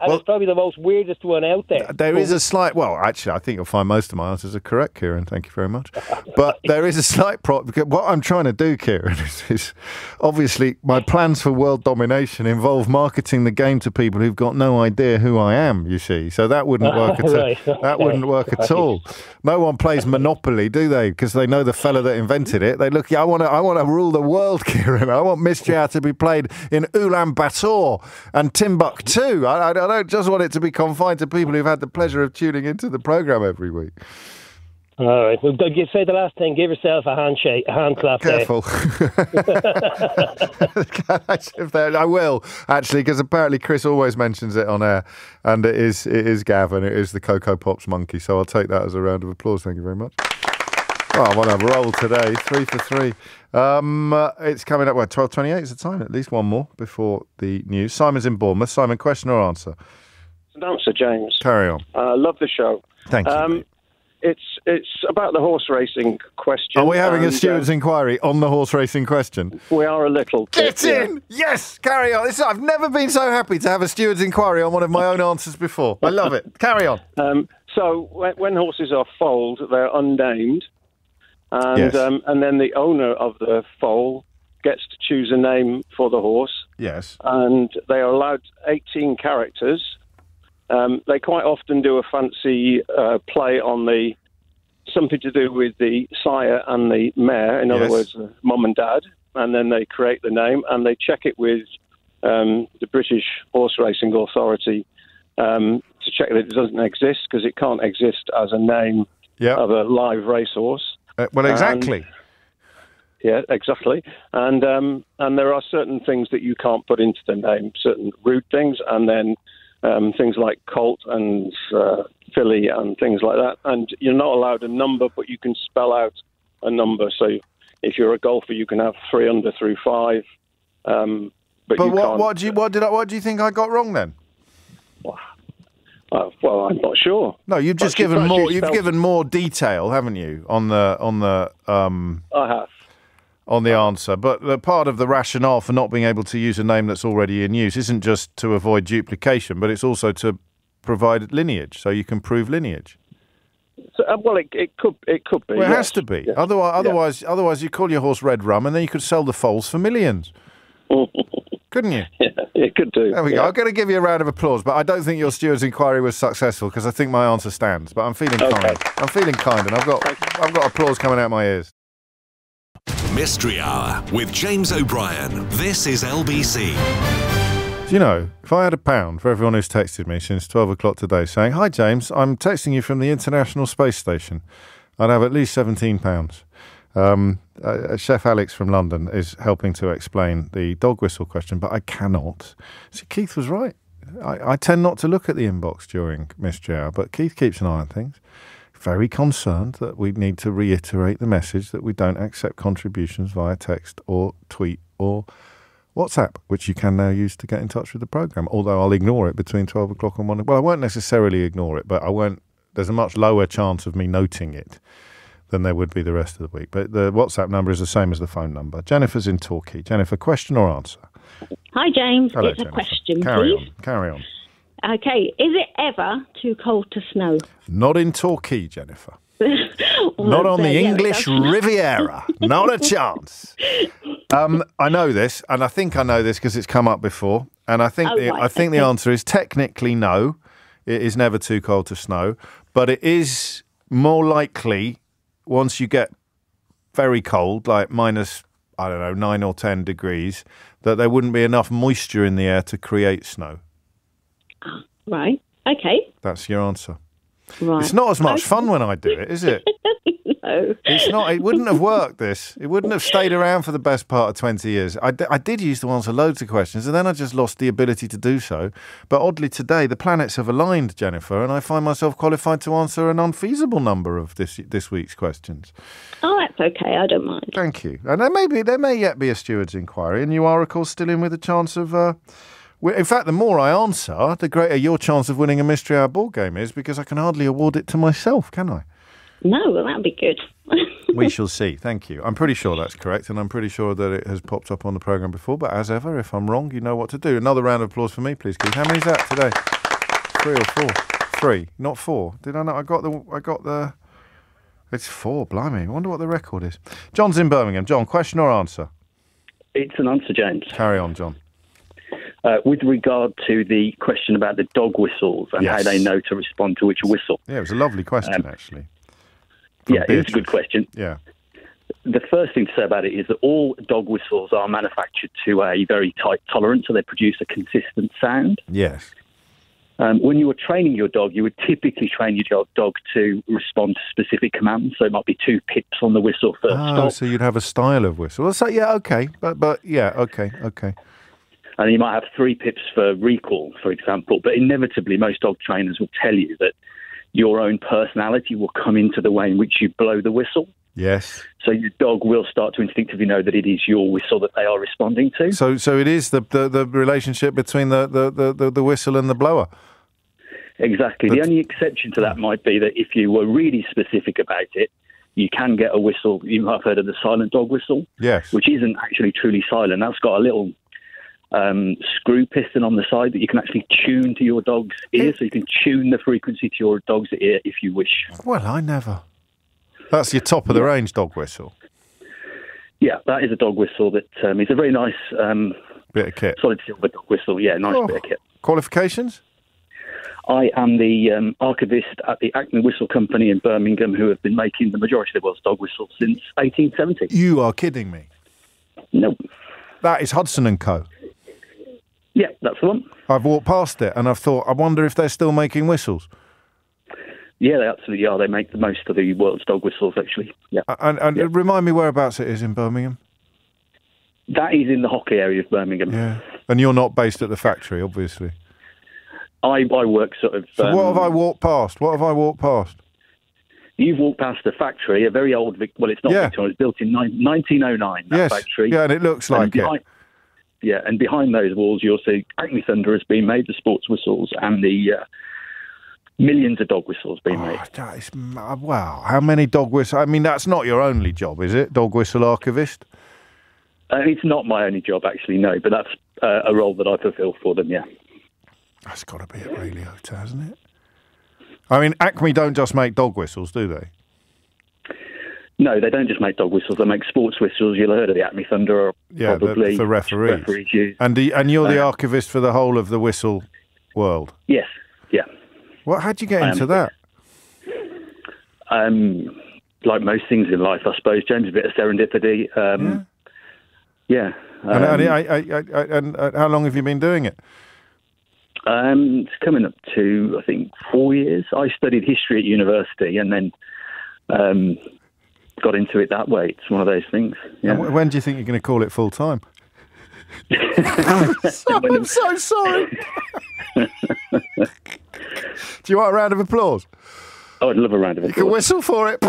And it's probably the most weirdest one out there.
There is a slight... Well, actually, I think you'll find most of my answers are correct, Kieran. Thank you very much. But there is a slight problem. Because what I'm trying to do, Kieran, is obviously my plans for world domination involve marketing the game to people who've got no idea who I am, you see. So that wouldn't work at all. That wouldn't work at all. No one plays Monopoly, do they? Because they know the fella that invented it. They look, I want to rule the world, Kieran. I want Miss Chow to be played in Ulaanbaatar and Timbuktu. I don't just want it to be confined to people who've had the pleasure of tuning into the programme every week.
All right. Well, you say the last thing. Give yourself a handshake, a hand clap.
Careful. I will, actually, because apparently Chris always mentions it on air, and it is Gav, and it is the Cocoa Pops monkey. So I'll take that as a round of applause. Thank you very much. Oh, I'm on a roll today, 3 for 3. It's coming up, 12:28 is the time, at least one more before the news. Simon's in Bournemouth. Simon, question or answer?
It's an answer, James.
Carry on.
Love the show.
Thank you.
It's about the horse racing question.
Are we having a steward's inquiry on the horse racing question?
We are a little.
Get in! Yes! Carry on. I've never been so happy to have a steward's inquiry on one of my own answers before. I love it. Carry on.
So when horses are foaled, they're unnamed. And and then the owner of the foal gets to choose a name for the horse.
Yes.
And they are allowed 18 characters. They quite often do a fancy play on something to do with the sire and the mare, in other words, mum and dad, and then they create the name and they check it with the British Horse Racing Authority to check that it doesn't exist, because it can't exist as a name of a live racehorse.
Well, exactly.
Yeah, exactly. And there are certain things that you can't put into the name, certain rude things, and then things like colt and filly and things like that. And you're not allowed a number, but you can spell out a number. So if you're a golfer, you can have 3 under through 5. But
what do you think I got wrong then?
Well, I'm not sure.
No, you've just given more. You've given more detail, haven't you, on the
I have.
On the answer. But the part of the rationale for not being able to use a name that's already in use isn't just to avoid duplication, but it's also to provide lineage, so you can prove lineage.
So, well, it could be.
Well, it has to be. Yes. Otherwise, you call your horse Red Rum, and then you could sell the foals for millions. Couldn't you?
Yeah, it could do.
There we go. I'm going to give you a round of applause, but I don't think your steward's inquiry was successful, because I think my answer stands. But I'm feeling kind. I'm feeling kind, and I've got applause coming out my ears.
Mystery Hour with James O'Brien. This is LBC.
Do you know, if I had £1 for everyone who's texted me since 12 o'clock today saying, "Hi James, I'm texting you from the International Space Station," I'd have at least £17. Chef Alex from London is helping to explain the dog whistle question, but I cannot. See, Keith was right. I tend not to look at the inbox during Mystery Hour, but Keith keeps an eye on things. Very concerned that we need to reiterate the message that we don't accept contributions via text or tweet or WhatsApp, which you can now use to get in touch with the programme, although I'll ignore it between 12 o'clock and 1. Well, I won't necessarily ignore it, but there's a much lower chance of me noting it than there would be the rest of the week. But the WhatsApp number is the same as the phone number. Jennifer's in Torquay. Jennifer, question or answer?
Hi, James.
Hello,
it's
Jennifer.
A question,
Carry
please.
on. Carry on.
Okay. Is it ever too cold to snow?
Not in Torquay, Jennifer. Not on the English Riviera. Not a chance. I know this, and I think I know this because it's come up before. And I think the answer is technically no. It is never too cold to snow, but it is more likely once you get very cold, like minus, 9 or 10 degrees, that there wouldn't be enough moisture in the air to create snow.
Right. Okay.
That's your answer.
Right.
It's not as much fun when I do it, is it?
though.
It's not. It wouldn't have worked. It wouldn't have stayed around for the best part of 20 years. I did used to answer loads of questions, and then I just lost the ability to do so. But oddly, today the planets have aligned, Jennifer, and I find myself qualified to answer an unfeasible number of this week's questions.
Oh, that's okay. I don't mind.
Thank you. And there may yet be a steward's inquiry, and you are, of course, still in with a chance of. In fact, the more I answer, the greater your chance of winning a Mystery Hour board game is, because I can hardly award it to myself, can I?
No, well, that'd be good.
We shall see. Thank you. I'm pretty sure that's correct, and I'm pretty sure that it has popped up on the programme before. But as ever, if I'm wrong, you know what to do. Another round of applause for me, please, Keith. How many is that today? 3 or 4? 3, not 4. Did I not? I got the. It's 4. Blimey. I wonder what the record is. John's in Birmingham. John, question or answer?
It's an answer, James.
Carry on, John.
With regard to the question about the dog whistles and how they know to respond to which whistle.
Yeah, it was a lovely question, actually.
Yeah, it's a good question.
Yeah.
The first thing to say about it is that all dog whistles are manufactured to a very tight tolerance, so they produce a consistent sound.
Yes.
When you were training your dog, you would typically train your dog to respond to specific commands. So it might be 2 pips on the whistle for stop.
So you'd have a style of whistle. Well, so, yeah, okay. But yeah, okay.
And you might have 3 pips for recall, for example. But inevitably, most dog trainers will tell you that your own personality will come into the way in which you blow the whistle.
Yes.
So your dog will start to instinctively know that it is your whistle that they are responding to.
So it is the relationship between the whistle and the blower.
Exactly. The only exception to that might be that if you were really specific about it, you can get a whistle. You might have heard of the silent dog whistle.
Yes.
Which isn't actually truly silent. That's got a little screw piston on the side that you can actually tune to your dog's ear, so you can tune the frequency to your dog's ear if you wish.
Well, I never. That's your top of the range dog whistle.
Yeah, that is a dog whistle that is a very nice
bit of kit.
Solid silver dog whistle. Yeah, nice bit of kit.
Qualifications?
I am the archivist at the Acme Whistle Company in Birmingham, who have been making the majority of the world's dog whistles since 1870.
You are kidding me?
Nope.
That is Hudson & Co.
Yeah, that's the one.
I've walked past it and I've thought, I wonder if they're still making whistles.
Yeah, they absolutely are. They make the most of the world's dog whistles, actually. Yeah.
And remind me whereabouts it is in Birmingham.
That is in the Hockley area of Birmingham.
Yeah. And you're not based at the factory, obviously.
I work sort of...
So what have I walked past?
You've walked past a factory, a very old... Well, it's not Victorian. It's built in 1909, that factory.
Yeah, and it looks like it.
Yeah, and behind those walls, you'll see Acme Thunder has been made, the sports whistles, and the millions of dog whistles being made.
That is, wow. How many dog whistles? I mean, that's not your only job, is it? Dog whistle archivist?
It's not my only job, actually, no, but that's a role that I fulfil for them, yeah.
That's got to be at Ray Liotta, hasn't it? I mean, Acme don't just make dog whistles, do they?
No, they don't just make dog whistles. They make sports whistles. You'll have heard of the Acme Thunder, or probably
for referees use. And you're the archivist for the whole of the whistle world.
Yes, yeah.
How'd you get into that?
Like most things in life, I suppose, James, a bit of serendipity. Yeah.
And how long have you been doing it?
It's coming up to, I think, 4 years. I studied history at university and then got into it that way. It's one of those things. Yeah.
And when do you think you're going to call it full time? I'm so sorry. Do you want a round of applause?
Oh, I'd love a round of applause.
You can whistle for it.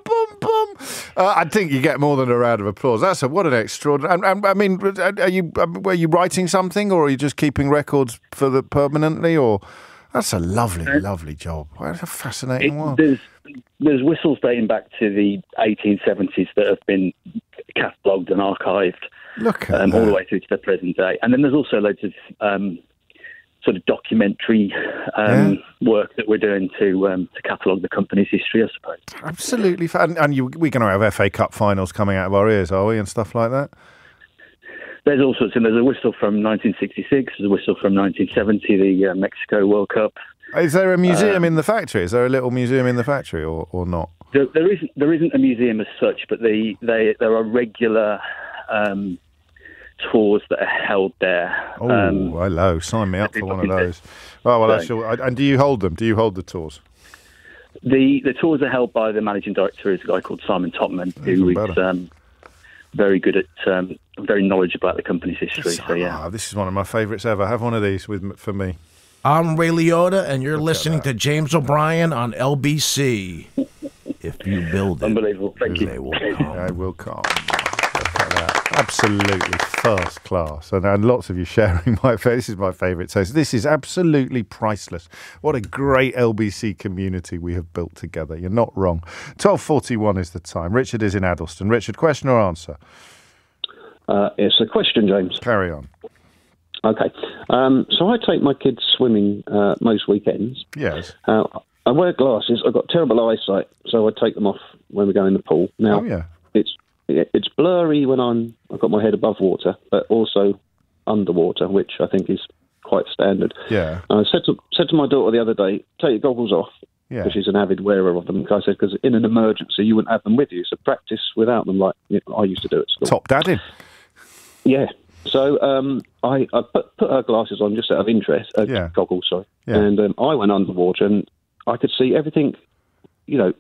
Boom, boom. I think you get more than a round of applause. What an extraordinary... I mean, were you writing something, or are you just keeping records for the permanently, or... That's a lovely job. What a fascinating one.
There's whistles dating back to the 1870s that have been catalogued and archived all the way through to the present day. And then there's also loads of sort of documentary work that we're doing to catalogue the company's history, I suppose.
Absolutely. And we're going to have FA Cup finals coming out of our ears, are we, and stuff like that?
There's all sorts. And there's a whistle from 1966. There's a whistle from 1970, the Mexico World Cup. Is there a museum in the factory? Is there a little museum in the factory, or not? There isn't a museum as such, but there are regular tours that are held there.
Oh, hello! Sign me up for one of those. Oh well, and do you hold them? Do you hold the tours?
The tours are held by the managing director, is a guy called Simon Topman, who is very good at, very knowledgeable about the company's history. So yeah,
this is one of my favourites ever. Have one of these for me.
I'm Ray Liotta, and you're listening to James O'Brien on LBC. If you build it,
unbelievable. Thank you.
They will come.
They will come. Absolutely first class, and lots of you sharing my. This is my favourite taste. This is absolutely priceless. What a great LBC community we have built together. You're not wrong. 12:41 is the time. Richard is in Addleston. Richard, question or answer?
It's a question, James.
Carry on.
Okay. So I take my kids swimming most weekends.
Yes.
I wear glasses. I've got terrible eyesight, so I take them off when we go in the pool. Now, it's blurry when I've got my head above water, but also underwater, which I think is quite standard.
Yeah.
I said to my daughter the other day, take your goggles off, because she's an avid wearer of them. I said, because in an emergency, you wouldn't have them with you, so practice without them like I used to do at school.
Top dadding.
Yeah. So I put her glasses on just out of interest, goggles, sorry. Yeah. And I went underwater and I could see everything,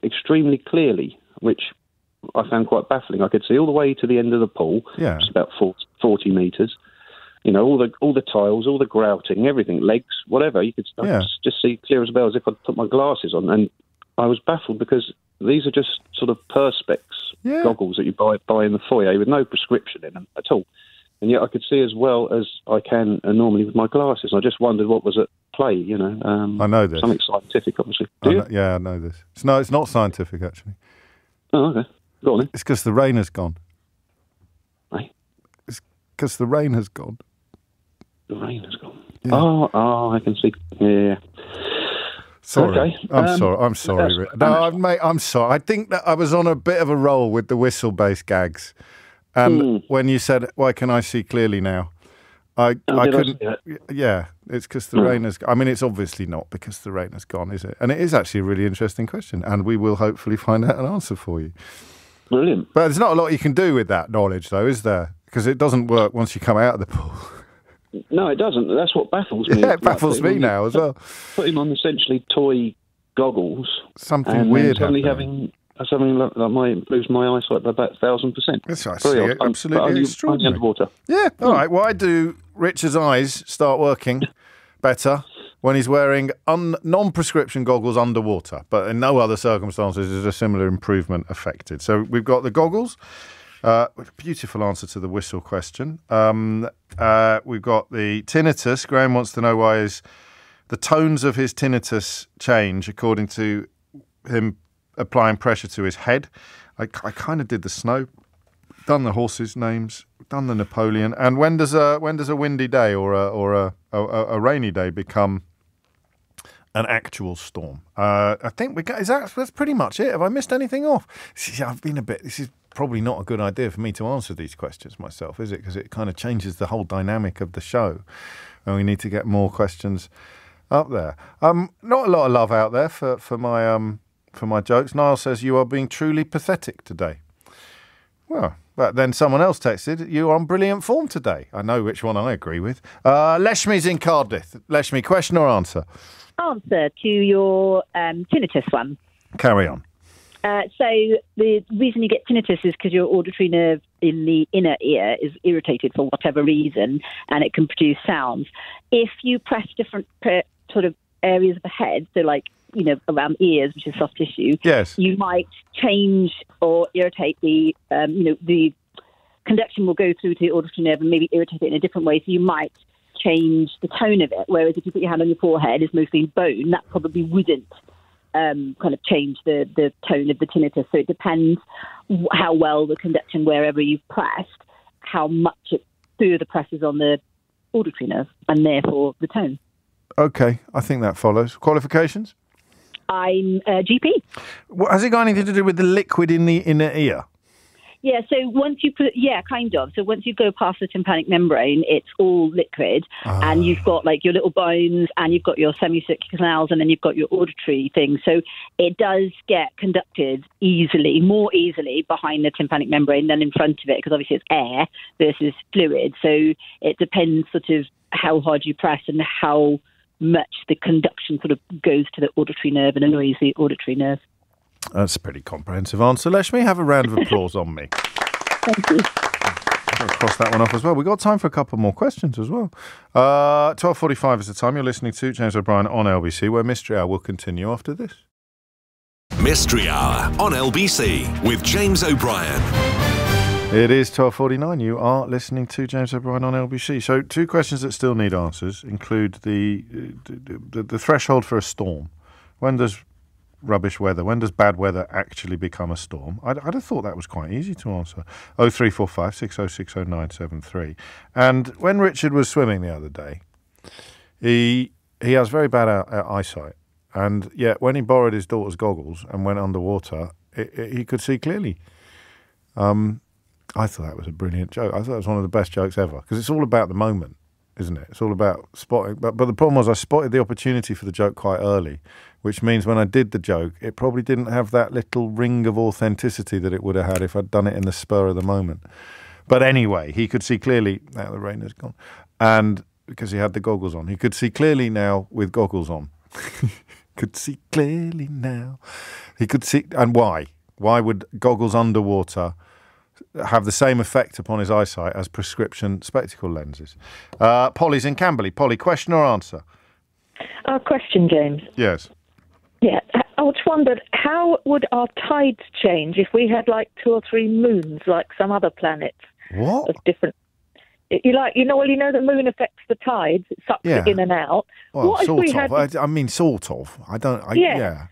extremely clearly, which I found quite baffling. I could see all the way to the end of the pool, which is about 40 metres. All the tiles, all the grouting, everything, legs, whatever. You could just see clear as a bell as if I'd put my glasses on. And I was baffled because these are just sort of perspex goggles that you buy in the foyer with no prescription in them at all. And yet I could see as well as I can normally with my glasses. I just wondered what was at play,
I know this.
Something scientific, obviously. Do you?
Yeah, I know this. It's not scientific, actually.
Oh, okay. Go on then.
It's because the rain has gone.
Right?
It's because the rain has gone.
The rain has gone. Yeah. Oh, I can see. Yeah.
Sorry.
Okay.
I'm sorry, Rick. No, mate, I'm sorry. I think that I was on a bit of a roll with the whistle-based gags. And when you said, why can I see clearly now? I couldn't. Yeah, it's because the rain has. I mean, it's obviously not because the rain has gone, is it? And it is actually a really interesting question, and we will hopefully find out an answer for you.
Brilliant.
But there's not a lot you can do with that knowledge, though, is there? Because it doesn't work once you come out of the pool.
No, it doesn't. That's what baffles me.
Yeah, it baffles me now as well.
Putting on essentially toy goggles.
Something weird
suddenly
happening.
Something like that might lose my eyesight by about 1,000%.
That's right. Absolutely extraordinary.
Underwater.
Yeah. All right. Why do Richard's eyes start working better when he's wearing non-prescription goggles underwater, but in no other circumstances is a similar improvement affected? So we've got the goggles. Beautiful answer to the whistle question. We've got the tinnitus. Graham wants to know why the tones of his tinnitus change according to him applying pressure to his head. I kind of did the snow, done the horses' names, done the Napoleon. And when does a windy day or a rainy day become an actual storm? I think that's pretty much it. Have I missed anything off? See, I've been this is probably not a good idea for me to answer these questions myself, is it? Because it kind of changes the whole dynamic of the show, and we need to get more questions up there. Not a lot of love out there for my jokes. Niall says, you are being truly pathetic today. Well, but then someone else texted, you are on brilliant form today. I know which one I agree with. Leshmi's in Cardiff. Leshmi, question or answer?
Answer to your tinnitus one.
Carry on.
So the reason you get tinnitus is because your auditory nerve in the inner ear is irritated for whatever reason, and it can produce sounds. If you press different sort of areas of the head, so like, around ears, which is soft tissue,
yes,
you might change or irritate the conduction will go through to the auditory nerve and maybe irritate it in a different way. So you might change the tone of it. Whereas if you put your hand on your forehead, it's mostly bone, that probably wouldn't kind of change the tone of the tinnitus. So it depends how well the conduction, wherever you've pressed, how much it further presses on the auditory nerve, and therefore the tone.
Okay, I think that follows. Qualifications?
I'm a GP.
Has it got anything to do with the liquid in the inner ear?
Yeah, so once you kind of. So once you go past the tympanic membrane, it's all liquid, and you've got like your little bones, and you've got your semicircular canals, and then you've got your auditory thing. So it does get conducted more easily behind the tympanic membrane than in front of it, because obviously it's air versus fluid. So it depends sort of how hard you press and how much the conduction sort of goes to the auditory nerve and annoys the auditory nerve.
That's a pretty comprehensive answer. Let me have a round of applause on me.
Thank you.
I'll cross that one off as well. We've got time for a couple more questions as well. 12:45 is the time. You're listening to James O'Brien on LBC, where Mystery Hour will continue after this.
Mystery Hour on LBC with James O'Brien.
It is 12:49. You are listening to James O'Brien on LBC. So 2 questions that still need answers include the threshold for a storm. When does rubbish weather, when does bad weather actually become a storm? I'd have thought that was quite easy to answer. 0345 6060 973. And when Richard was swimming the other day, he has very bad eyesight. And yet when he borrowed his daughter's goggles and went underwater, he could see clearly. I thought that was a brilliant joke. I thought it was one of the best jokes ever, because it's all about the moment, isn't it? It's all about spotting. But the problem was I spotted the opportunity for the joke quite early, which means when I did the joke, it probably didn't have that little ring of authenticity that it would have had if I'd done it in the spur of the moment. But anyway, he could see clearly. Now the rain has gone. And because he had the goggles on, he could see clearly now with goggles on. Could see clearly now. He could see. And why? Why would goggles underwater have the same effect upon his eyesight as prescription spectacle lenses? Polly's in Camberley. Polly, question or answer?
Question, James.
Yes.
Yeah, I just wondered, how would our tides change if we had like 2 or 3 moons, like some other planets?
What?
Of different. You know the moon affects the tides; it sucks it in and out.
Well,
what
sort
if we
of.
had?
I mean, sort of.
Yeah.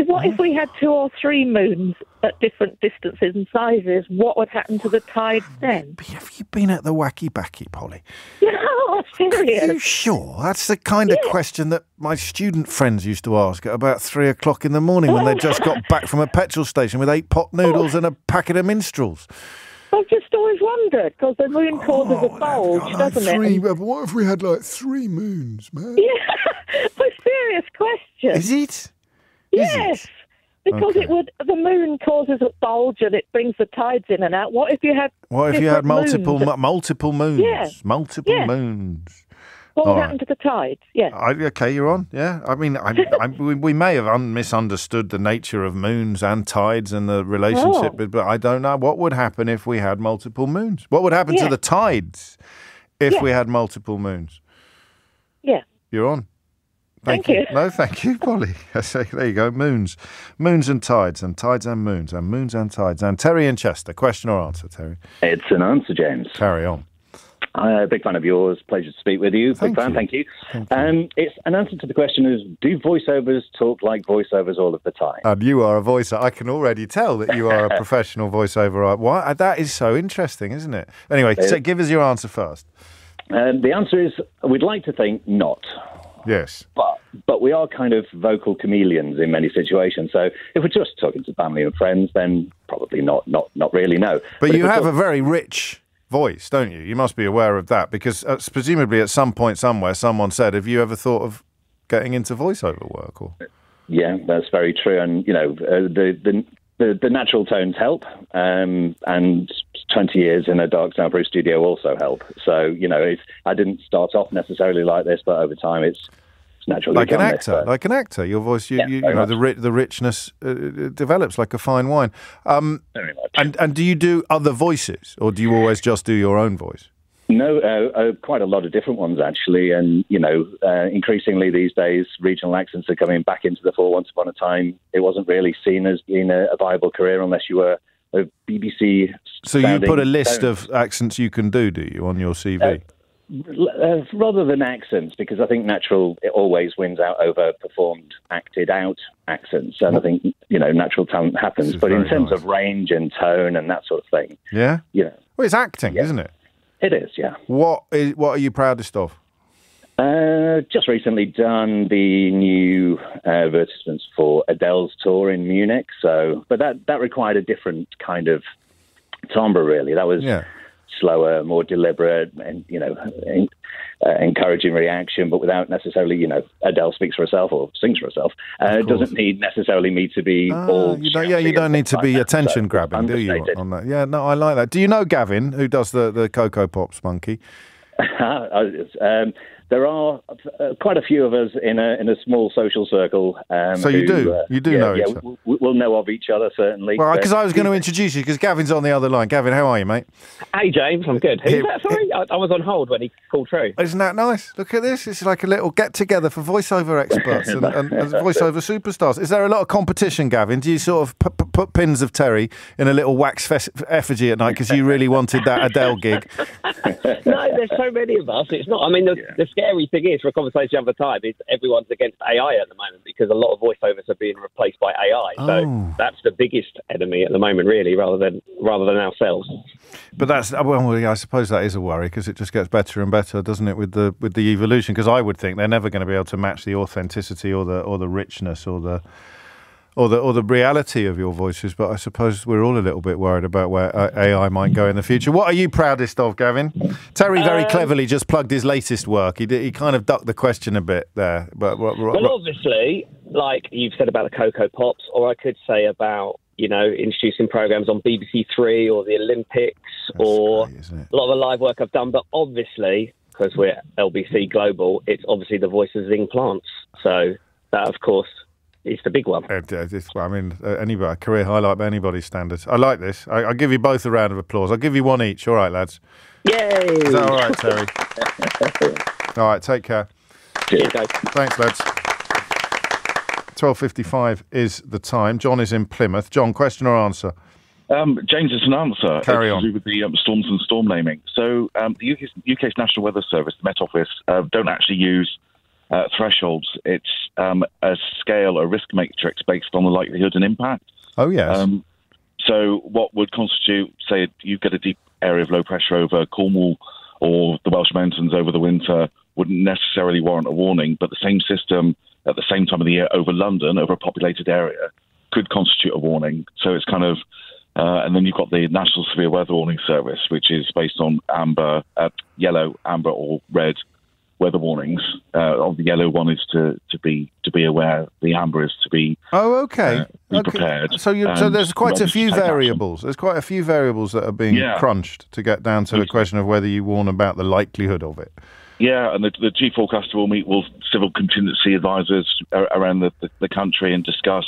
What if we had 2 or 3 moons at different distances and sizes? What would happen to the tides then?
Have you been at the wacky backy, Polly?
No, serious.
Are you sure? That's the kind of question that my student friends used to ask at about 3 o'clock in the morning when they just got back from a petrol station with 8 pot noodles and a packet of minstrels.
I've just always wondered, because the moon causes a bulge, doesn't it?
What if we had like 3 moons, man?
Yeah, a serious question.
Is it?
Yes, because the moon causes a bulge and it brings the tides in and out. What if you had?
What if you had multiple moons?
Yeah.
Multiple moons.
What would happen to the tides? Yeah.
Okay, you're on. Yeah, I mean, we may have misunderstood the nature of moons and tides and the relationship, but I don't know what would happen if we had multiple moons. What would happen to the tides if we had multiple moons?
Yeah.
You're on.
Thank you.
No, thank you, Polly. There you go. Moons and tides, and tides and moons and tides. And Terry in Chester. Question or answer, Terry?
It's an answer, James.
Carry on.
I'm a big fan of yours. Pleasure to speak with you. Thank you. It's an answer to the question is, do voiceovers talk like voiceovers all of the time?
And you are a voiceover. I can already tell that you are a professional voiceover. Why? That is so interesting, isn't it? Anyway, give us your answer first.
The answer is, we'd like to think not.
Yes.
But we are kind of vocal chameleons in many situations. So if we're just talking to family and friends, then probably not really, no.
But you have a very rich voice, don't you? You must be aware of that, because presumably at some point somewhere someone said, have you ever thought of getting into voiceover work? Or?
Yeah, that's very true. And, the natural tones help, and 20 years in a dark soundproof studio also help. So, I didn't start off necessarily like this, but over time it's naturally
like an actor. Your voice, the richness develops like a fine wine.
Very much.
And do you do other voices, or do you always just do your own voice?
No, quite a lot of different ones, actually. And, increasingly these days, regional accents are coming back into the fore. Once upon a time, it wasn't really seen as being a viable career unless you were a BBC.
So you put a list of accents you can do you, on your CV?
Rather than accents, because I think natural, it always wins out over performed, acted out accents. And I think, natural talent happens. But in terms of range and tone and that sort of thing.
Yeah? Well, it's acting, isn't it?
It is, yeah.
What are you proudest of?
Just recently done the new advertisements for Adele's tour in Munich. But that required a different kind of timbre, really. That was slower, more deliberate, and encouraging reaction, but without necessarily, Adele speaks for herself or sings for herself. It doesn't need necessarily me to be all.
You don't need to be attention grabbing, do you? On that, yeah. No, I like that. Do you know Gavin, who does the Cocoa Pops monkey?
There are quite a few of us in a small social circle.
So you do know each other.
We'll know of each other, certainly.
Well, because I was going to introduce you, because Gavin's on the other line. Gavin, how are you, mate?
Hey, James, I'm good. Who's that? Sorry, I was on hold when he called through.
Isn't that nice? Look at this. It's like a little get-together for voiceover experts and voiceover superstars. Is there a lot of competition, Gavin? Do you sort of put pins of Terry in a little wax effigy at night because you really wanted that Adele gig?
No, there's so many of us. It's not. I mean, the scary thing is, for a conversation of the time, is everyone's against AI at the moment because a lot of voiceovers are being replaced by AI. So that's the biggest enemy at the moment, really, rather than ourselves.
But I suppose that is a worry because it just gets better and better, doesn't it, with the evolution? Because I would think they're never going to be able to match the authenticity or the richness or the reality of your voices. But I suppose we're all a little bit worried about where AI might go in the future. What are you proudest of, Gavin? Terry very cleverly just plugged his latest work. He kind of ducked the question a bit there. But
well, obviously, like you've said about the Cocoa Pops, or I could say about, introducing programs on BBC Three or the Olympics, or a lot of the live work I've done. But obviously, because we're LBC Global, it's obviously the voice of Zing Plants. So that, of course, is the big one.
Anybody, career highlight by anybody's standards. I like this. I'll give you both a round of applause. I'll give you one each. All right, lads.
Yay!
Is that all right, Terry? All right, take care.
Cheers, guys.
Thanks, lads. 12:55 is the time. John is in Plymouth. John, question or answer?
James, it's an answer.
Carry on.
To do with the storms and storm naming. So the UK's National Weather Service, the Met Office, don't actually use thresholds. It's a scale, a risk matrix based on the likelihood and impact.
Oh, yes.
So what would constitute, say, you get a deep area of low pressure over Cornwall or the Welsh Mountains over the winter, wouldn't necessarily warrant a warning, but the same system at the same time of the year over London, over a populated area, could constitute a warning. So it's kind of, and then you've got the National Severe Weather Warning Service, which is based on yellow, amber or red weather warnings. The yellow one is to be aware. The amber is to be be prepared.
So there's quite a few variables. There's quite a few variables that are being crunched to get down to the question of whether you warn about the likelihood of it.
Yeah, and the chief forecaster will meet with civil contingency advisors around the country and discuss,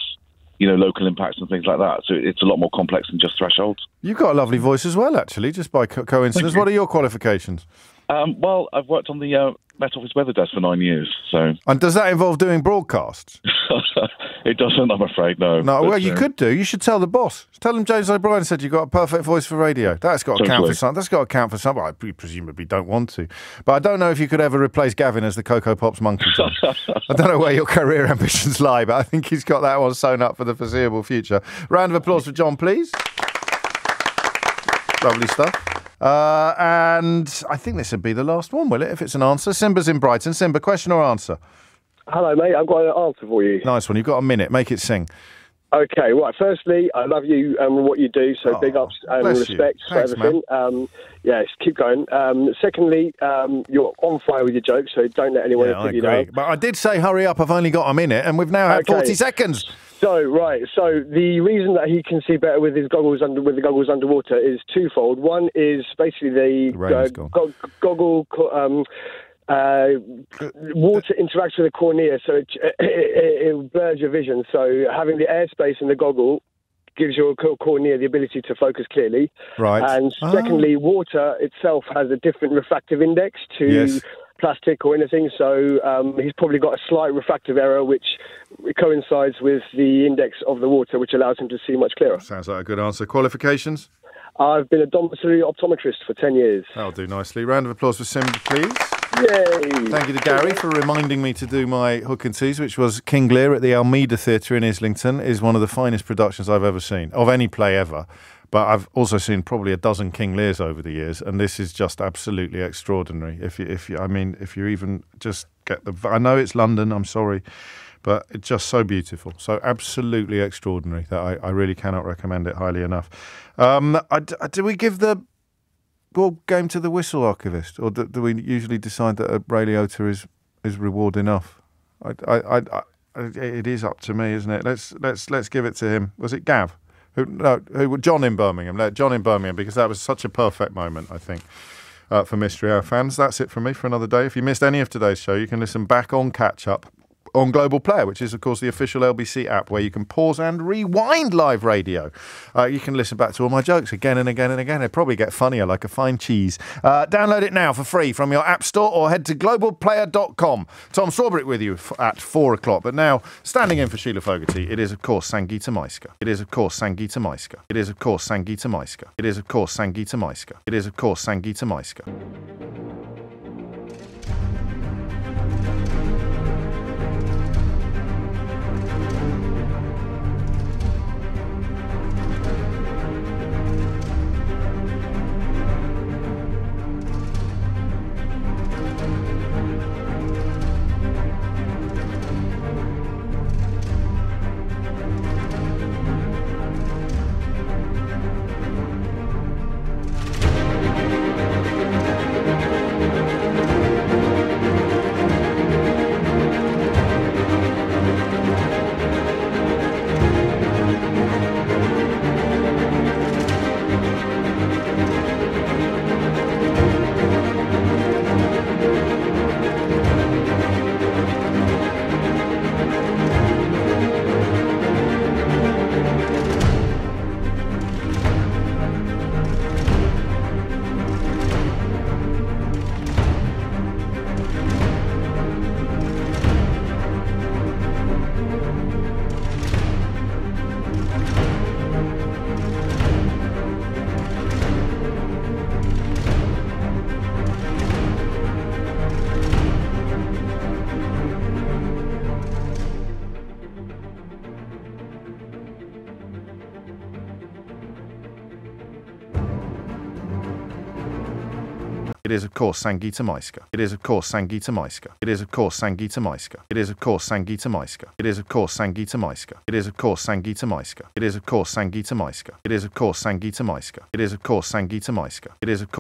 local impacts and things like that. So it's a lot more complex than just thresholds.
You've got a lovely voice as well, actually, just by coincidence. What are your qualifications?
Well, I've worked on the Met Office weather desk for 9 years. So,
and does that involve doing broadcasts?
It doesn't, I'm afraid, no.
No, well, you could do. You should tell the boss. Tell him James O'Brien said you've got a perfect voice for radio. That's got to count for something. That's got to count for something. I presumably don't want to. But I don't know if you could ever replace Gavin as the Cocoa Pops monkey. I don't know where your career ambitions lie, but I think he's got that one sewn up for the foreseeable future. Round of applause for John, please. Lovely stuff. And I think this would be the last one, will it, if it's an answer? Simba's in Brighton. Simba, question or answer?
Hello, mate. I've got an answer for you.
Nice one. You've got a minute. Make it sing.
Okay, right. Firstly, I love you and what you do, so big ups and respect for everything. Yes, keep going. Secondly, you're on fire with your jokes, so don't let anyone put you down.
But I did say hurry up, I've only got a minute, and we've now had 40 seconds.
So the reason that he can see better with his goggles the goggles underwater is twofold. One is basically the goggle. Water interacts with the cornea, so it blurs your vision. So having the airspace in the goggle gives your cornea the ability to focus clearly.
Right.
And secondly, water itself has a different refractive index to plastic or anything. So he's probably got a slight refractive error, which coincides with the index of the water, which allows him to see much clearer.
Sounds like a good answer. Qualifications?
I've been a domiciliary optometrist for 10 years.
That'll do nicely. Round of applause for Simba, please.
Yay!
Thank you to Gary for reminding me to do my Hook and Tease, which was King Lear at the Almeida Theatre in Islington. Is one of the finest productions I've ever seen, of any play ever. But I've also seen probably a dozen King Lears over the years, and this is just absolutely extraordinary. If you even just get the... I know it's London, I'm sorry, but it's just so beautiful, so absolutely extraordinary that I really cannot recommend it highly enough. Do we give the ball game to the whistle archivist, or do we usually decide that a Ray Liotta is reward enough? It is up to me, isn't it? Let's give it to him. Was it Gav? John in Birmingham. John in Birmingham, because that was such a perfect moment, I think. for Mystery Hour fans. That's it from me for another day. If you missed any of today's show, you can listen back on Catch Up on Global Player, which is, of course, the official LBC app where you can pause and rewind live radio. You can listen back to all my jokes again and again and again. They probably get funnier like a fine cheese. Download it now for free from your app store or head to globalplayer.com. Tom Strawberry with you at 4 o'clock. But now, standing in for Sheila Fogarty, it is, of course, Sangeeta Maiska. It is, of course, Sangeeta Maiska. It is, of course, Sangeeta Maiska. It is, of course, Sangeeta Maiska. It is, of course, Sangeeta Maiska. It is, of course, Sangeeta Maiska. It is, of course, Sangeeta Maiska. It is, of course, Sangeeta Maiska. It is, of course, Sangeeta Maiska. It is, of course, Sangeeta Maiska. It is, of course, Sangeeta Maiska. It is, of course, Sangeeta Maiska. It is, of course, Sangeeta Maiska. It is, of course, Sangeeta Maiska. It is, of course,